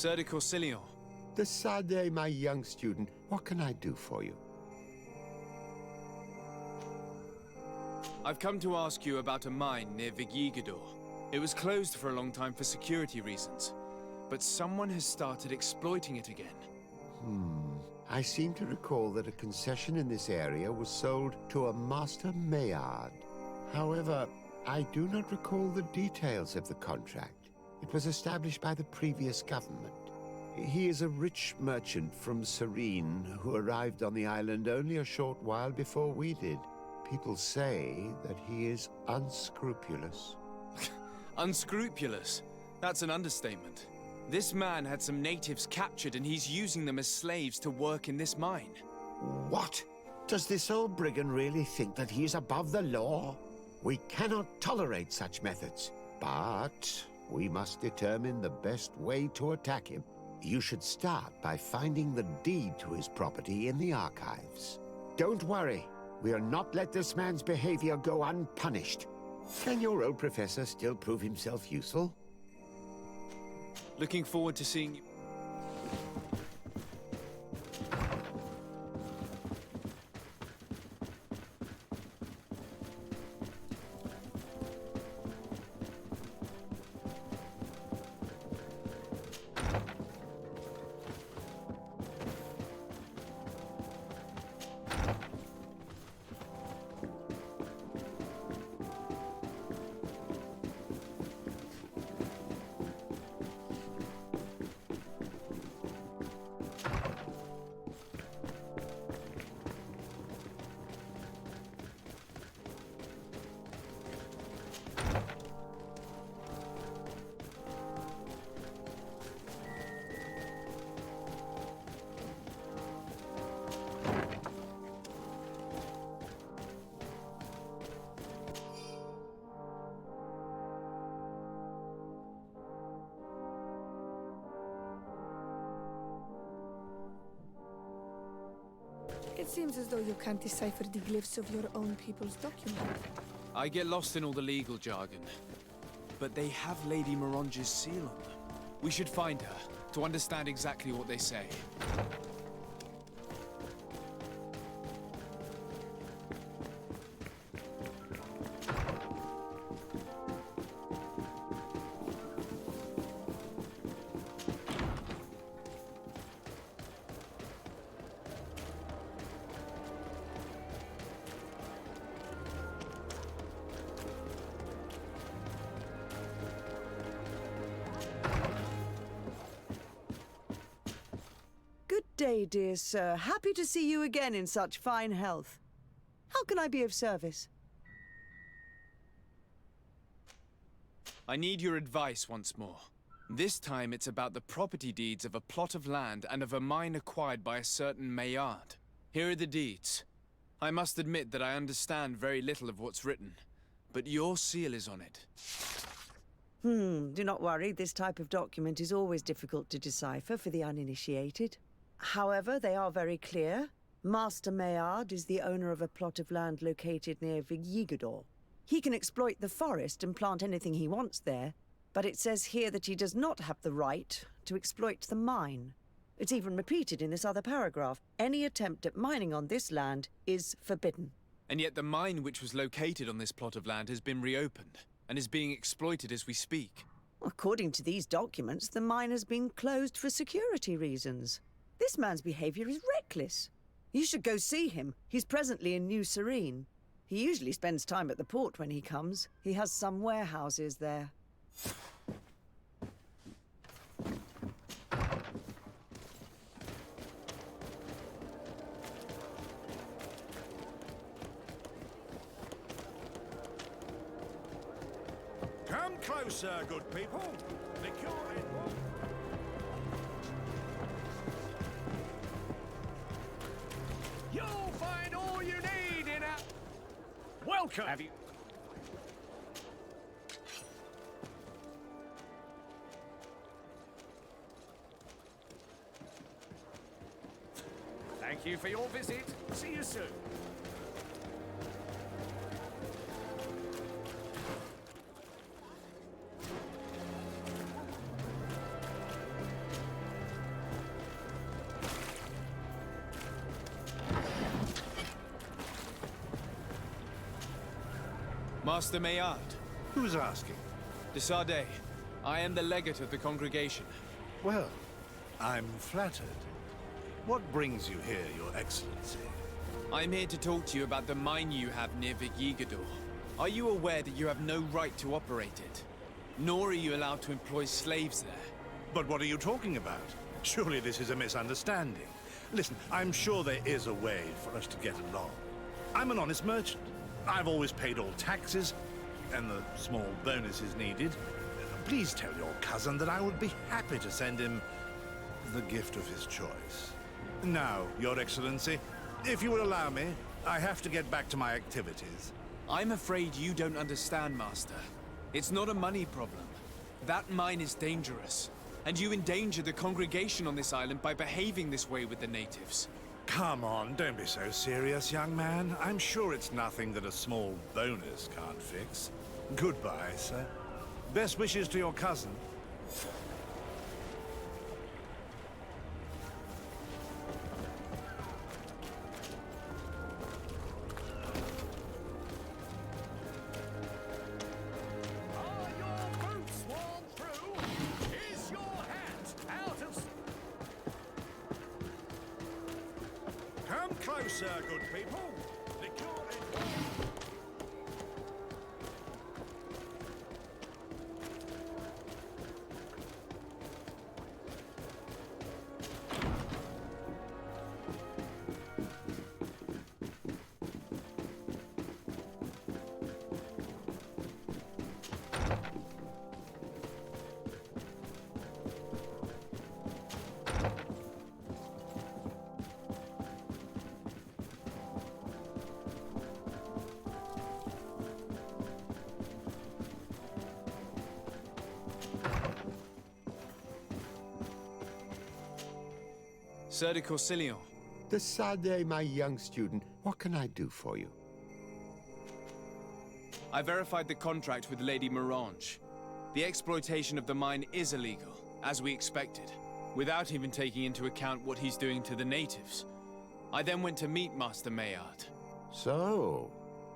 Sieur de Courcillon. Decidez, my young student. What can I do for you? I've come to ask you about a mine near Vigigador. It was closed for a long time for security reasons, but someone has started exploiting it again. I seem to recall that a concession in this area was sold to a Master Maillard. However, I do not recall the details of the contract. It was established by the previous government. He is a rich merchant from Serene who arrived on the island only a short while before we did. People say that he is unscrupulous. Unscrupulous? That's an understatement. This man had some natives captured and he's using them as slaves to work in this mine. What? Does this old brigand really think that he is above the law? We cannot tolerate such methods, but we must determine the best way to attack him. You should start by finding the deed to his property in the archives. Don't worry. We'll not let this man's behavior go unpunished. Can your old professor still prove himself useful? Looking forward to seeing you. It seems as though you can't decipher the glyphs of your own people's document. I get lost in all the legal jargon. But they have Lady Moronge's seal on them. We should find her, to understand exactly what they say. Good day, dear sir. Happy to see you again in such fine health. How can I be of service? I need your advice once more. This time it's about the property deeds of a plot of land and of a mine acquired by a certain Maillard. Here are the deeds. I must admit that I understand very little of what's written, but your seal is on it. Do not worry. This type of document is always difficult to decipher for the uninitiated. However, they are very clear. Master Maillard is the owner of a plot of land located near Vigigidor. He can exploit the forest and plant anything he wants there, but it says here that he does not have the right to exploit the mine. It's even repeated in this other paragraph. Any attempt at mining on this land is forbidden. And yet the mine which was located on this plot of land has been reopened, and is being exploited as we speak. According to these documents, the mine has been closed for security reasons. This man's behavior is reckless. You should go see him. He's presently in New Serene. He usually spends time at the port when he comes. He has some warehouses there. Come closer, good people. Lick your head. You'll find all you need in a... Welcome! Have you... Thank you for your visit. See you soon. Master Maillard. Who's asking? De Sardet. I am the legate of the congregation. Well, I'm flattered. What brings you here, Your Excellency? I'm here to talk to you about the mine you have near Vigigidor. Are you aware that you have no right to operate it? Nor are you allowed to employ slaves there. But what are you talking about? Surely this is a misunderstanding. Listen, I'm sure there is a way for us to get along. I'm an honest merchant. I've always paid all taxes, and the small bonuses needed. Please tell your cousin that I would be happy to send him the gift of his choice. Now, Your Excellency, if you will allow me, I have to get back to my activities. I'm afraid you don't understand, Master. It's not a money problem. That mine is dangerous, and you endanger the congregation on this island by behaving this way with the natives. Come on, don't be so serious, young man. I'm sure it's nothing that a small bonus can't fix. Goodbye, sir. Best wishes to your cousin. sir, good people. Liqueur is... Sir de Corsilion. Decidez, my young student. What can I do for you? I verified the contract with Lady Mirange. The exploitation of the mine is illegal, as we expected, without even taking into account what he's doing to the natives. I then went to meet Master Maillard. So,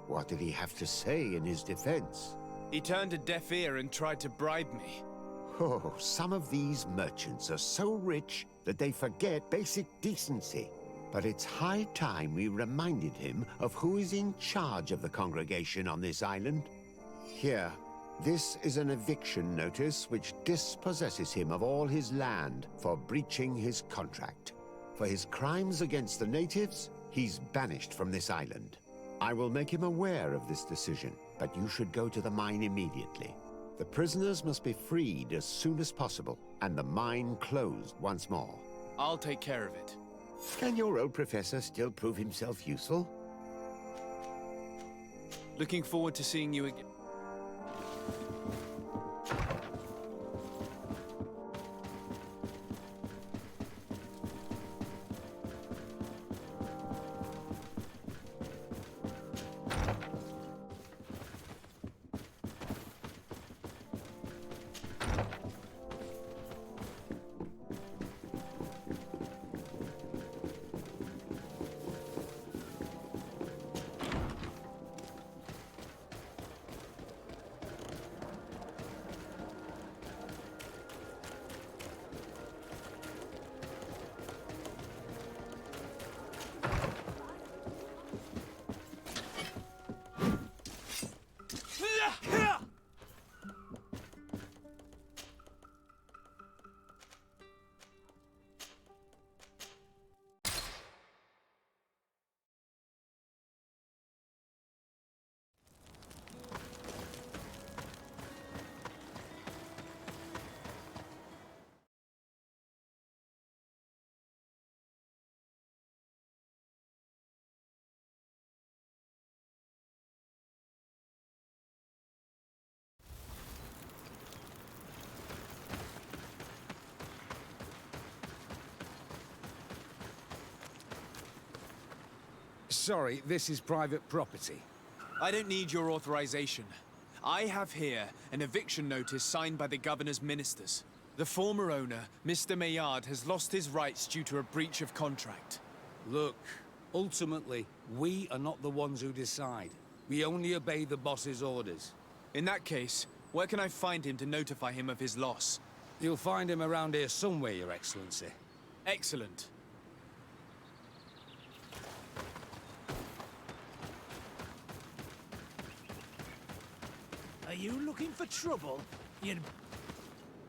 what did he have to say in his defense? He turned a deaf ear and tried to bribe me. Oh, some of these merchants are so rich that they forget basic decency. But it's high time we reminded him of who is in charge of the congregation on this island. Here, this is an eviction notice which dispossesses him of all his land for breaching his contract. For his crimes against the natives, he's banished from this island. I will make him aware of this decision, but you should go to the mine immediately. The prisoners must be freed as soon as possible, and the mine closed once more. I'll take care of it. Can your old professor still prove himself useful? Looking forward to seeing you again. Sorry, this is private property. I don't need your authorization. I have here an eviction notice signed by the governor's ministers. The former owner, Mr. Maillard, has lost his rights due to a breach of contract. Look, ultimately, we are not the ones who decide. We only obey the boss's orders. In that case, where can I find him to notify him of his loss? You'll find him around here somewhere, Your Excellency. Excellent. Are you looking for trouble? You'd...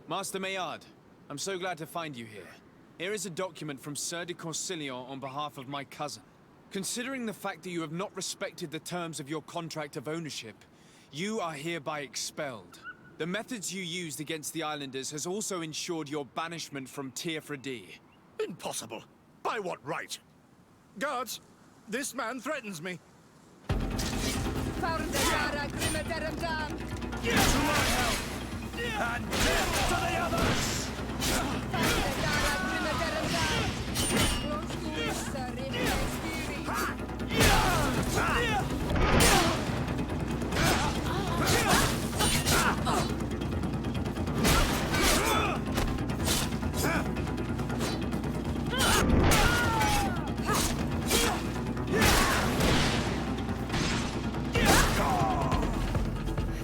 Master Maillard, I'm so glad to find you here. Here is a document from Sir de Corsilion on behalf of my cousin. Considering the fact that you have not respected the terms of your contract of ownership, you are hereby expelled. The methods you used against the islanders has also ensured your banishment from Teofredi. Impossible. By what right? Guards, this man threatens me. To my help! And death to the others!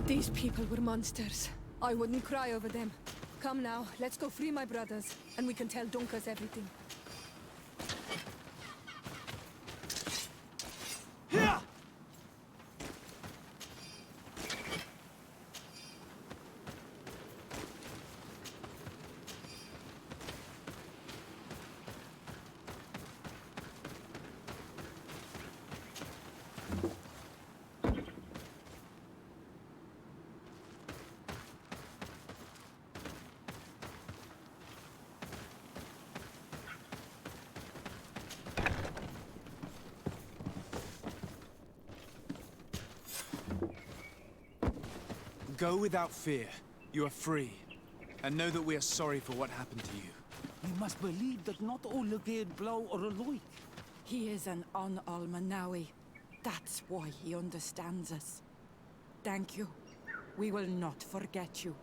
These people were monsters. I wouldn't cry over them. Come now, let's go free my brothers, and we can tell Dunkas everything. Go without fear. You are free. And know that we are sorry for what happened to you. We must believe that not all Legate Blau are alike. He is an Almanawi. That's why he understands us. Thank you. We will not forget you.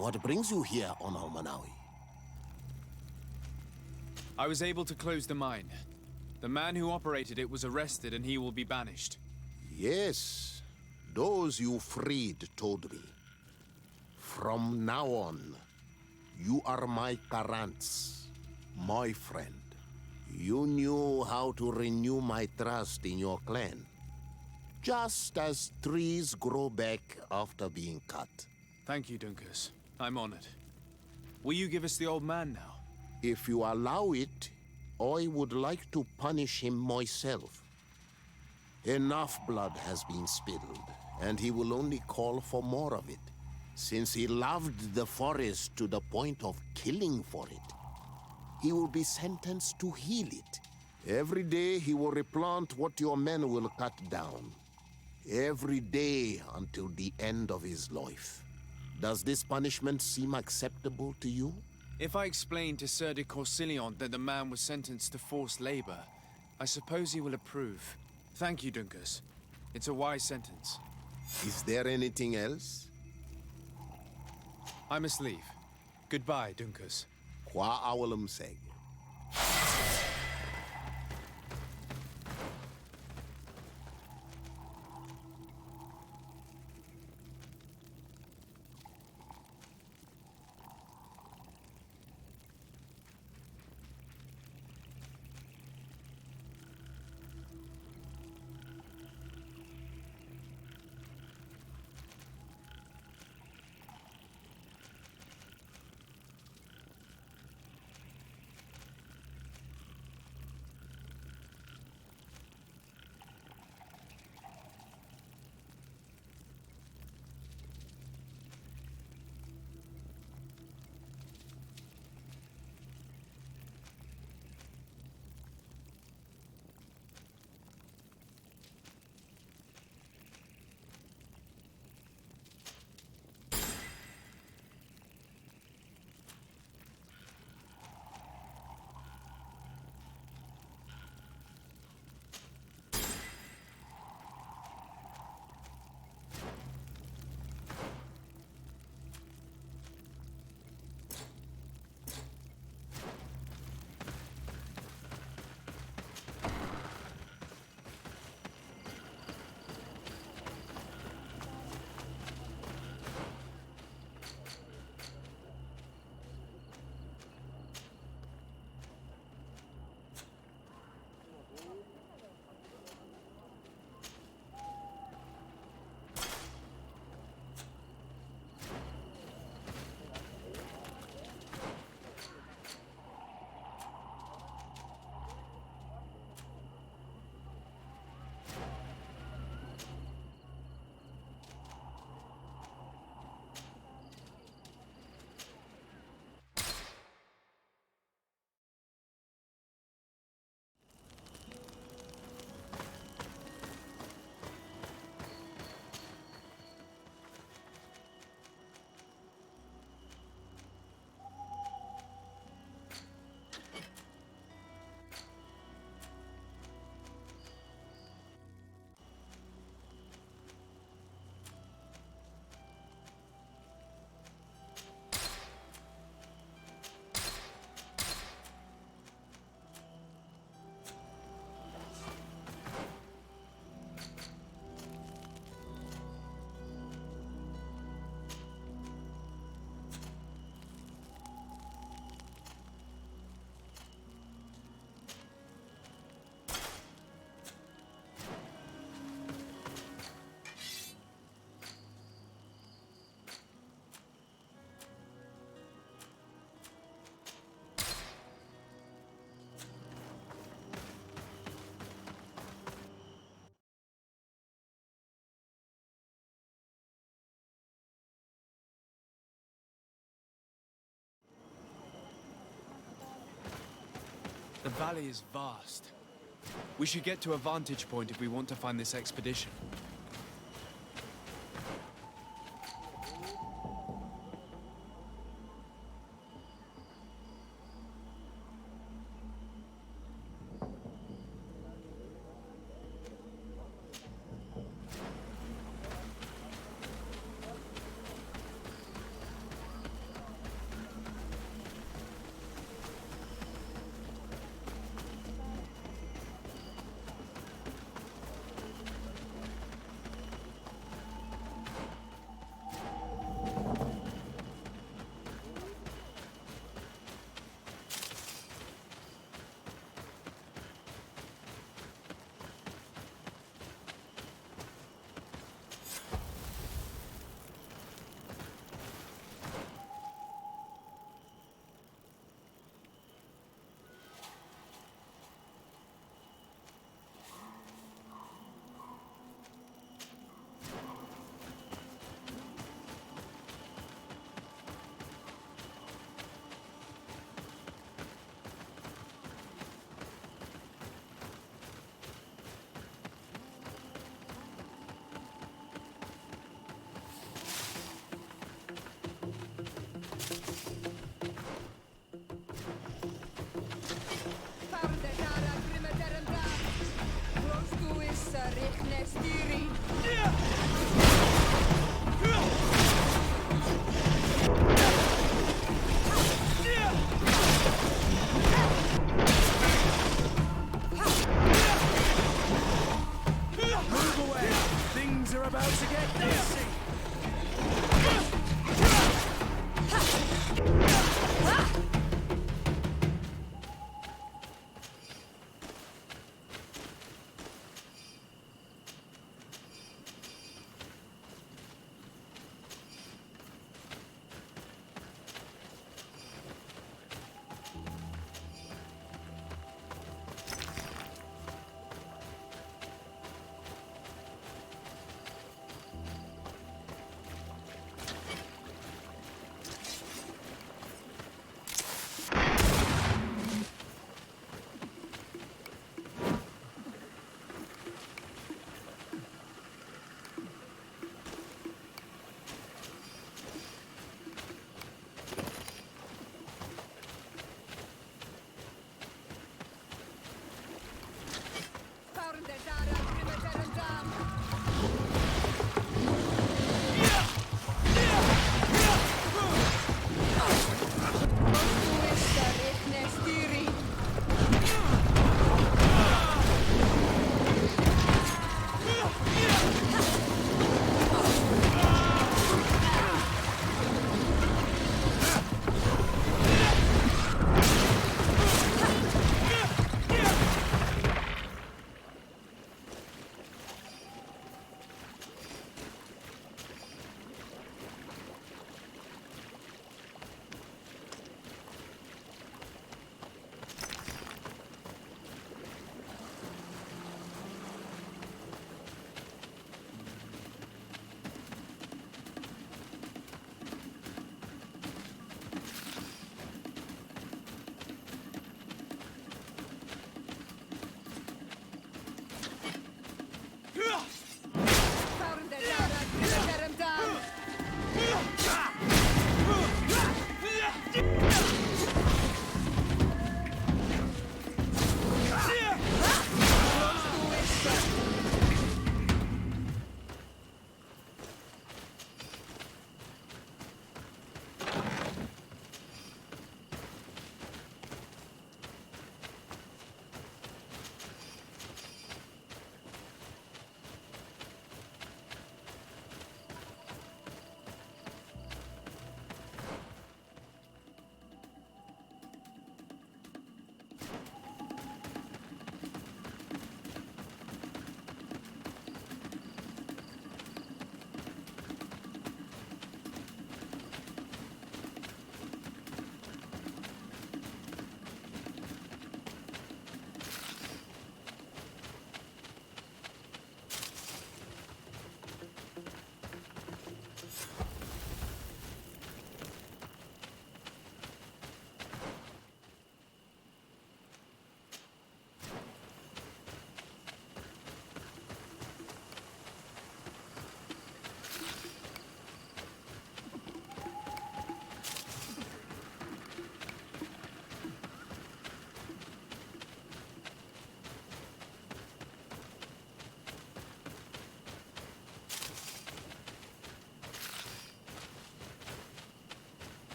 What brings you here on Almanawi? I was able to close the mine. The man who operated it was arrested and he will be banished. Yes, those you freed told me. From now on, you are my Karants, my friend. You knew how to renew my trust in your clan. Just as trees grow back after being cut. Thank you, Dunkus. I'm honored. Will you give us the old man now? If you allow it, I would like to punish him myself. Enough blood has been spilled, and he will only call for more of it. Since he loved the forest to the point of killing for it, he will be sentenced to heal it. Every day he will replant what your men will cut down. Every day until the end of his life. Does this punishment seem acceptable to you? If I explain to Sir de Corsilion that the man was sentenced to forced labor, I suppose he will approve. Thank you, Dunkus. It's a wise sentence. Is there anything else? I must leave. Goodbye, Dunkus. Qua awalum seg. The valley is vast. We should get to a vantage point if we want to find this expedition.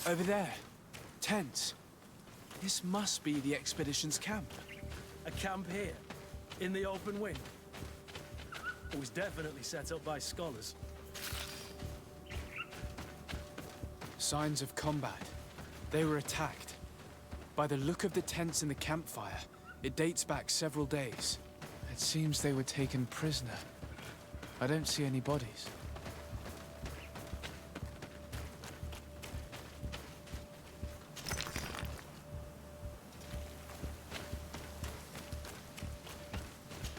Over there. Tents. This must be the expedition's camp. A camp here? In the open wind? It was definitely set up by scholars. Signs of combat. They were attacked. By the look of the tents in the campfire, it dates back several days. It seems they were taken prisoner. I don't see any bodies.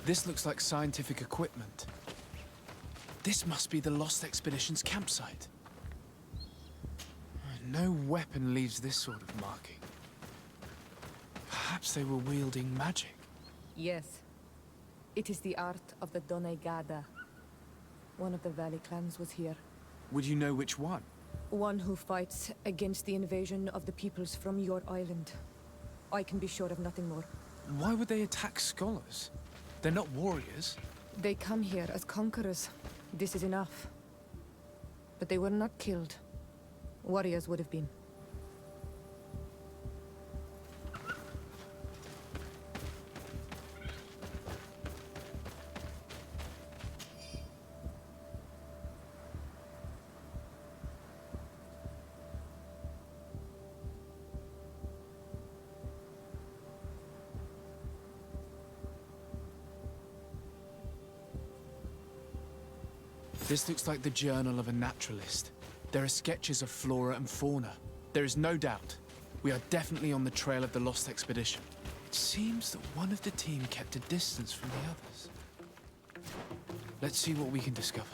This looks like scientific equipment. This must be the Lost Expedition's campsite. No weapon leaves this sort of marking. Perhaps they were wielding magic. Yes. It is the art of the Donegada. One of the Valley clans was here. Would you know which one? One who fights against the invasion of the peoples from your island. I can be sure of nothing more. Why would they attack scholars? They're not warriors. They come here as conquerors. This is enough. But they were not killed. Warriors would have been. This looks like the journal of a naturalist. There are sketches of flora and fauna. There is no doubt. We are definitely on the trail of the Lost Expedition. It seems that one of the team kept a distance from the others. Let's see what we can discover.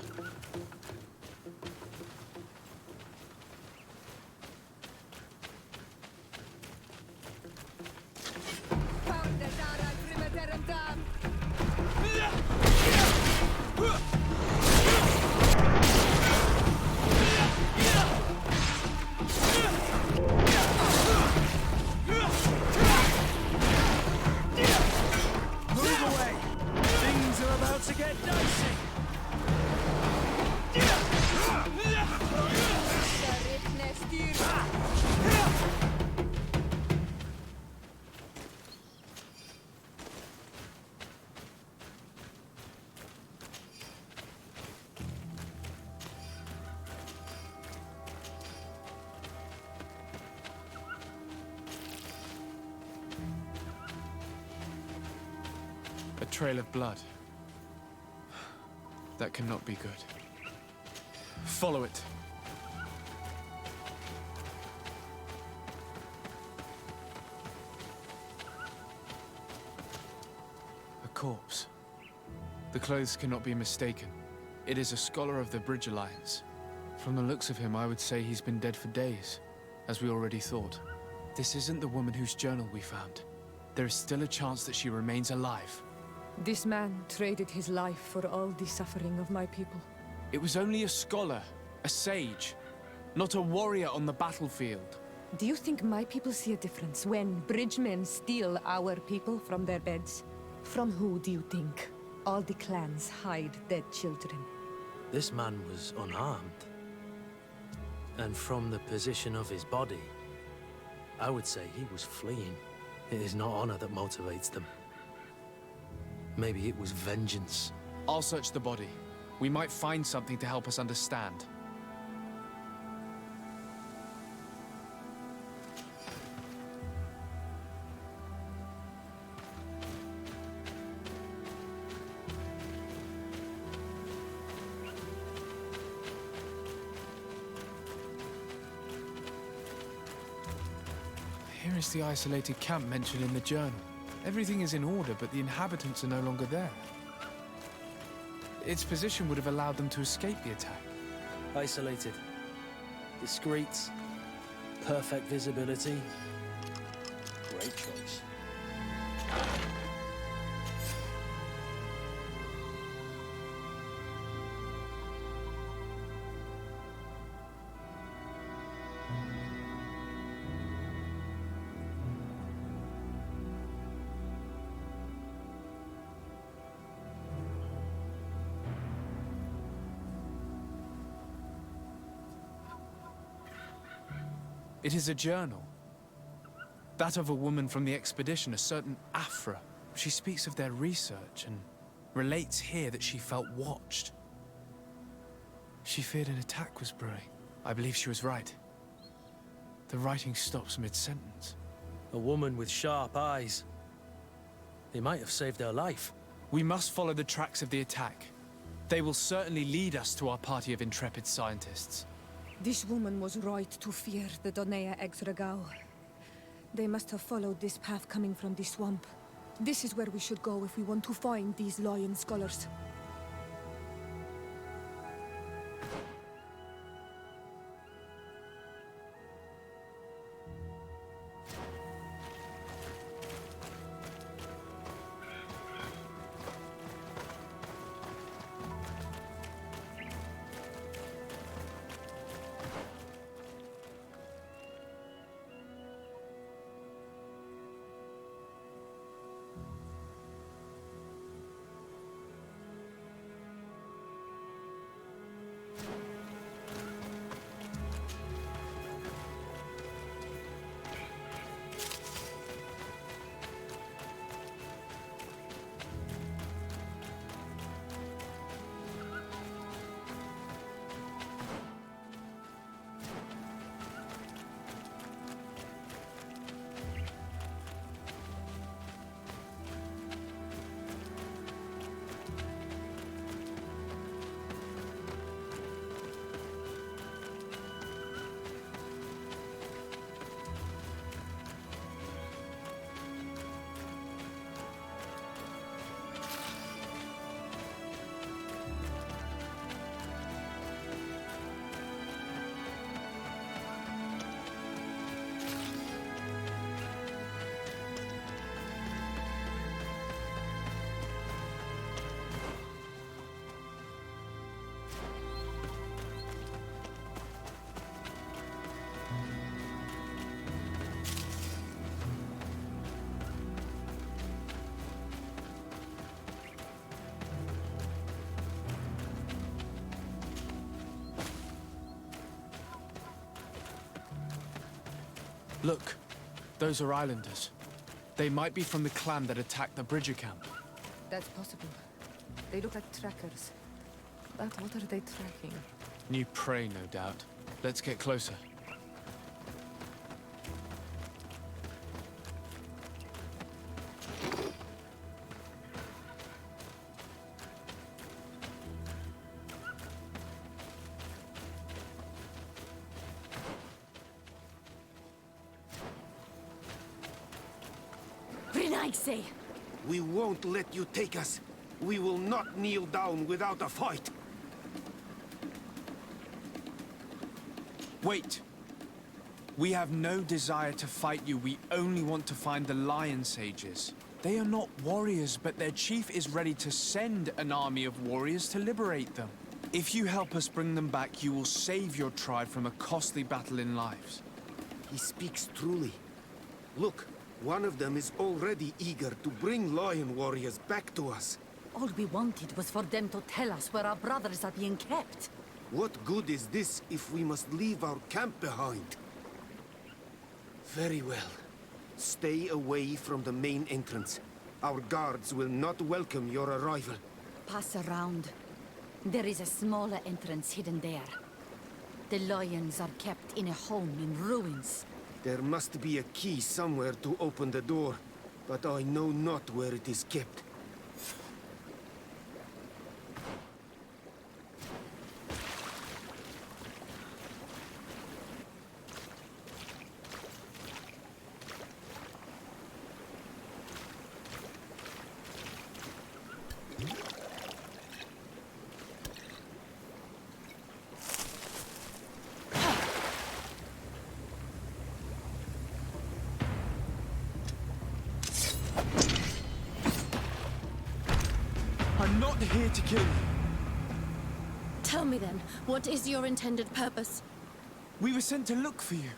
A trail of blood. That cannot be good. Follow it. A corpse. The clothes cannot be mistaken. It is a scholar of the Bridge Alliance. From the looks of him, I would say he's been dead for days, as we already thought. This isn't the woman whose journal we found. There is still a chance that she remains alive. This man traded his life for all the suffering of my people. It was only a scholar, a sage, not a warrior on the battlefield. Do you think my people see a difference when bridgemen steal our people from their beds? From who do you think all the clans hide dead children? This man was unarmed. And from the position of his body, I would say he was fleeing. It is not honor that motivates them. Maybe it was vengeance. I'll search the body. We might find something to help us understand. Here is the isolated camp mentioned in the journal. Everything is in order, but the inhabitants are no longer there. Its position would have allowed them to escape the attack. Isolated. Discreet. Perfect visibility. Great choice. It is a journal. That of a woman from the expedition, a certain Afra. She speaks of their research and relates here that she felt watched. She feared an attack was brewing. I believe she was right. The writing stops mid-sentence. A woman with sharp eyes. They might have saved her life. We must follow the tracks of the attack. They will certainly lead us to our party of intrepid scientists. This woman was right to fear the Donea Exregao. They must have followed this path coming from the swamp. This is where we should go if we want to find these lion scholars. Look, those are islanders. They might be from the clan that attacked the Bridger camp. That's possible. They look like trackers. But what are they tracking? New prey, no doubt. Let's get closer. We won't let you take us. We will not kneel down without a fight. Wait! We have no desire to fight you. We only want to find the Lion Sages. They are not warriors, but their chief is ready to send an army of warriors to liberate them. If you help us bring them back, you will save your tribe from a costly battle in lives. He speaks truly. Look, one of them is already eager to bring lion warriors back to us. All we wanted was for them to tell us where our brothers are being kept. What good is this if we must leave our camp behind? Very well. Stay away from the main entrance. Our guards will not welcome your arrival. Pass around. There is a smaller entrance hidden there. The lions are kept in a home in ruins. There must be a key somewhere to open the door, but I know not where it is kept. I'm not here to kill you. Tell me then, what is your intended purpose? We were sent to look for you.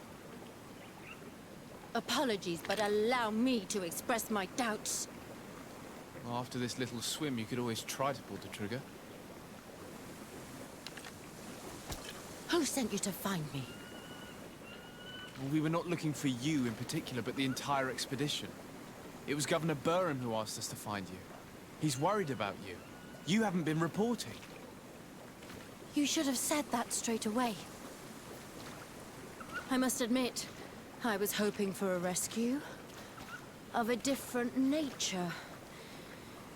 Apologies, but allow me to express my doubts. Well, after this little swim, you could always try to pull the trigger. Who sent you to find me? We were not looking for you in particular, but the entire expedition. It was Governor Burham who asked us to find you. He's worried about you. You haven't been reporting. You should have said that straight away. I must admit, I was hoping for a rescue. Of a different nature.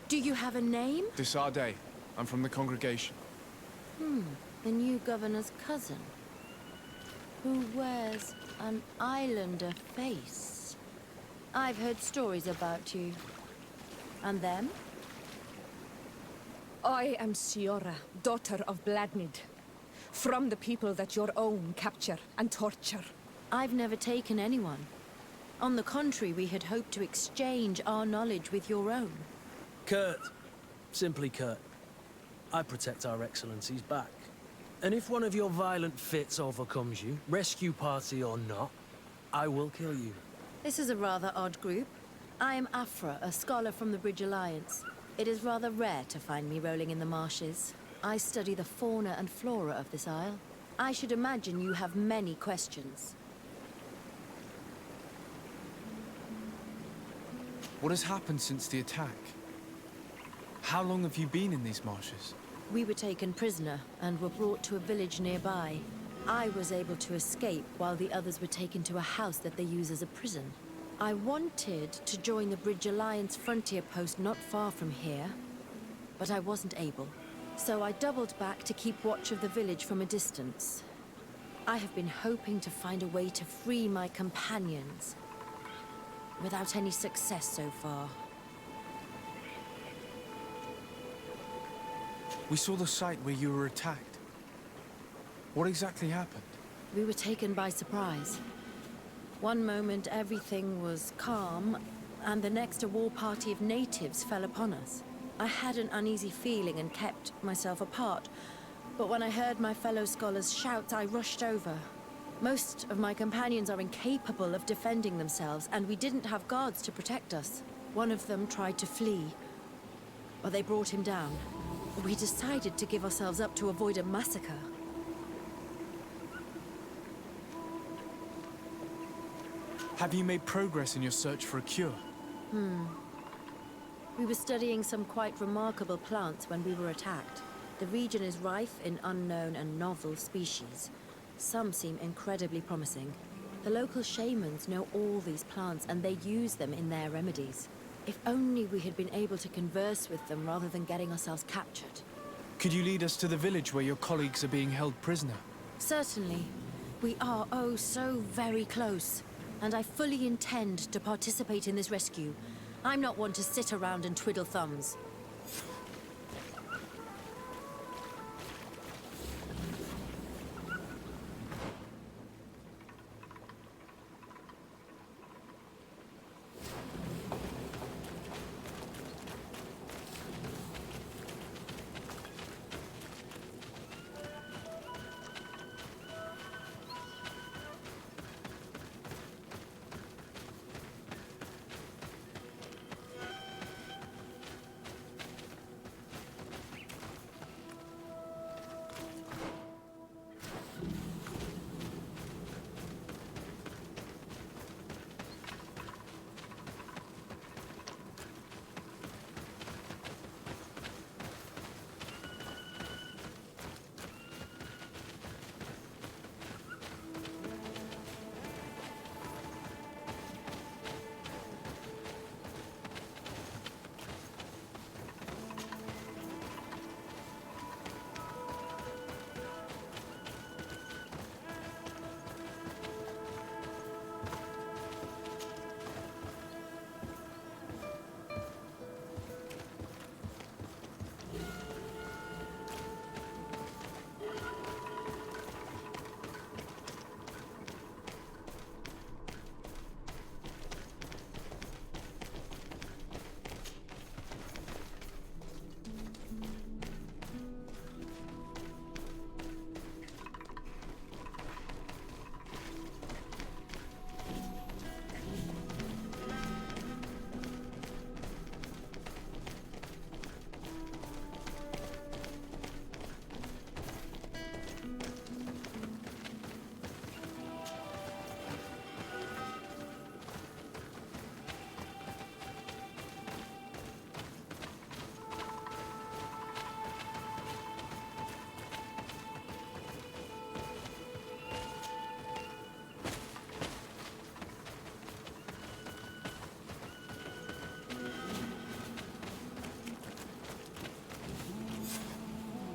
Do you have a name? Desarde. I'm from the congregation. The new governor's cousin. Who wears an islander face. I've heard stories about you. And them? I am Siora, daughter of Bladnid. From the people that your own capture and torture. I've never taken anyone. On the contrary, we had hoped to exchange our knowledge with your own. Kurt. Simply Kurt. I protect our excellencies back. And if one of your violent fits overcomes you, rescue party or not, I will kill you. This is a rather odd group. I am Afra, a scholar from the Bridge Alliance. It is rather rare to find me rolling in the marshes. I study the fauna and flora of this isle. I should imagine you have many questions. What has happened since the attack? How long have you been in these marshes? We were taken prisoner and were brought to a village nearby. I was able to escape while the others were taken to a house that they use as a prison. I wanted to join the Bridge Alliance frontier post not far from here, but I wasn't able. So I doubled back to keep watch of the village from a distance. I have been hoping to find a way to free my companions, without any success so far. We saw the site where you were attacked. What exactly happened? We were taken by surprise. One moment everything was calm, and the next a war party of natives fell upon us. I had an uneasy feeling and kept myself apart, but when I heard my fellow scholars' shouts, I rushed over. Most of my companions are incapable of defending themselves, and we didn't have guards to protect us. One of them tried to flee, but they brought him down. We decided to give ourselves up to avoid a massacre. Have you made progress in your search for a cure? We were studying some quite remarkable plants when we were attacked. The region is rife in unknown and novel species. Some seem incredibly promising. The local shamans know all these plants and they use them in their remedies. If only we had been able to converse with them rather than getting ourselves captured. Could you lead us to the village where your colleagues are being held prisoner? Certainly. We are, oh, so very close. And I fully intend to participate in this rescue. I'm not one to sit around and twiddle thumbs.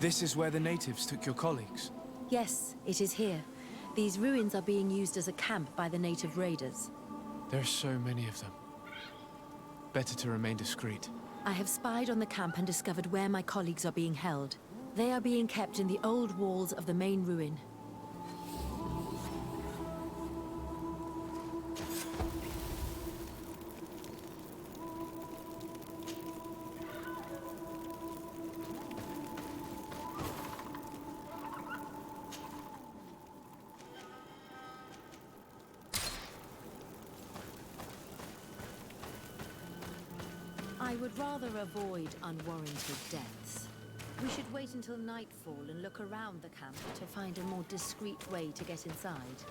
This is where the natives took your colleagues? Yes, it is here. These ruins are being used as a camp by the native raiders. There are so many of them. Better to remain discreet. I have spied on the camp and discovered where my colleagues are being held. They are being kept in the old walls of the main ruin. I would rather avoid unwarranted deaths. We should wait until nightfall and look around the camp to find a more discreet way to get inside.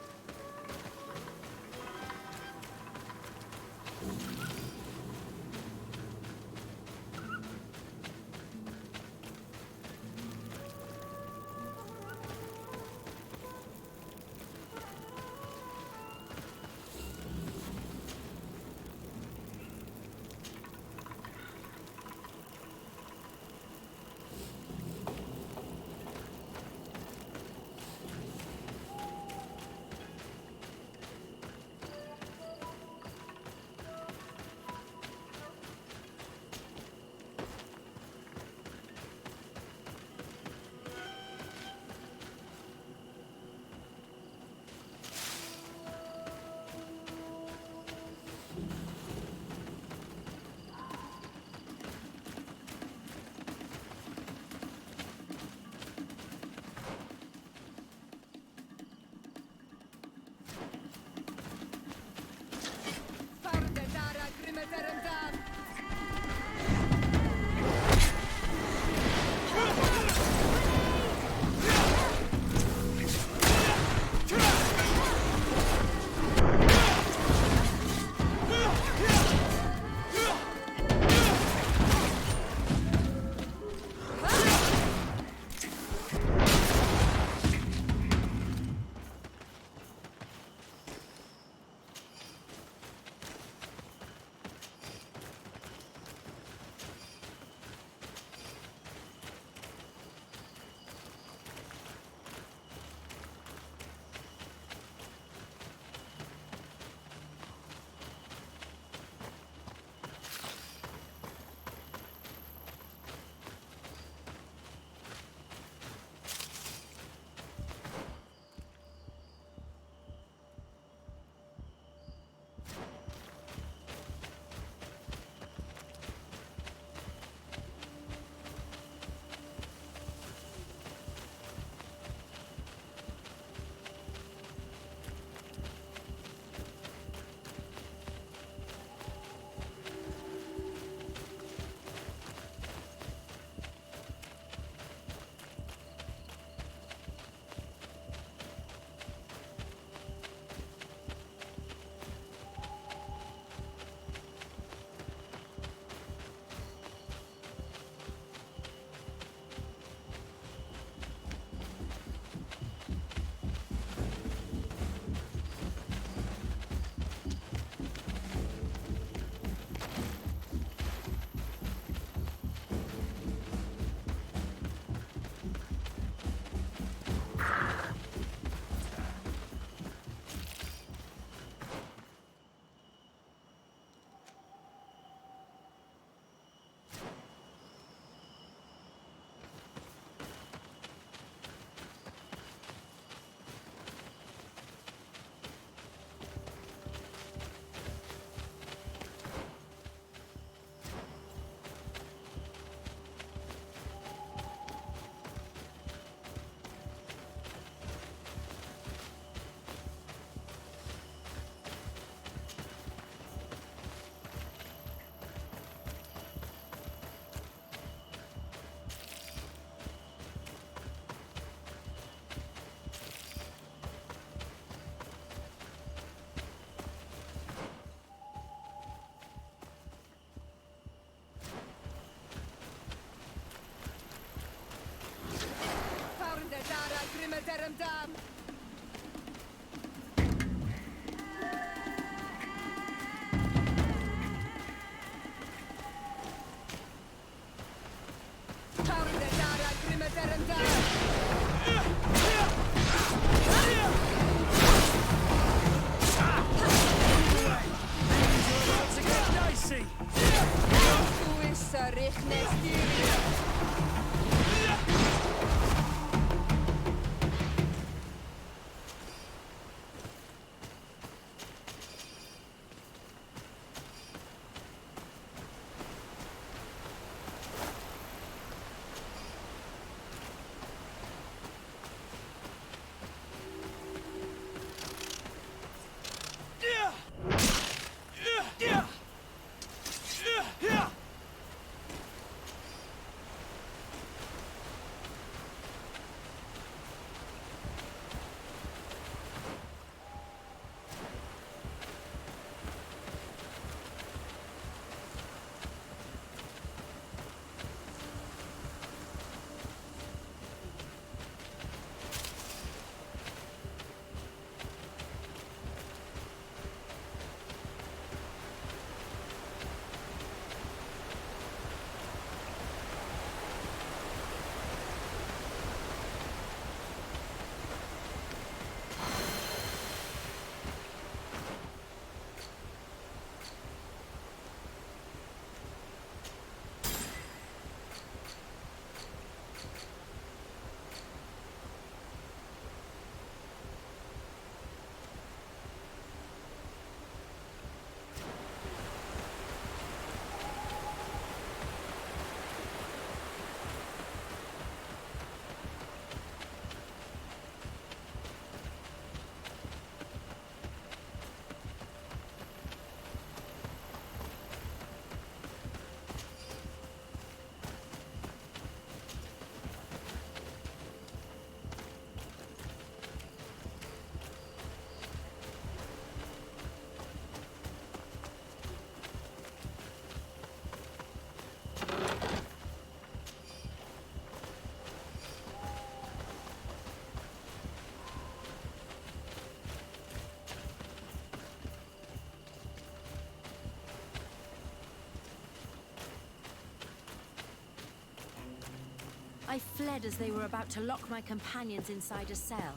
I fled as they were about to lock my companions inside a cell.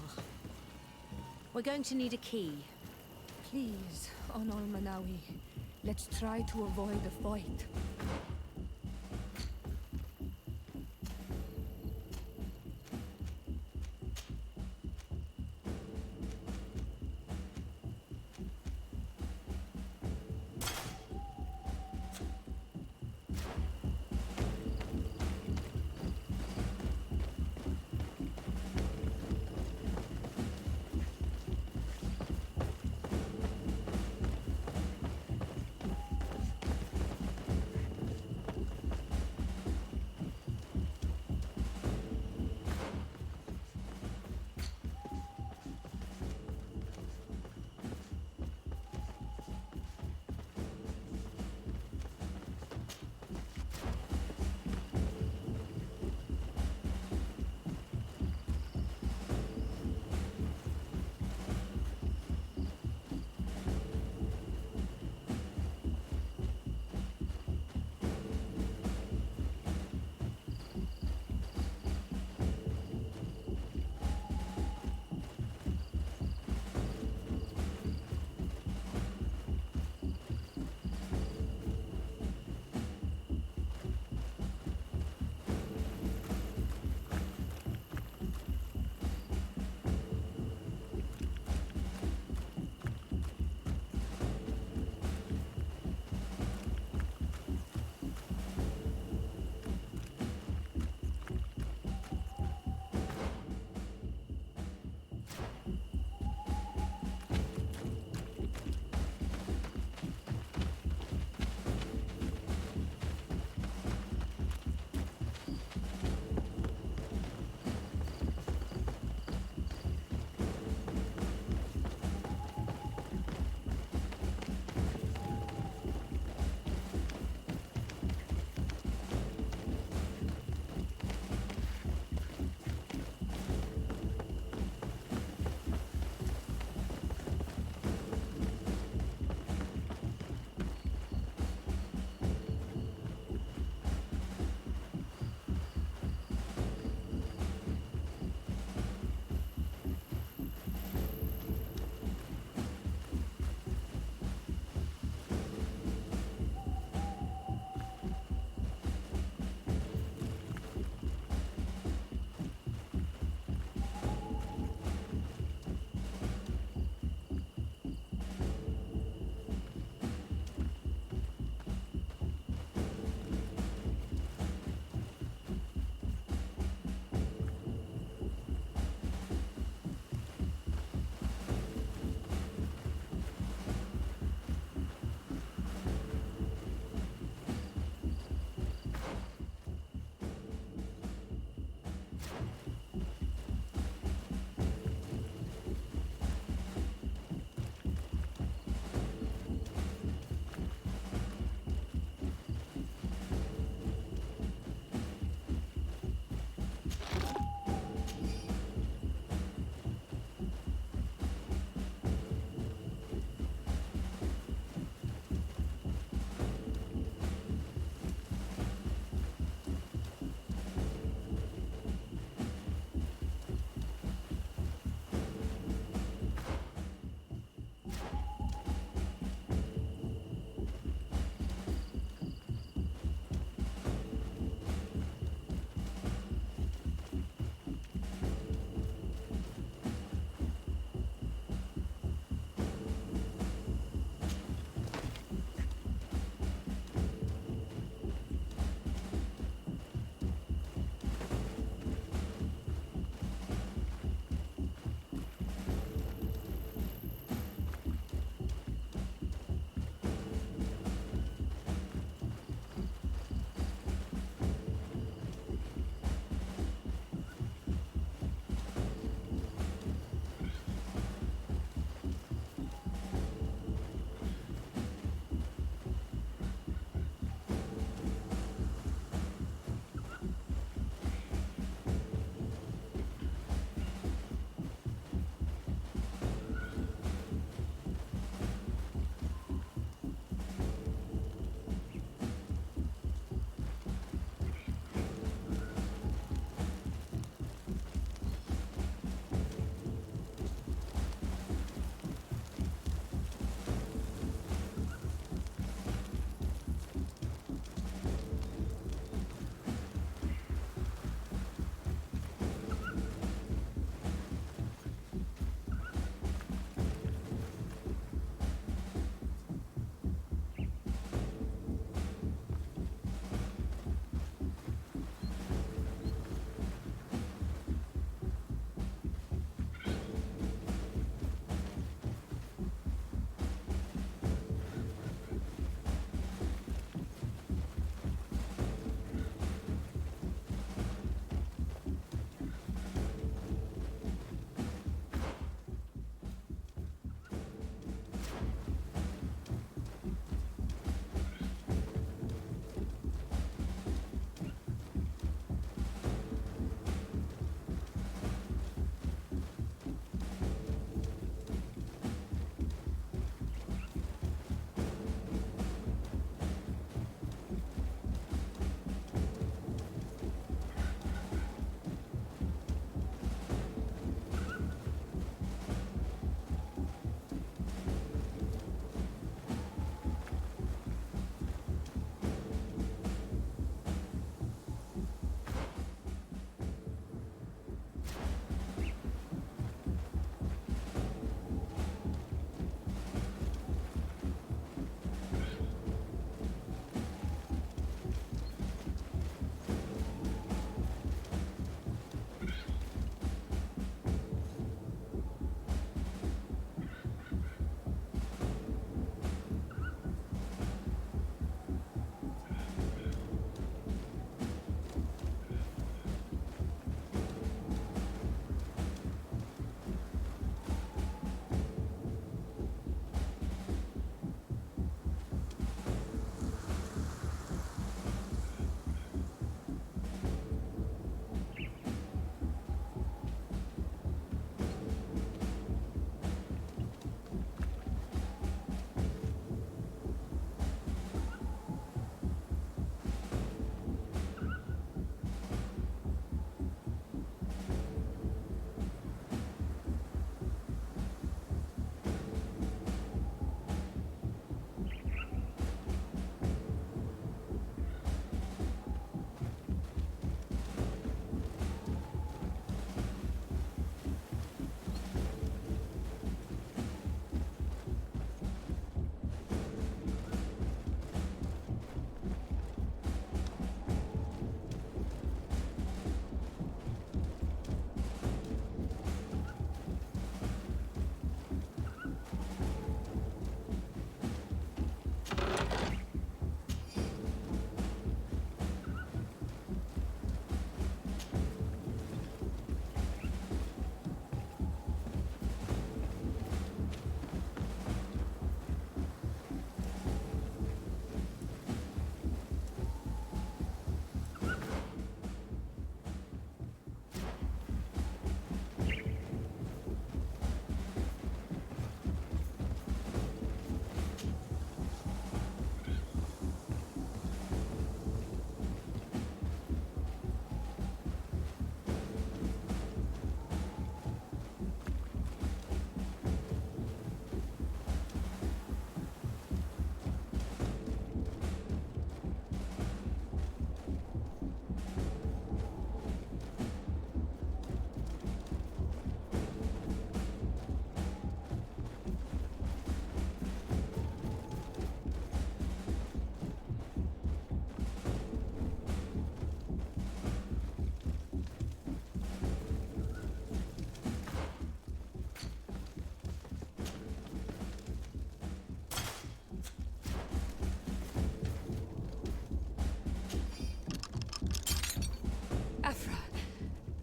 We're going to need a key. Please, on Manawi, let's try to avoid a fight.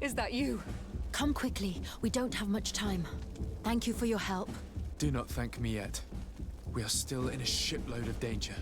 Is that you? Come quickly. We don't have much time. Thank you for your help. Do not thank me yet. We are still in a shipload of danger.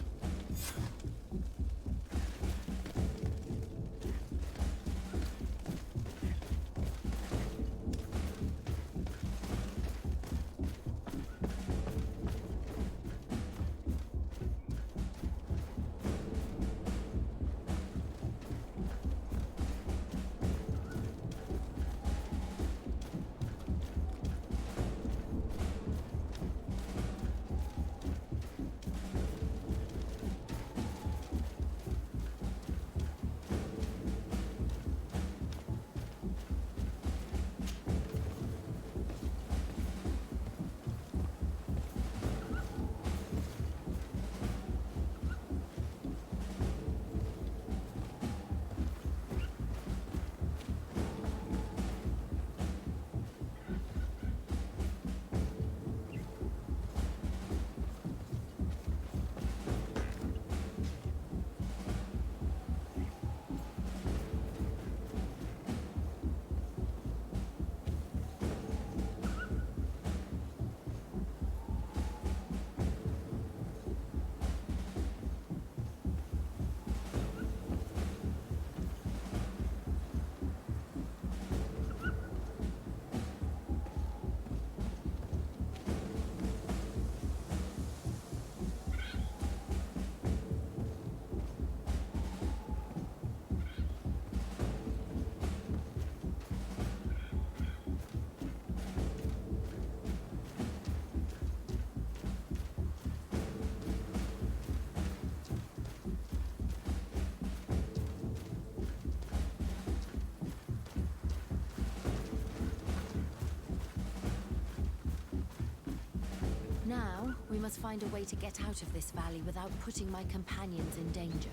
Now, we must find a way to get out of this valley without putting my companions in danger.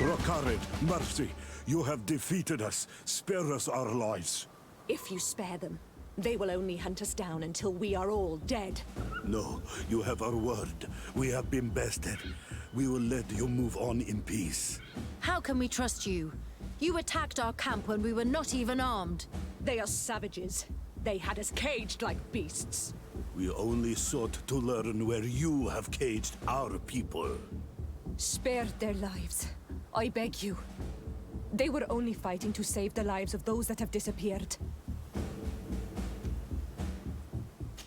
Rokarid, mercy, you have defeated us. Spare us our lives. If you spare them, they will only hunt us down until we are all dead. No, you have our word. We have been bested. We will let you move on in peace. How can we trust you? You attacked our camp when we were not even armed. They are savages. They had us caged like beasts. We only sought to learn where you have caged our people. Spare their lives. I beg you. They were only fighting to save the lives of those that have disappeared.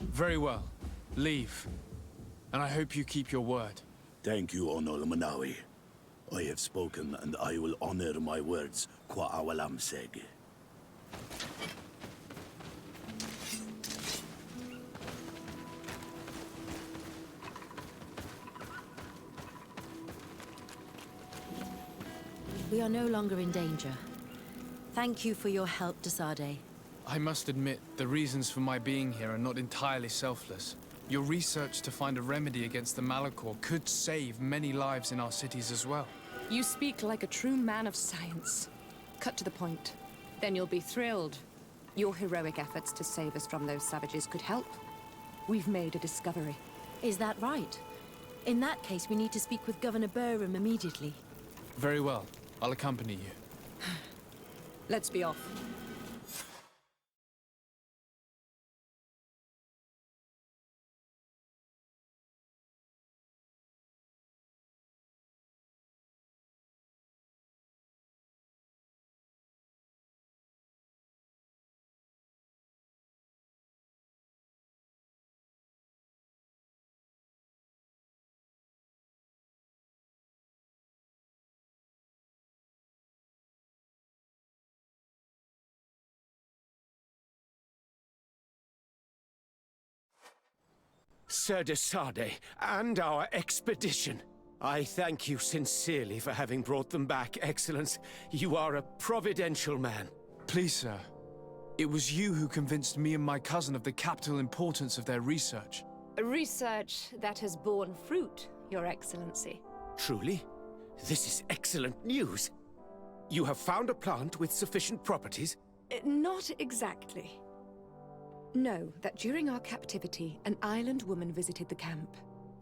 Very well. Leave. And I hope you keep your word. Thank you, Onol Manawi. I have spoken, and I will honor my words, Kwa awalam seg. We are no longer in danger. Thank you for your help, Desade. I must admit, the reasons for my being here are not entirely selfless. Your research to find a remedy against the Malachor could save many lives in our cities as well. You speak like a true man of science. Cut to the point. Then you'll be thrilled. Your heroic efforts to save us from those savages could help. We've made a discovery. Is that right? In that case, we need to speak with Governor Burham immediately. Very well. I'll accompany you. Let's be off. Sir de Sade, and our expedition. I thank you sincerely for having brought them back, Excellence. You are a providential man. Please, sir. It was you who convinced me and my cousin of the capital importance of their research. A research that has borne fruit, Your Excellency. Truly? This is excellent news. You have found a plant with sufficient properties? Not exactly. Know that during our captivity, an island woman visited the camp.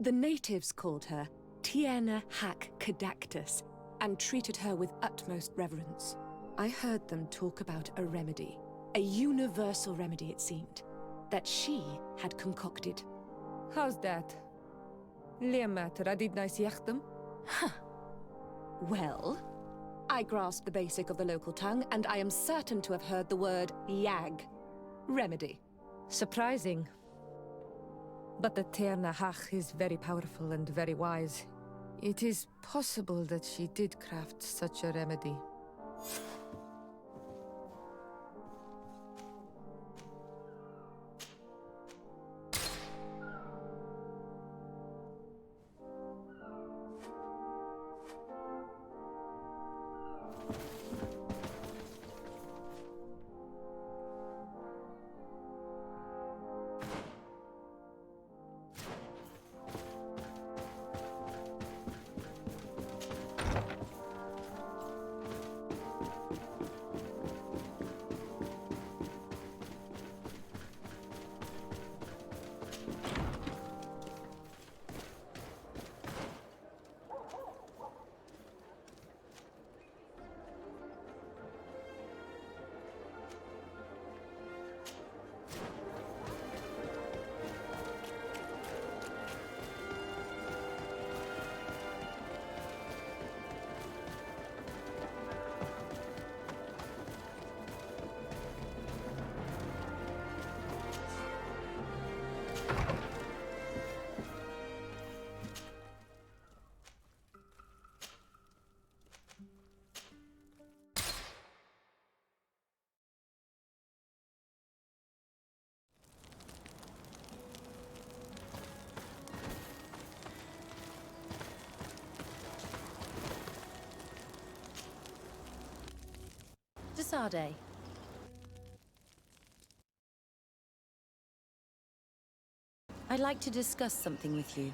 The natives called her Tiena Hac Cadactus and treated her with utmost reverence. I heard them talk about a remedy, a universal remedy it seemed, that she had concocted. How's that? Liamat radidnais yachtem? Huh. Well, I grasp the basic of the local tongue, and I am certain to have heard the word yag. Remedy. Surprising. But the Terna Hach is very powerful and very wise. It is possible that she did craft such a remedy. De Sade. I'd like to discuss something with you.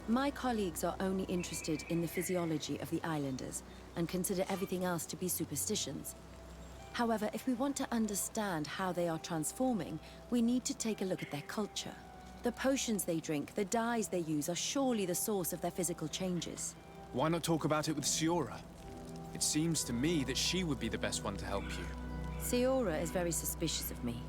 My colleagues are only interested in the physiology of the islanders and consider everything else to be superstitions. However, if we want to understand how they are transforming, we need to take a look at their culture. The potions they drink, the dyes they use are surely the source of their physical changes. Why not talk about it with Siora? It seems to me that she would be the best one to help you. Siora is very suspicious of me.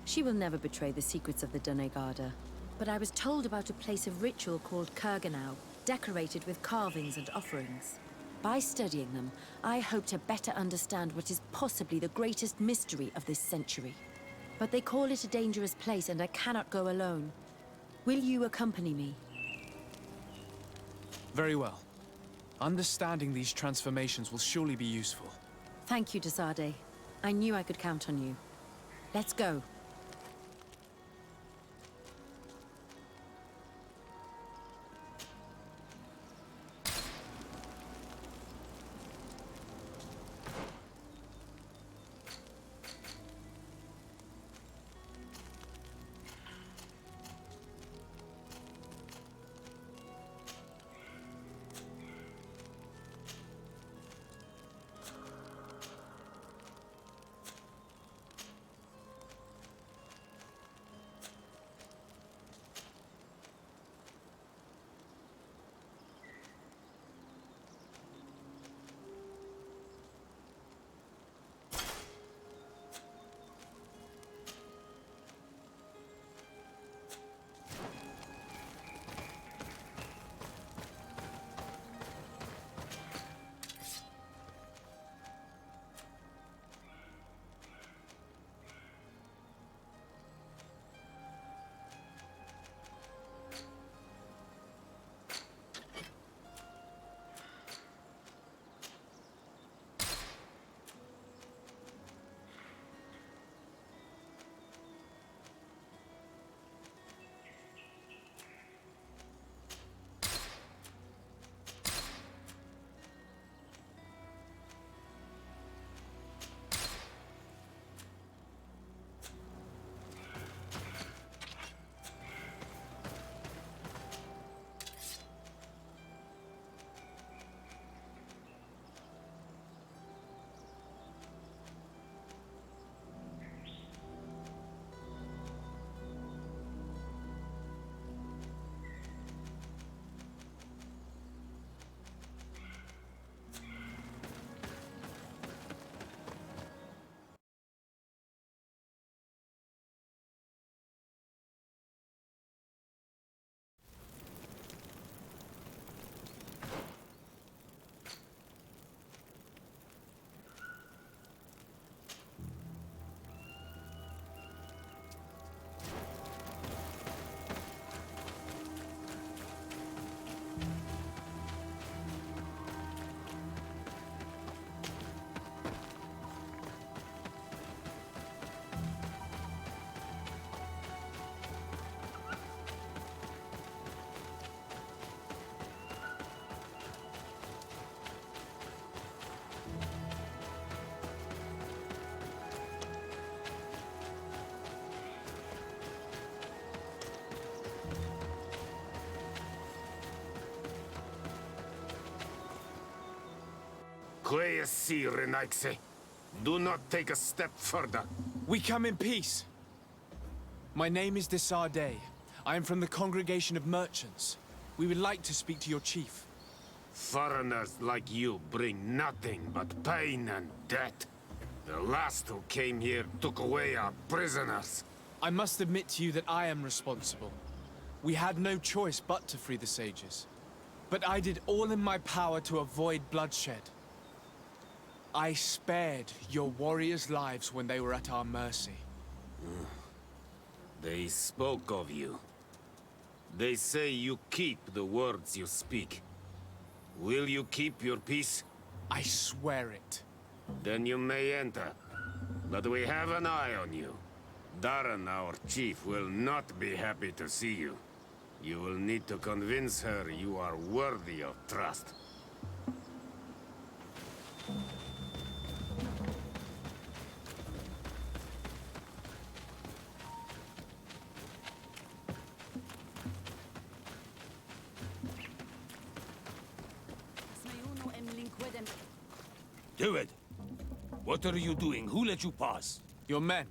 She will never betray the secrets of the Doneigada. But I was told about a place of ritual called Kurganau, decorated with carvings and offerings. By studying them, I hope to better understand what is possibly the greatest mystery of this century. But they call it a dangerous place, and I cannot go alone. Will you accompany me? Very well. Understanding these transformations will surely be useful. Thank you, De Sade. I knew I could count on you. Let's go. Quiesci, Renaxe. Do not take a step further. We come in peace. My name is Desardet. I am from the Congregation of Merchants. We would like to speak to your chief. Foreigners like you bring nothing but pain and death. The last who came here took away our prisoners. I must admit to you that I am responsible. We had no choice but to free the sages. But I did all in my power to avoid bloodshed. I spared your warriors' lives when they were at our mercy. They spoke of you. They say you keep the words you speak. Will you keep your peace? I swear it. Then you may enter. But we have an eye on you. Darren, our chief, will not be happy to see you. You will need to convince her you are worthy of trust. Do it. What are you doing? Who let you pass? Your men.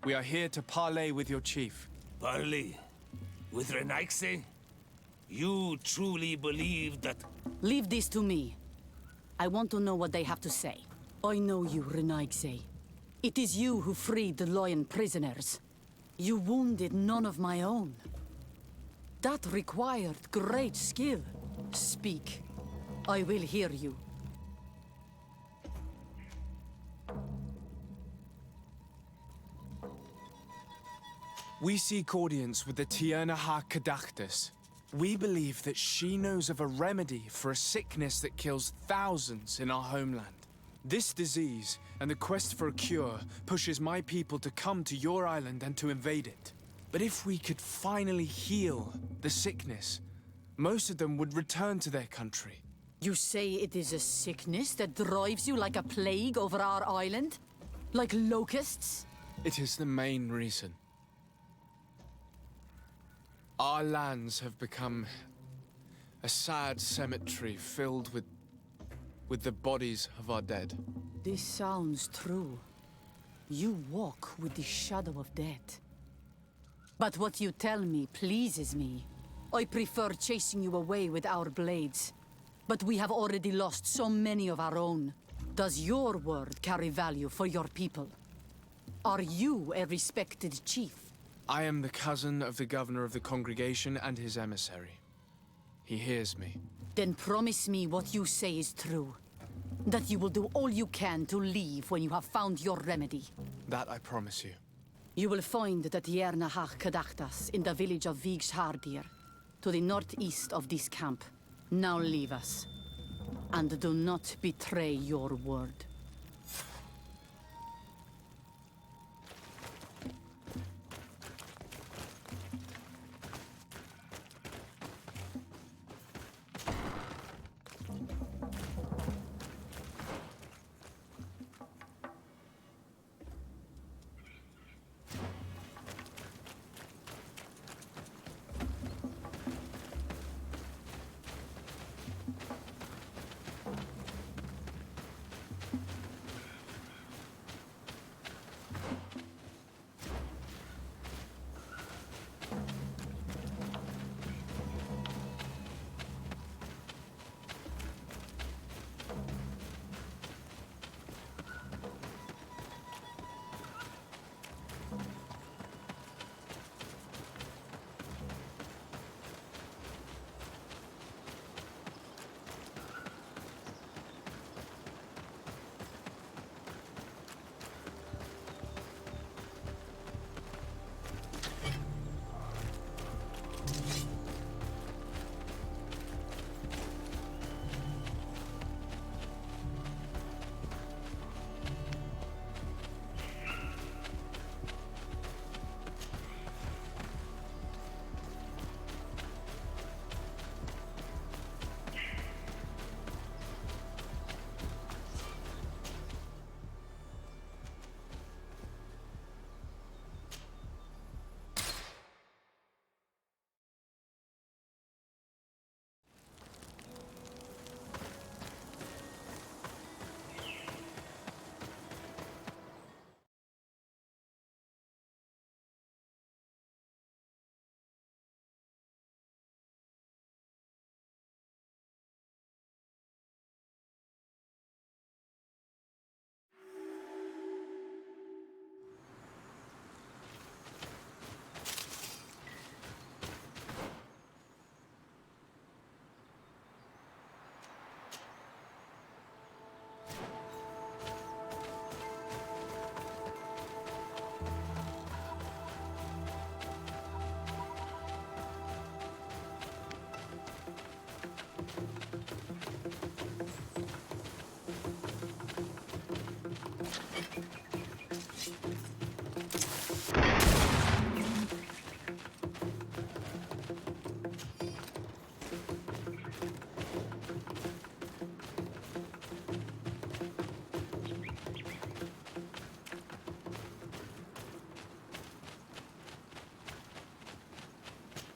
We are here to parley with your chief. Parley? With Renaxe? You truly believe that... Leave this to me. I want to know what they have to say. I know you, Renaxe. It is you who freed the lion prisoners. You wounded none of my own. That required great skill. Speak. I will hear you. We seek audience with the Tierna Ha Kadachtus. We believe that she knows of a remedy for a sickness that kills thousands in our homeland. This disease, and the quest for a cure, pushes my people to come to your island and to invade it. But if we could finally heal the sickness, most of them would return to their country. You say it is a sickness that drives you like a plague over our island? Like locusts? It is the main reason. Our lands have become a sad cemetery filled with the bodies of our dead. This sounds true. You walk with the shadow of death. But what you tell me pleases me. I prefer chasing you away with our blades. But we have already lost so many of our own. Does your word carry value for your people? Are you a respected chief? I am the cousin of the governor of the congregation and his emissary. He hears me. Then promise me what you say is true. That you will do all you can to leave when you have found your remedy. That I promise you. You will find the Tierna Hach Kadachtas in the village of Vigshardir, to the northeast of this camp. Now leave us. And do not betray your word.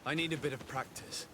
I need a bit of practice.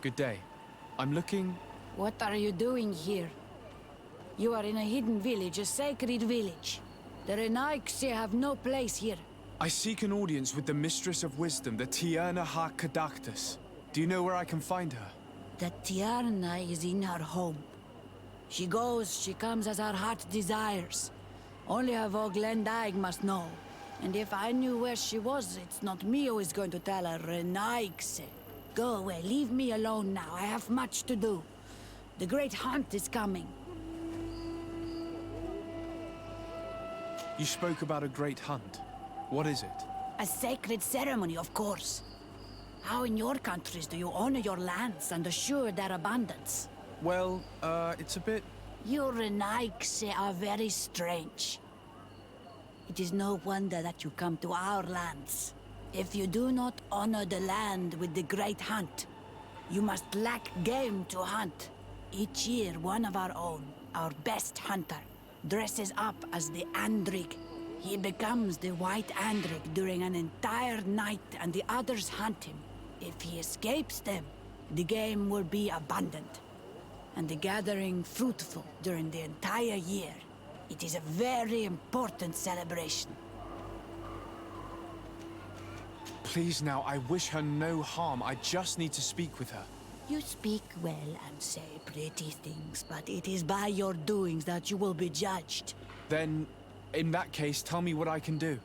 Good day. I'm looking... What are you doing here? You are in a hidden village, a sacred village. The Renaigse have no place here. I seek an audience with the Mistress of Wisdom, the Tierna ha Kadactus. Do you know where I can find her? The Tierna is in her home. She goes, she comes as her heart desires. Only her Voglendaig must know. And if I knew where she was, it's not me who is going to tell her, Renaigse. Go away, leave me alone now. I have much to do. The great hunt is coming. You spoke about a great hunt. What is it? A sacred ceremony, of course. How in your countries do you honor your lands and assure their abundance? Well, it's a bit... You Renaigse are very strange. It is no wonder that you come to our lands. If you do not honor the land with the great hunt, you must lack game to hunt. Each year, one of our own, our best hunter, dresses up as the Andrig. He becomes the White Andrig during an entire night and the others hunt him. If he escapes them, the game will be abundant, and the gathering fruitful during the entire year. It is a very important celebration. Please now, I wish her no harm. I just need to speak with her. You speak well and say pretty things, but it is by your doings that you will be judged. Then, in that case, tell me what I can do.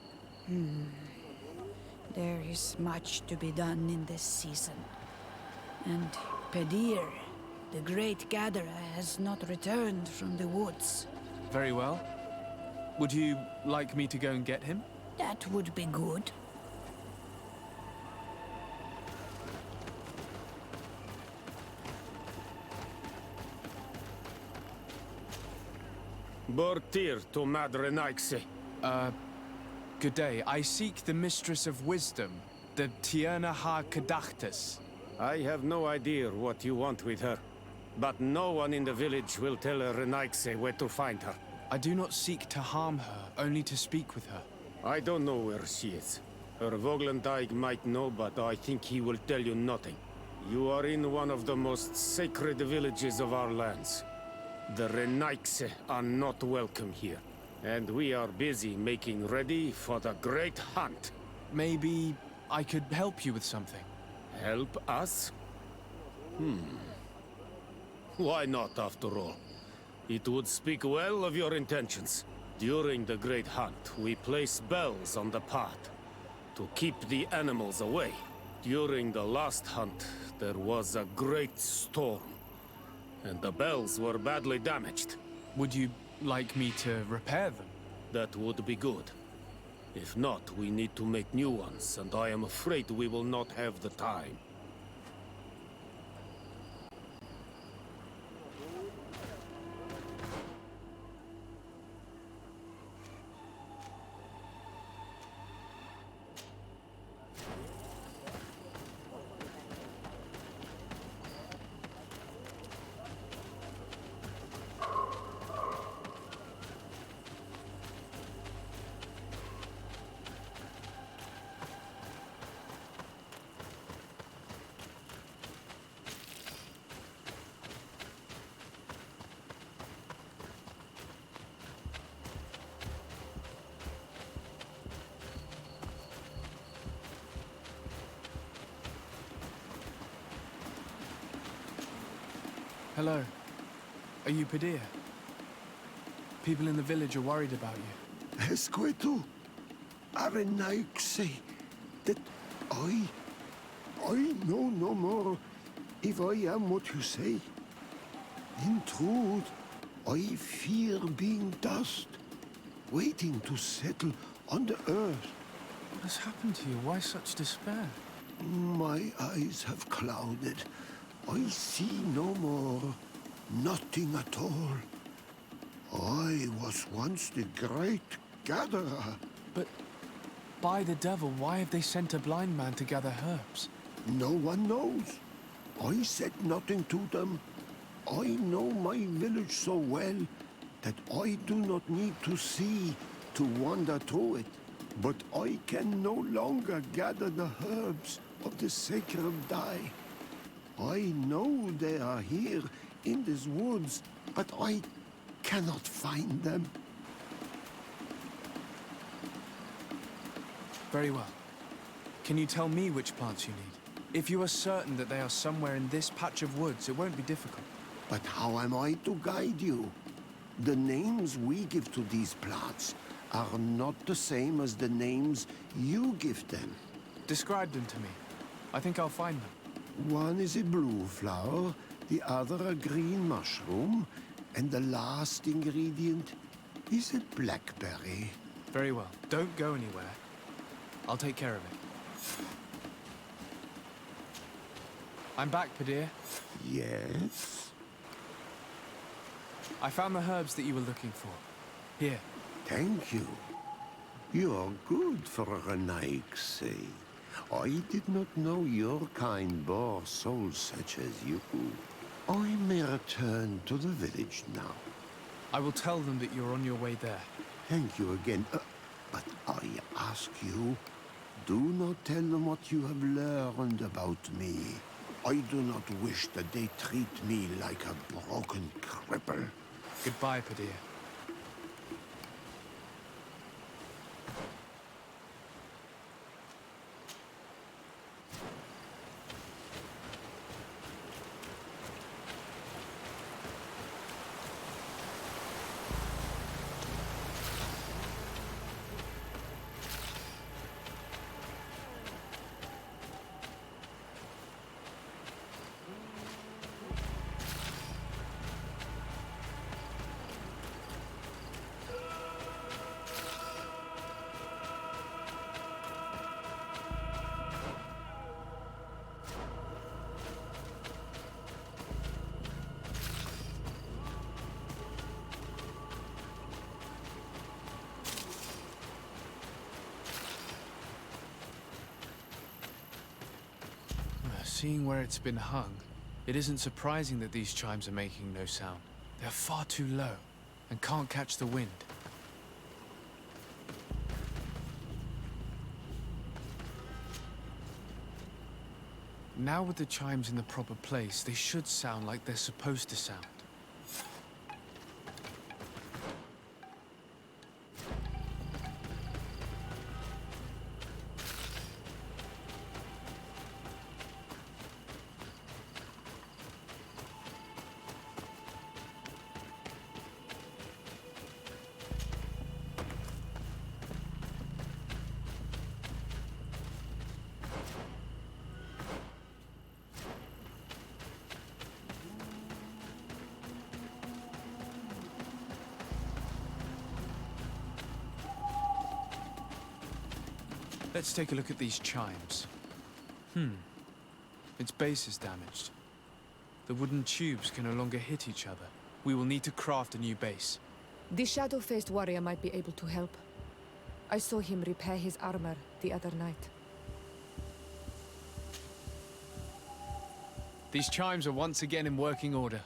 There is much to be done in this season. And Pedir, the great gatherer, has not returned from the woods. Very well. Would you like me to go and get him? That would be good. Bortir to Madre Naixe. Good day. I seek the Mistress of Wisdom, the Tierna ha Kadactus. I have no idea what you want with her, but no one in the village will tell Renaigse where to find her. I do not seek to harm her, only to speak with her. I don't know where she is. Her Voglendaig might know, but I think he will tell you nothing. You are in one of the most sacred villages of our lands. The Renaigse are not welcome here, and we are busy making ready for the great hunt. Maybe I could help you with something. Help us? Why not, after all? It would speak well of your intentions. During the great hunt, we place bells on the path to keep the animals away. During the last hunt, there was a great storm, and the bells were badly damaged. Would you like me to repair them? That would be good. If not, we need to make new ones, and I am afraid we will not have the time. Hello. Are you Pedir? People in the village are worried about you. Esqueto, Arenaixe, that I know no more if I am what you say. In truth, I fear being dust, waiting to settle on the earth. What has happened to you? Why such despair? My eyes have clouded. I see no more, nothing at all. I was once the great gatherer. But by the devil, why have they sent a blind man to gather herbs? No one knows. I said nothing to them. I know my village so well that I do not need to see to wander through it. But I can no longer gather the herbs of the sacred dye. I know they are here in these woods, but I cannot find them. Very well. Can you tell me which plants you need? If you are certain that they are somewhere in this patch of woods, it won't be difficult. But how am I to guide you? The names we give to these plants are not the same as the names you give them. Describe them to me. I think I'll find them. One is a blue flower, the other a green mushroom, and the last ingredient is a blackberry. Very well. Don't go anywhere. I'll take care of it. I'm back, Padir. Yes? I found the herbs that you were looking for. Here. Thank you. You are good for a Naix. I did not know your kind bore souls such as you. I may return to the village now. I will tell them that you're on your way there. Thank you again. But I ask you, do not tell them what you have learned about me. I do not wish that they treat me like a broken cripple. Goodbye, Padir. Seeing where it's been hung, it isn't surprising that these chimes are making no sound. They're far too low and can't catch the wind. Now with the chimes in the proper place, they should sound like they're supposed to sound. Let's take a look at these chimes. Its base is damaged. The wooden tubes can no longer hit each other. We will need to craft a new base. The shadow-faced warrior might be able to help. I saw him repair his armor the other night. These chimes are once again in working order.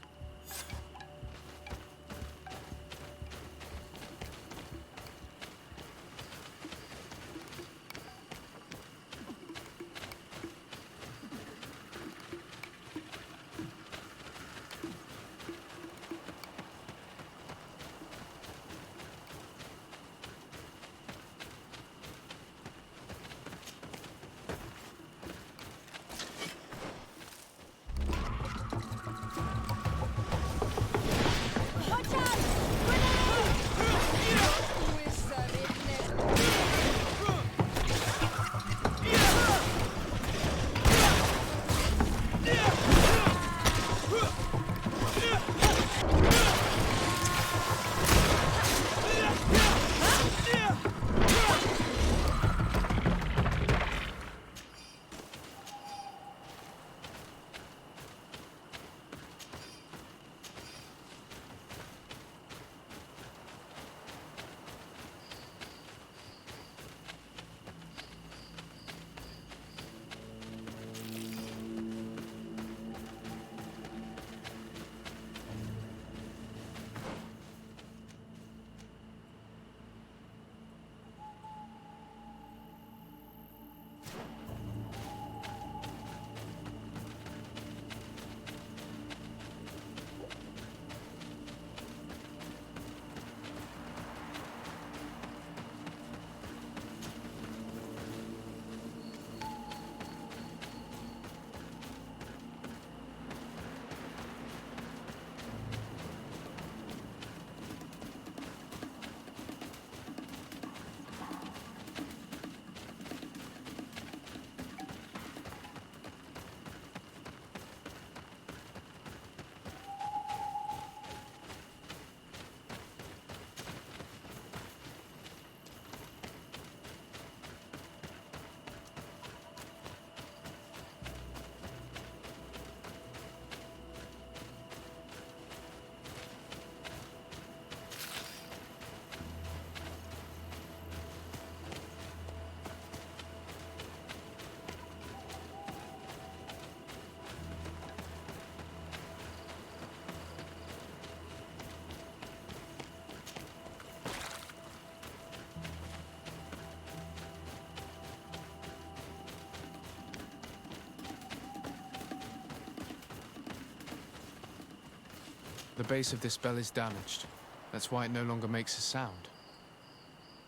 The base of this bell is damaged. That's why it no longer makes a sound.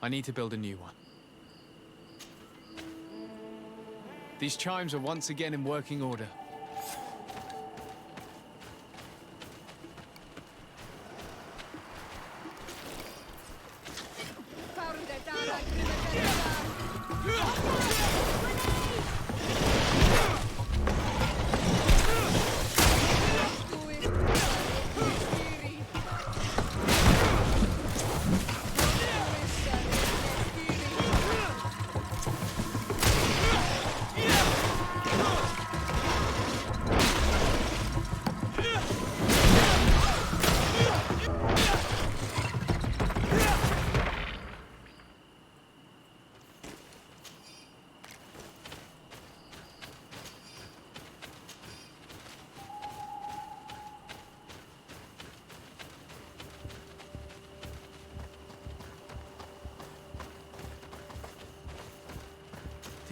I need to build a new one. These chimes are once again in working order.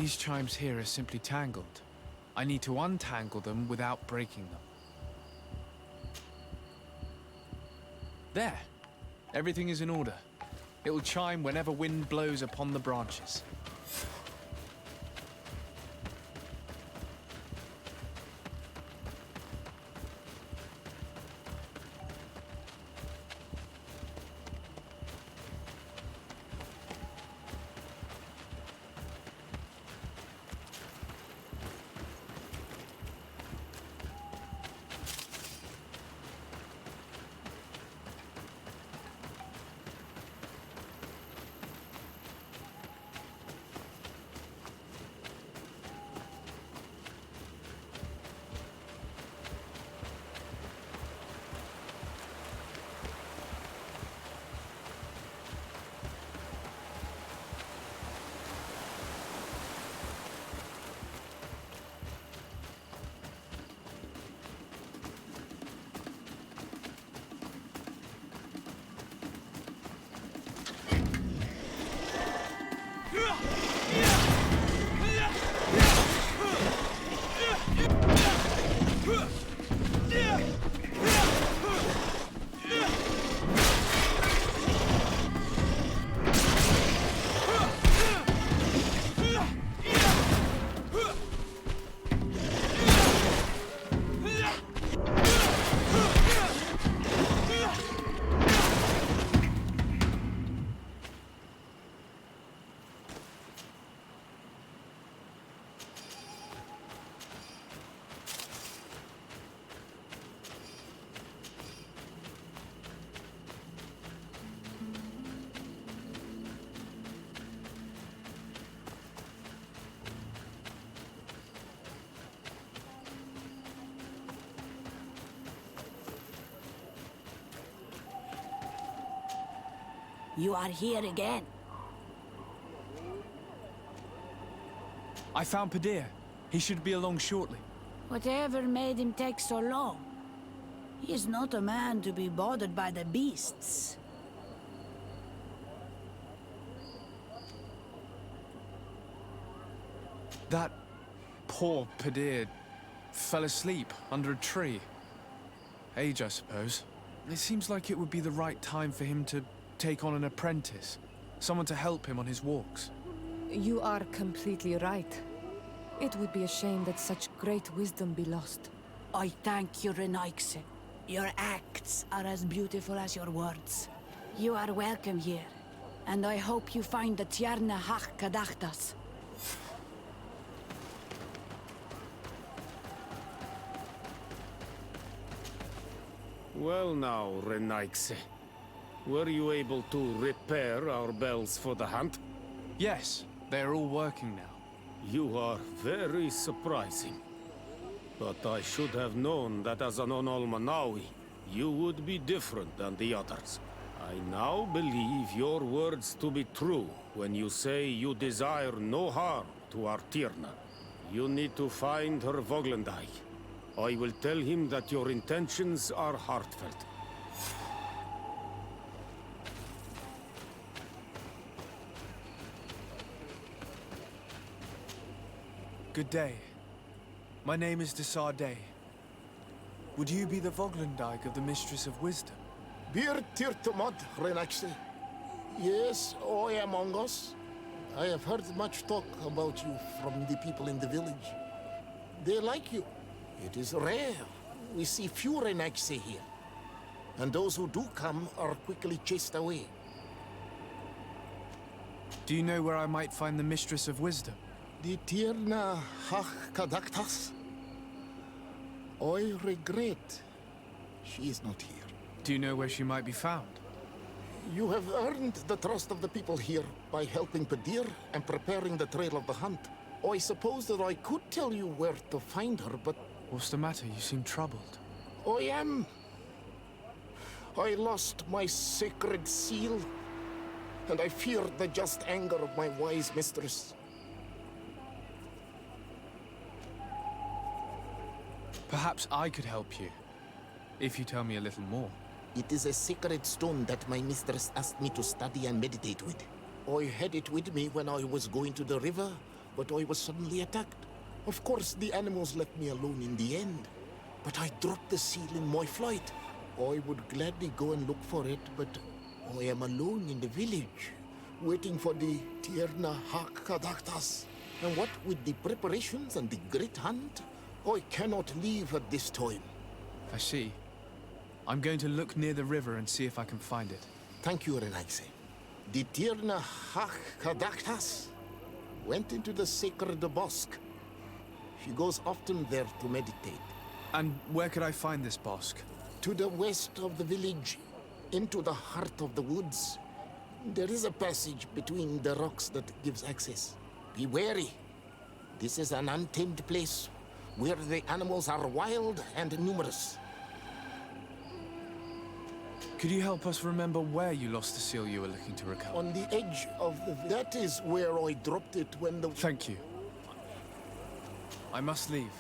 These chimes here are simply tangled. I need to untangle them without breaking them. There! Everything is in order. It will chime whenever wind blows upon the branches. You are here again. I found Padir. He should be along shortly. Whatever made him take so long? He is not a man to be bothered by the beasts. That poor Padir fell asleep under a tree. Age, I suppose. It seems like it would be the right time for him to take on an apprentice. Someone to help him on his walks. You are completely right. It would be a shame that such great wisdom be lost. I thank you, Renaikse. Your acts are as beautiful as your words. You are welcome here, and I hope you find the Tierna Hach Kadachtas. Well now, Renaikse. Were you able to repair our bells for the hunt? Yes, they are all working now. You are very surprising. But I should have known that as an Onolmanawi, you would be different than the others. I now believe your words to be true when you say you desire no harm to our Tierna. You need to find her Voglendai. I will tell him that your intentions are heartfelt. Good day. My name is Desarde. Would you be the Voglendike of the Mistress of Wisdom? Bir tirtumad, Renaxe. Yes, I am among us. I have heard much talk about you from the people in the village. They like you. It is rare. We see few Renaxe here. And those who do come are quickly chased away. Do you know where I might find the Mistress of Wisdom? The Tierna Hach Kadaktas. I regret she is not here. Do you know where she might be found? You have earned the trust of the people here by helping Padir and preparing the trail of the hunt. I suppose that I could tell you where to find her, but... What's the matter? You seem troubled. I am. I lost my sacred seal, and I fear the just anger of my wise mistress. Perhaps I could help you, if you tell me a little more. It is a sacred stone that my mistress asked me to study and meditate with. I had it with me when I was going to the river, but I was suddenly attacked. Of course, the animals left me alone in the end, but I dropped the seal in my flight. I would gladly go and look for it, but I am alone in the village, waiting for the Tierna Hakadaktas. And what with the preparations and the great hunt, I cannot leave at this time. I see. I'm going to look near the river and see if I can find it. Thank you, Renaxe. The Tierna Hakadaktas went into the sacred bosque. She goes often there to meditate. And where could I find this bosque? To the west of the village, into the heart of the woods. There is a passage between the rocks that gives access. Be wary. This is an untamed place where the animals are wild and numerous. Could you help us remember where you lost the seal you were looking to recover? On the edge of the... That is where I dropped it when the... Thank you. I must leave.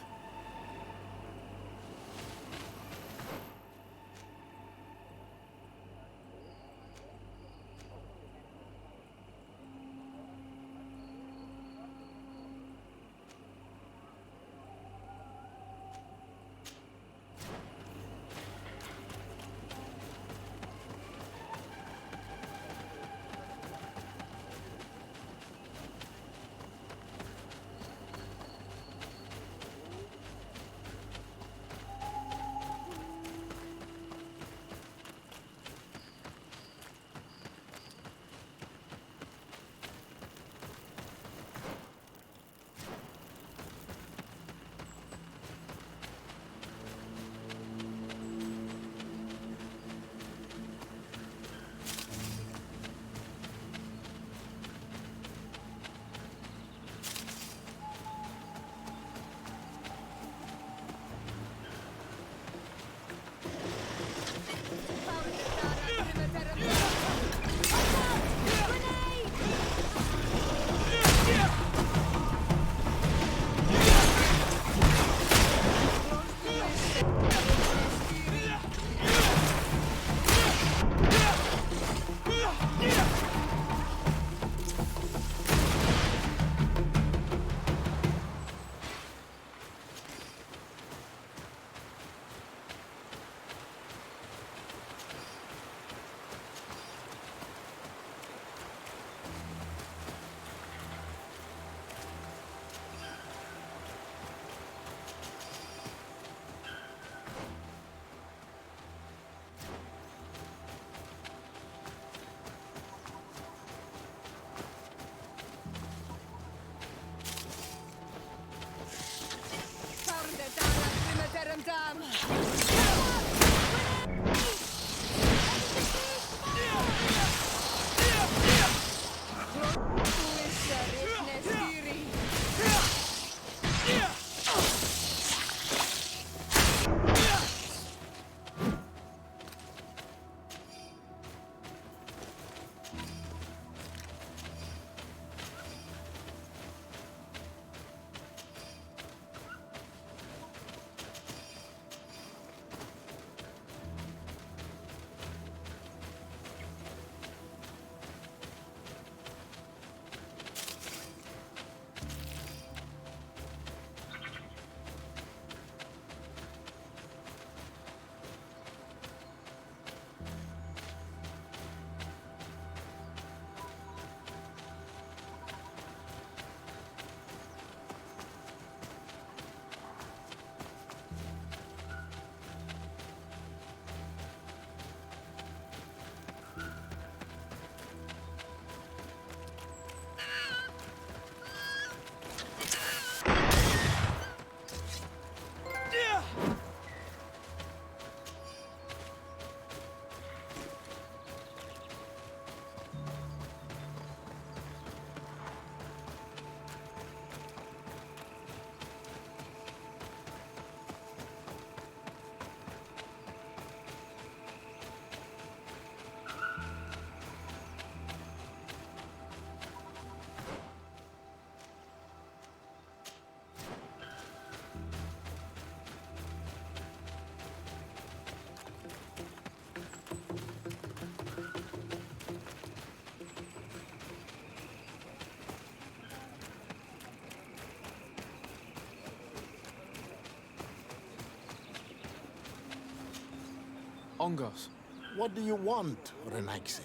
Ongos. What do you want, Renaigse?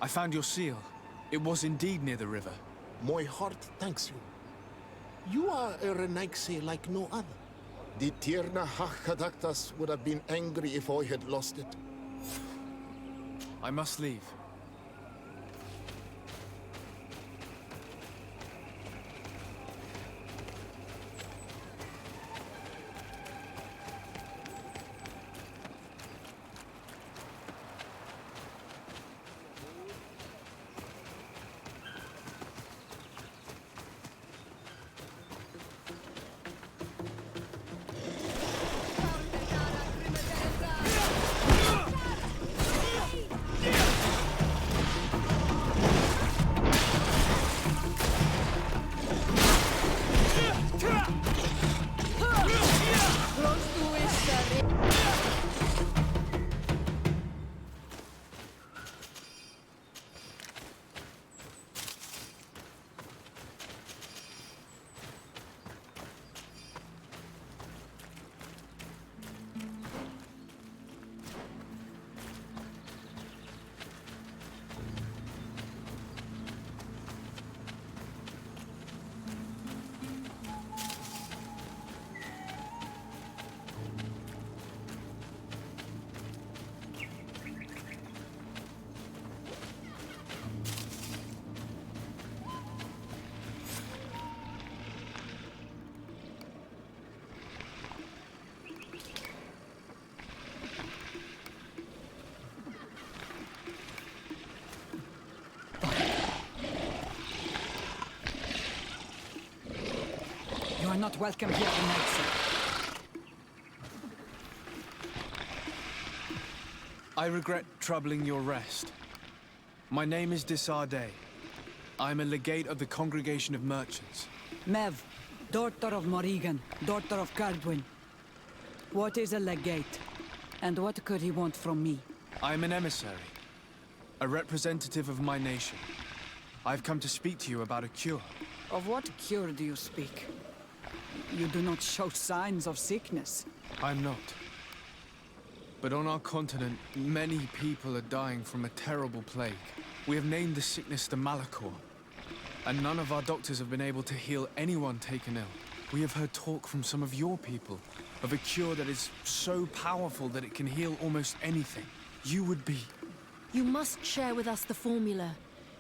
I found your seal. It was indeed near the river. My heart thanks you. You are a Renaigse like no other. The Tierna Hakadaktas would have been angry if I had lost it. I must leave. You are not welcome here tonight, sir. I regret troubling your rest. My name is Disarday. I am a legate of the Congregation of Merchants. Mev, daughter of Morrigan, daughter of Cardwin. What is a legate? And what could he want from me? I am an emissary, a representative of my nation. I've come to speak to you about a cure. Of what cure do you speak? You do not show signs of sickness. I'm not. But on our continent, many people are dying from a terrible plague. We have named the sickness the Malachor, and none of our doctors have been able to heal anyone taken ill. We have heard talk from some of your people of a cure that is so powerful that it can heal almost anything. You would be... You must share with us the formula.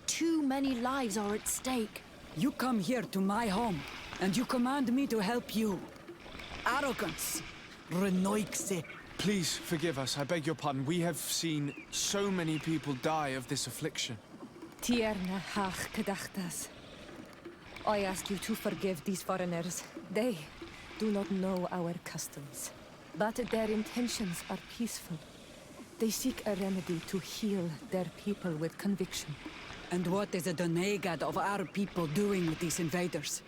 Too many lives are at stake. You come here to my home, and you command me to help you. Arrogance. Renoixe. Please forgive us, I beg your pardon. We have seen so many people die of this affliction. Tierna hach kadachtas. I ask you to forgive these foreigners. They do not know our customs, but their intentions are peaceful. They seek a remedy to heal their people with conviction. And what is the Donegad of our people doing with these invaders?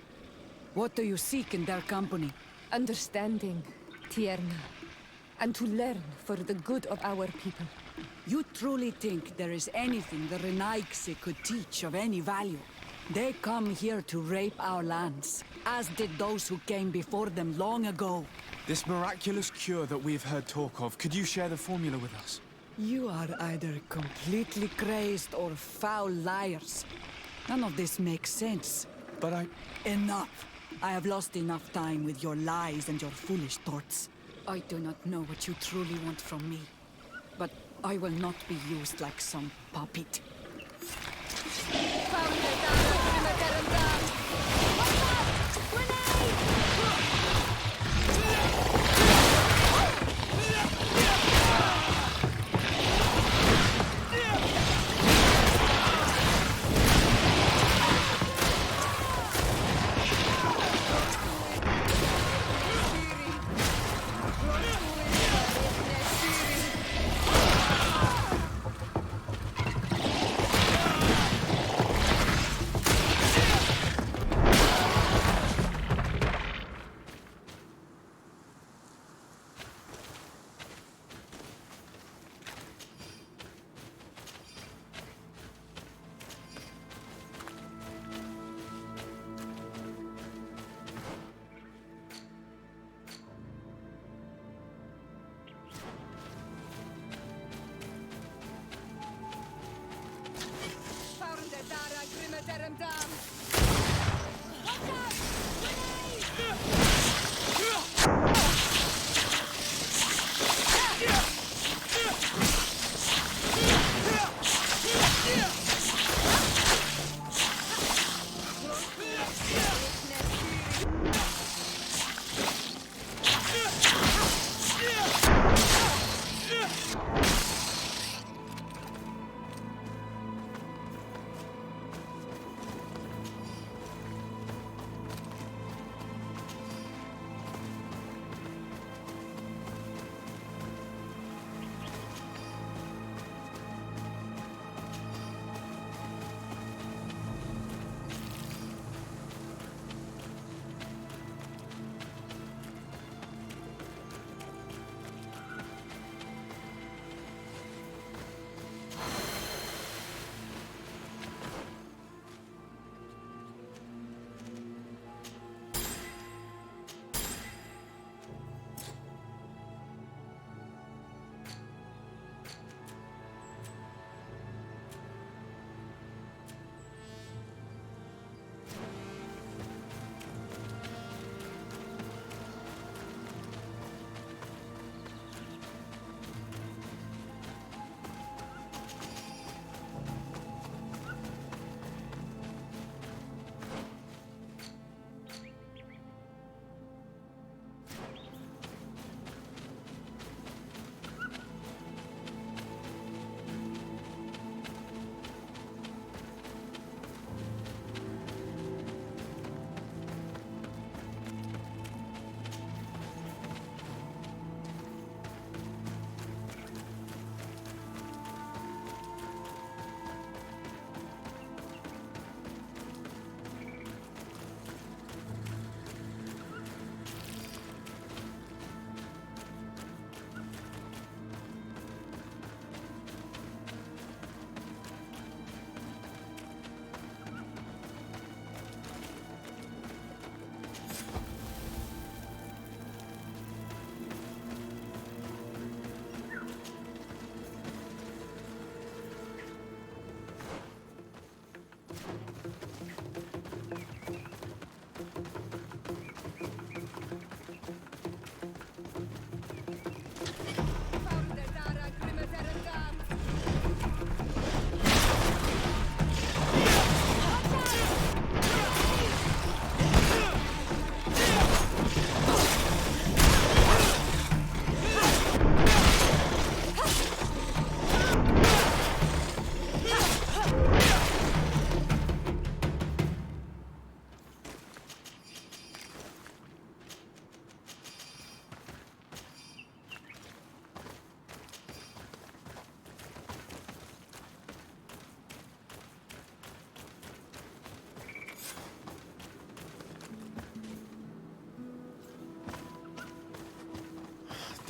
What do you seek in their company? Understanding, Tierna, and to learn for the good of our people. You truly think there is anything the Renaigse could teach of any value? They come here to rape our lands, as did those who came before them long ago. This miraculous cure that we've heard talk of, could you share the formula with us? You are either completely crazed or foul liars. None of this makes sense. But Enough! I have lost enough time with your lies and your foolish thoughts. I do not know what you truly want from me, but I will not be used like some puppet.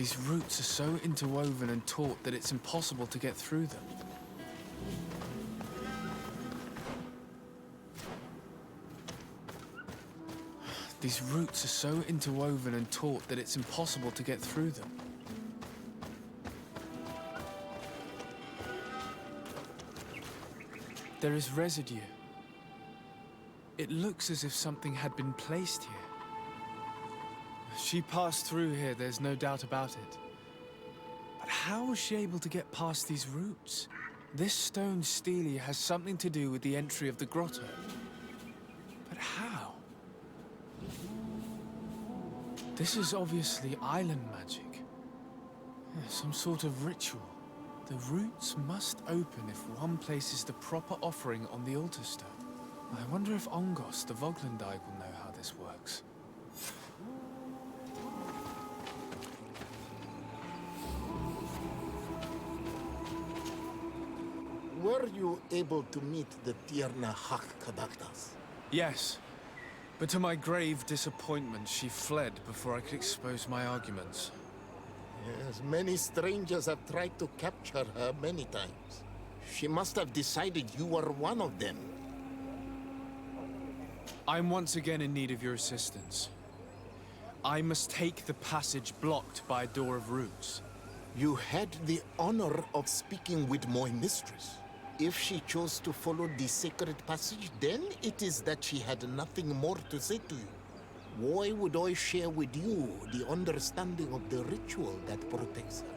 These roots are so interwoven and taut that it's impossible to get through them. These roots are so interwoven and taut that it's impossible to get through them. There is residue. It looks as if something had been placed here. She passed through here, there's no doubt about it. But how was she able to get past these roots? This stone stele has something to do with the entry of the grotto. But how? This is obviously island magic. Some sort of ritual. The roots must open if one places the proper offering on the altar stone. I wonder if Ongos, the Voglendike, will know how this works. Were you able to meet the Tierna Hak Kadaktas? Yes, but to my grave disappointment, she fled before I could expose my arguments. Yes, many strangers have tried to capture her many times. She must have decided you were one of them. I'm once again in need of your assistance. I must take the passage blocked by a door of roots. You had the honor of speaking with my mistress. If she chose to follow the sacred passage, then it is that she had nothing more to say to you. Why would I share with you the understanding of the ritual that protects her?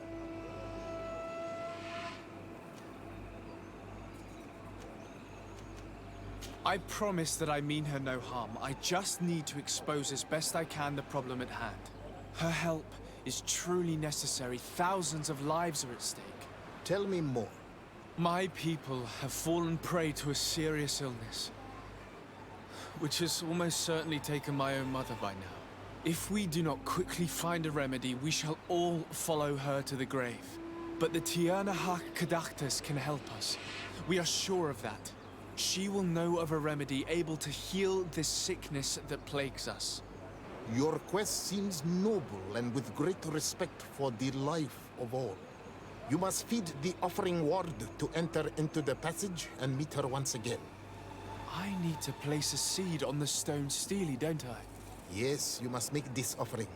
I promise that I mean her no harm. I just need to expose as best I can the problem at hand. Her help is truly necessary. Thousands of lives are at stake. Tell me more. My people have fallen prey to a serious illness, which has almost certainly taken my own mother by now. If we do not quickly find a remedy, we shall all follow her to the grave. But the Tierna Hak Kadaktas can help us. We are sure of that. She will know of a remedy able to heal this sickness that plagues us. Your quest seems noble and with great respect for the life of all. You must feed the offering ward to enter into the passage and meet her once again. I need to place a seed on the stone stele, don't I? Yes, you must make this offering.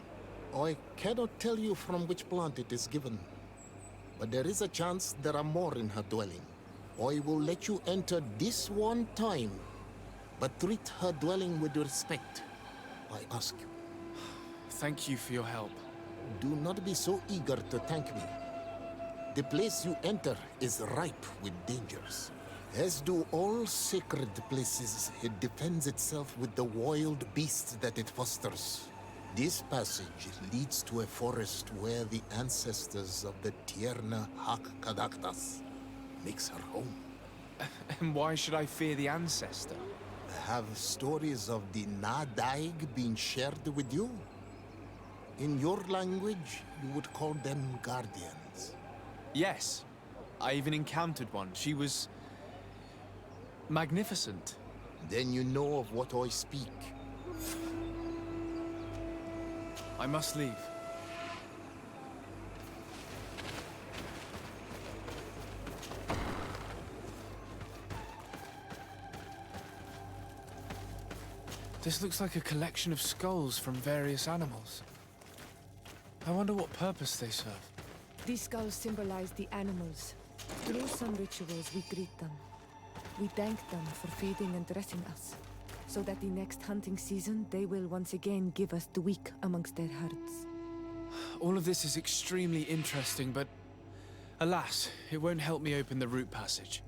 I cannot tell you from which plant it is given, but there is a chance there are more in her dwelling. I will let you enter this one time, but treat her dwelling with respect, I ask you. Thank you for your help. Do not be so eager to thank me. The place you enter is ripe with dangers. As do all sacred places, it defends itself with the wild beasts that it fosters. This passage leads to a forest where the ancestors of the Tierna Hak Kadaktas makes her home. And why should I fear the ancestor? Have stories of the Nadaig been shared with you? In your language, you would call them guardians. Yes. I even encountered one. She was magnificent. Then you know of what I speak. I must leave. This looks like a collection of skulls from various animals. I wonder what purpose they serve. These skulls symbolize the animals. Through some rituals, we greet them. We thank them for feeding and dressing us, so that the next hunting season, they will once again give us the weak amongst their herds. All of this is extremely interesting, but alas, it won't help me open the root passage.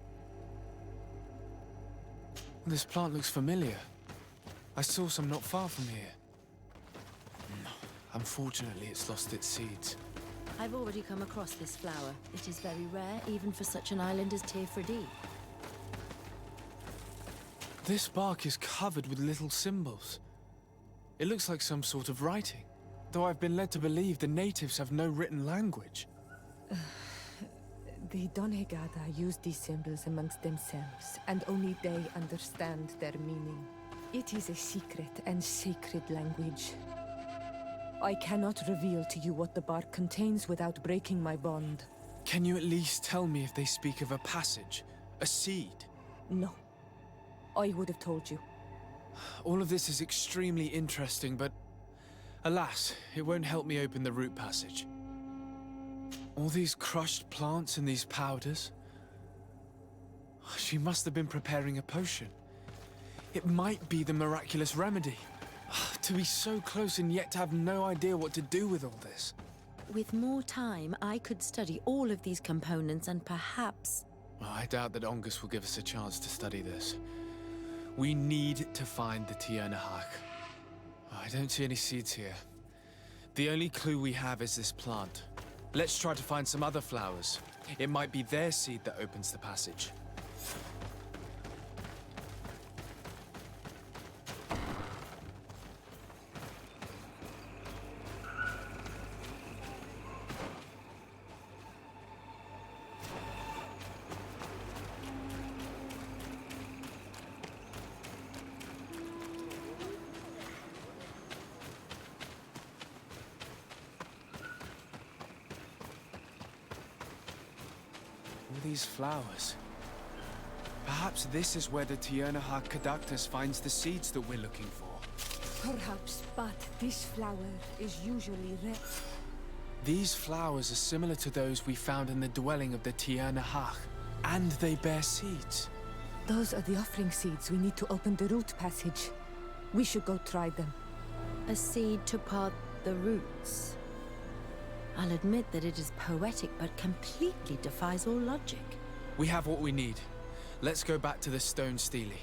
This plant looks familiar. I saw some not far from here. Unfortunately, it's lost its seeds. I've already come across this flower. It is very rare, even for such an island as Teofredi. This bark is covered with little symbols. It looks like some sort of writing, though I've been led to believe the natives have no written language. The Donegada use these symbols amongst themselves, and only they understand their meaning. It is a secret and sacred language. I cannot reveal to you what the bark contains without breaking my bond. Can you at least tell me if they speak of a passage, a seed? No. I would have told you. All of this is extremely interesting, but alas, it won't help me open the root passage. All these crushed plants and these powders. She must have been preparing a potion. It might be the miraculous remedy. To be so close and yet to have no idea what to do with all this. With more time, I could study all of these components and perhaps... Well, I doubt that Ongus will give us a chance to study this. We need to find the Tierna Hak. I don't see any seeds here. The only clue we have is this plant. Let's try to find some other flowers. It might be their seed that opens the passage. These flowers. Perhaps this is where the Tierna Hak Kadaktas finds the seeds that we're looking for. Perhaps, but this flower is usually red. These flowers are similar to those we found in the dwelling of the Tierna Hak. And they bear seeds. Those are the offering seeds we need to open the root passage. We should go try them. A seed to part the roots. I'll admit that it is poetic, but completely defies all logic. We have what we need. Let's go back to the stone stele.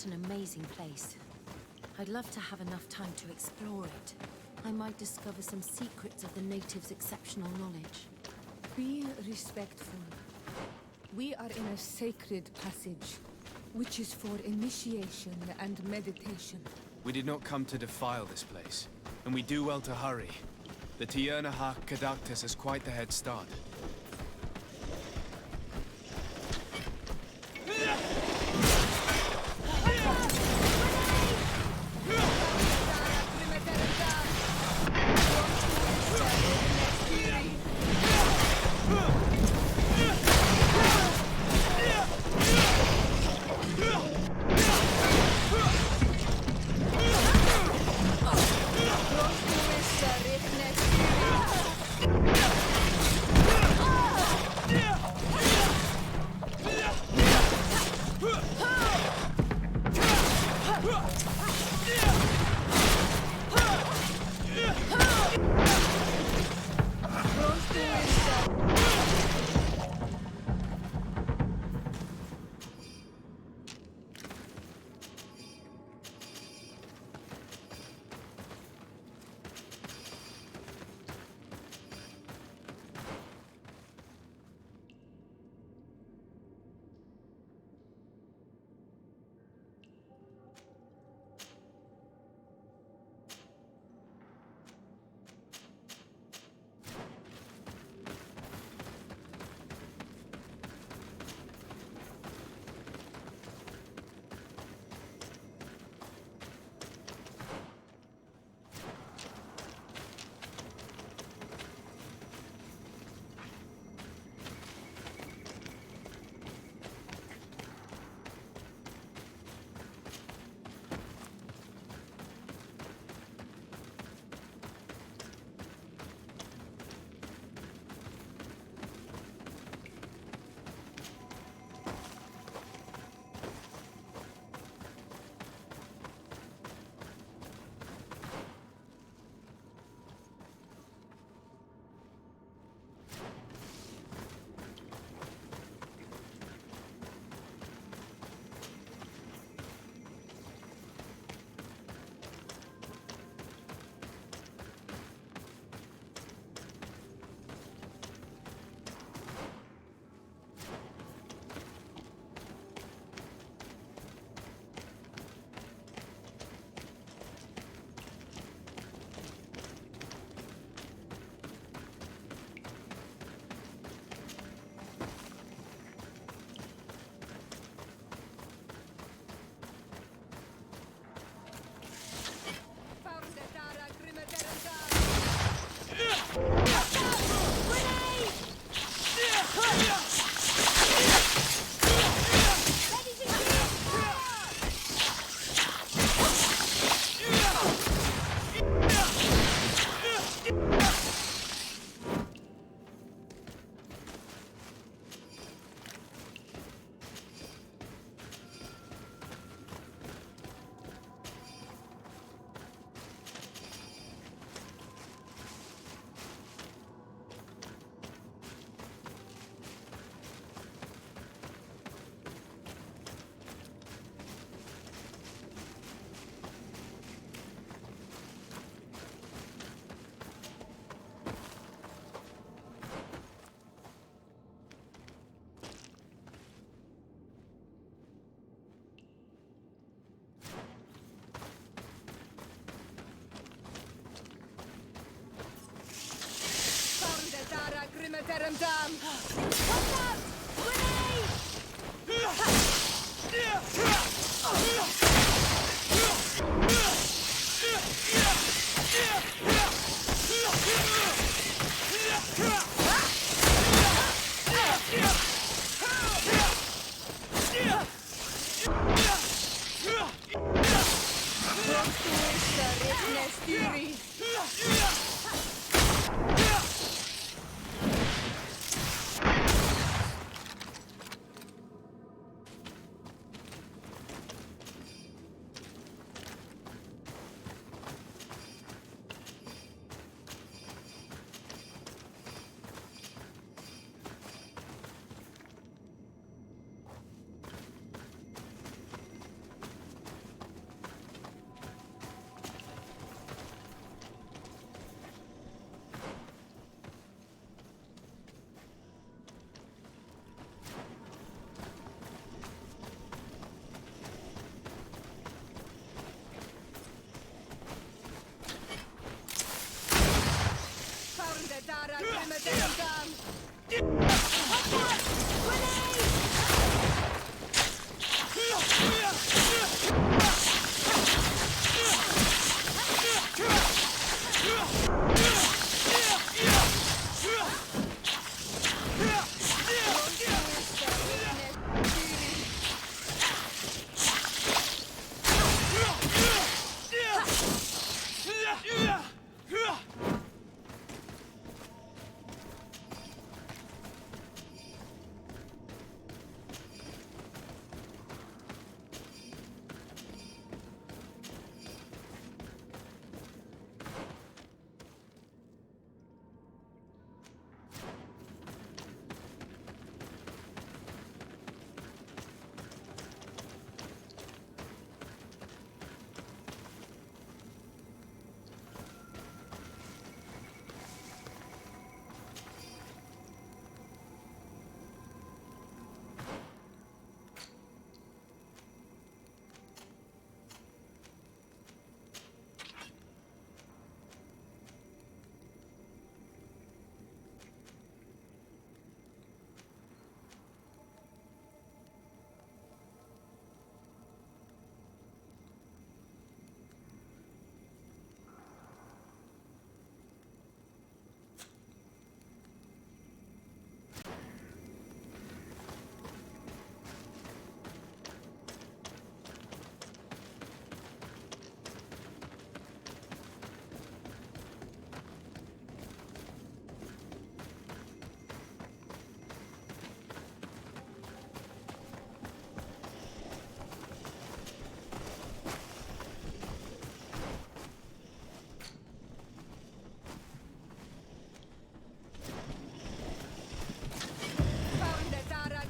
What an amazing place. I'd love to have enough time to explore it. I might discover some secrets of the natives' exceptional knowledge. Be respectful. We are in a sacred passage, which is for initiation and meditation. We did not come to defile this place, and we do well to hurry. The Tierna Kadactus has quite the head start. Terentam! Watch out!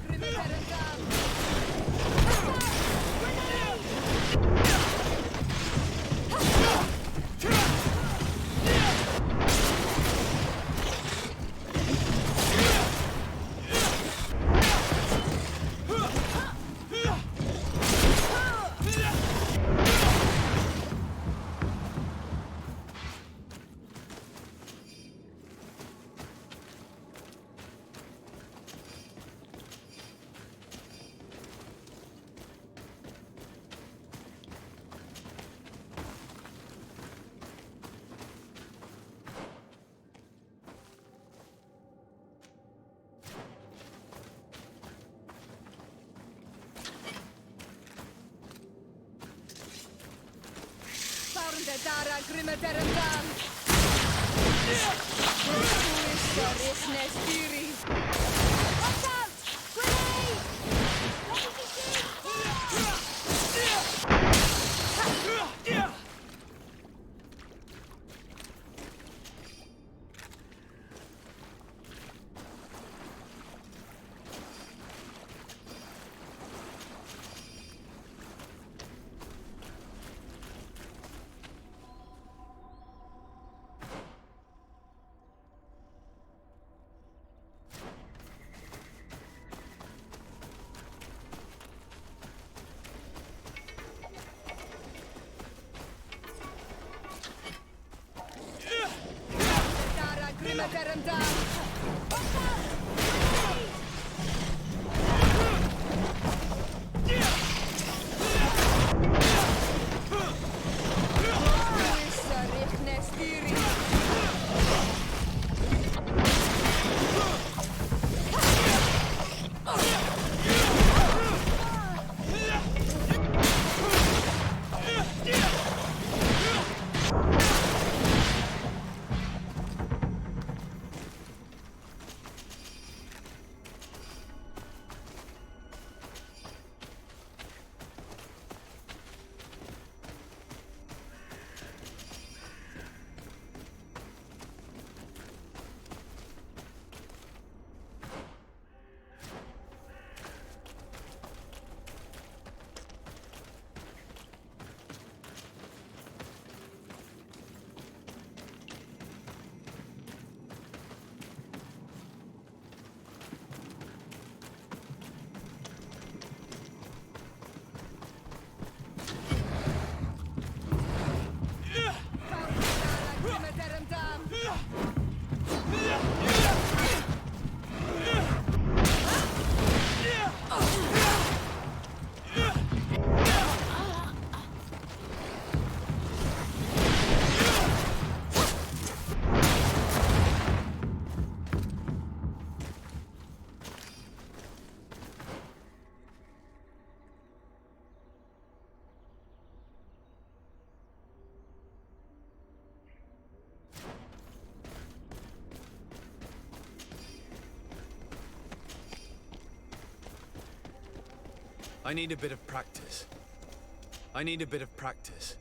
Grenade! Dara grimme Terentam! Watch out! Grenade! Grimme Terentam! Watch out! I need a bit of practice. I need a bit of practice.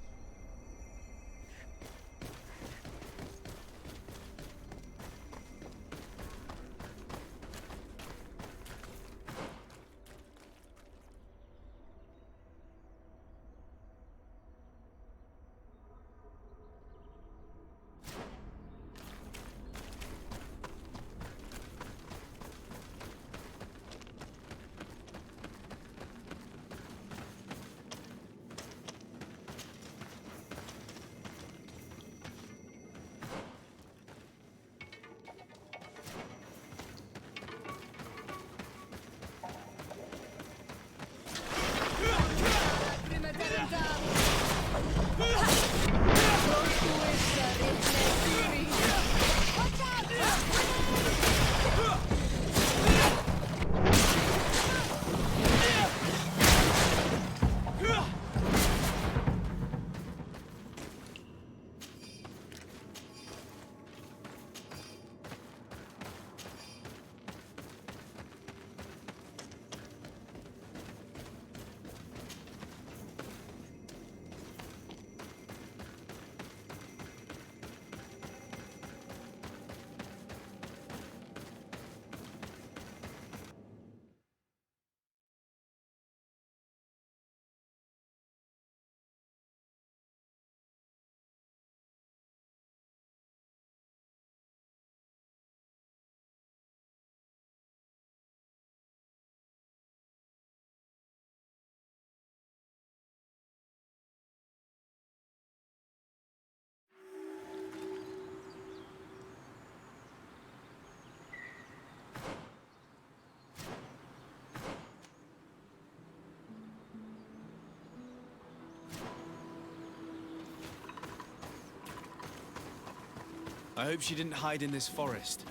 I hope she didn't hide in this forest.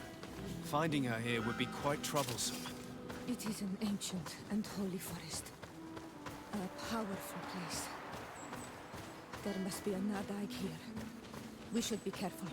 Finding her here would be quite troublesome. It is an ancient and holy forest. A powerful place. There must be a Nadaig here. We should be careful.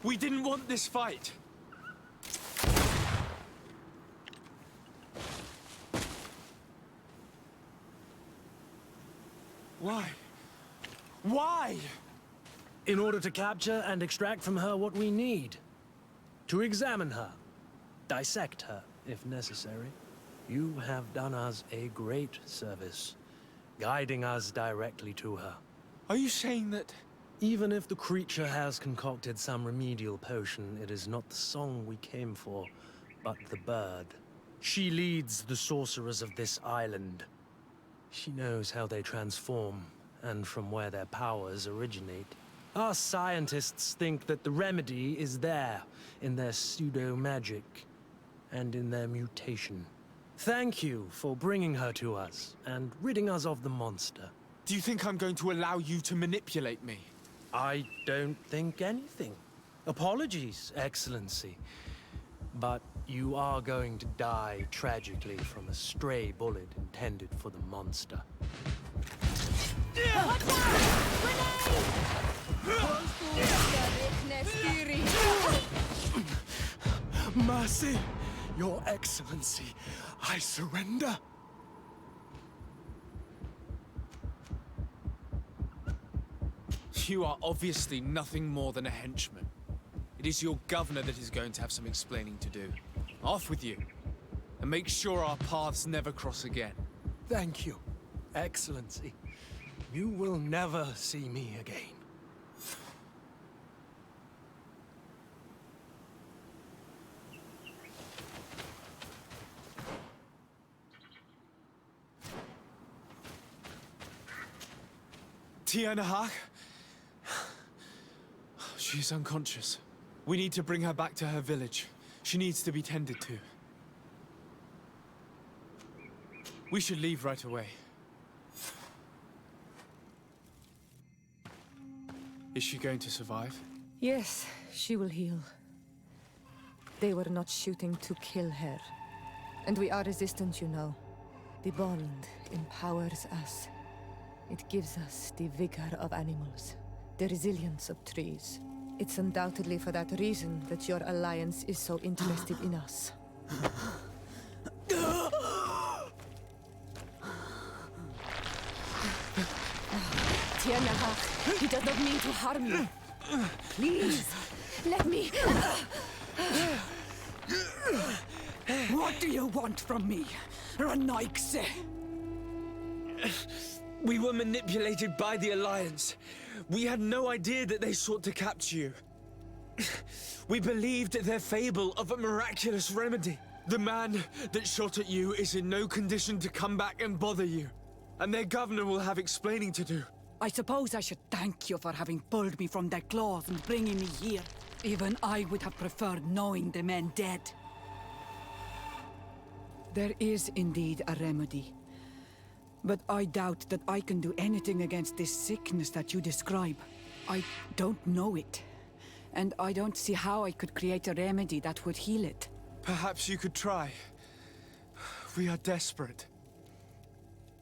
We didn't want this fight. Why? Why? In order to capture and extract from her what we need. To examine her. Dissect her, if necessary. You have done us a great service, guiding us directly to her. Are you saying that... Even if the creature has concocted some remedial potion, it is not the song we came for, but the bird. She leads the sorcerers of this island. She knows how they transform, and from where their powers originate. Our scientists think that the remedy is there, in their pseudo-magic, and in their mutation. Thank you for bringing her to us, and ridding us of the monster. Do you think I'm going to allow you to manipulate me? I don't think anything. Apologies, Excellency. But you are going to die tragically from a stray bullet intended for the monster. Mercy, Your Excellency, I surrender. You are obviously nothing more than a henchman. It is your governor that is going to have some explaining to do. Off with you, and make sure our paths never cross again. Thank you, Excellency. You will never see me again. Tiana Hawk? She's unconscious. We need to bring her back to her village. She needs to be tended to. We should leave right away. Is she going to survive? Yes, she will heal. They were not shooting to kill her. And we are resistant, you know. The bond empowers us. It gives us the vigor of animals, the resilience of trees. It's undoubtedly for that reason that your alliance is so interested in us. Tiana, he does not mean to harm you. Please, let me... What do you want from me, Ranaikse? We were manipulated by the Alliance. We had no idea that they sought to capture you. We believed their fable of a miraculous remedy. The man that shot at you is in no condition to come back and bother you. And their governor will have explaining to do. I suppose I should thank you for having pulled me from their claws and bringing me here. Even I would have preferred knowing the men dead. There is indeed a remedy. But I doubt that I can do anything against this sickness that you describe. I don't know it. And I don't see how I could create a remedy that would heal it. Perhaps you could try. We are desperate.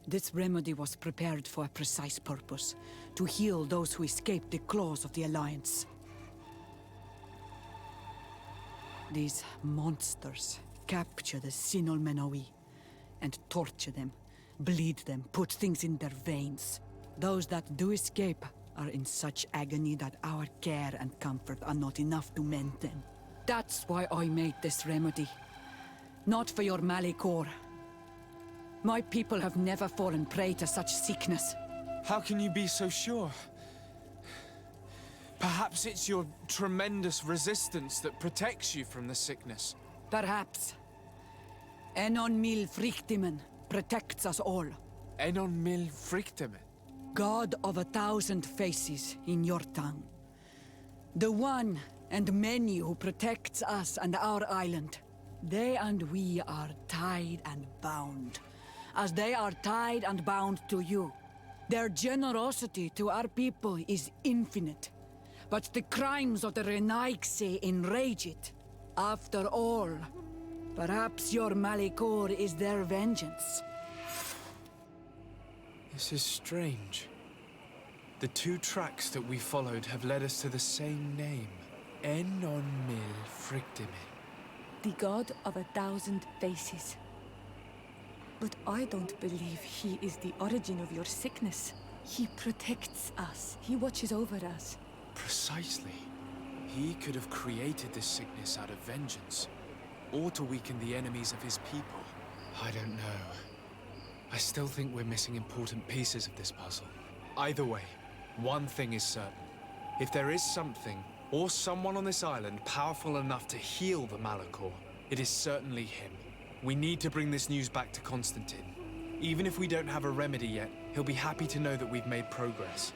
This remedy was prepared for a precise purpose. To heal those who escaped the claws of the Alliance. These monsters capture the Sinol Menawi and torture them. Bleed them, put things in their veins. Those that do escape are in such agony that our care and comfort are not enough to mend them. That's why I made this remedy. Not for your Malikor. My people have never fallen prey to such sickness. How can you be so sure? Perhaps it's your tremendous resistance that protects you from the sickness. Perhaps. Enon mil frictimen protects us all. Enon mil frictimen? God of 1,000 faces in your tongue. The one and many who protects us and our island. They and we are tied and bound, as they are tied and bound to you. Their generosity to our people is infinite, but the crimes of the Renaikse enrage it. After all, perhaps your Malikor is their vengeance. This is strange. The two tracks that we followed have led us to the same name. Enon mil frictime. The god of 1,000 faces. But I don't believe he is the origin of your sickness. He protects us. He watches over us. Precisely. He could have created this sickness out of vengeance, or to weaken the enemies of his people. I don't know. I still think we're missing important pieces of this puzzle. Either way, one thing is certain. If there is something, or someone on this island powerful enough to heal the Malachor, it is certainly him. We need to bring this news back to Constantine. Even if we don't have a remedy yet, he'll be happy to know that we've made progress.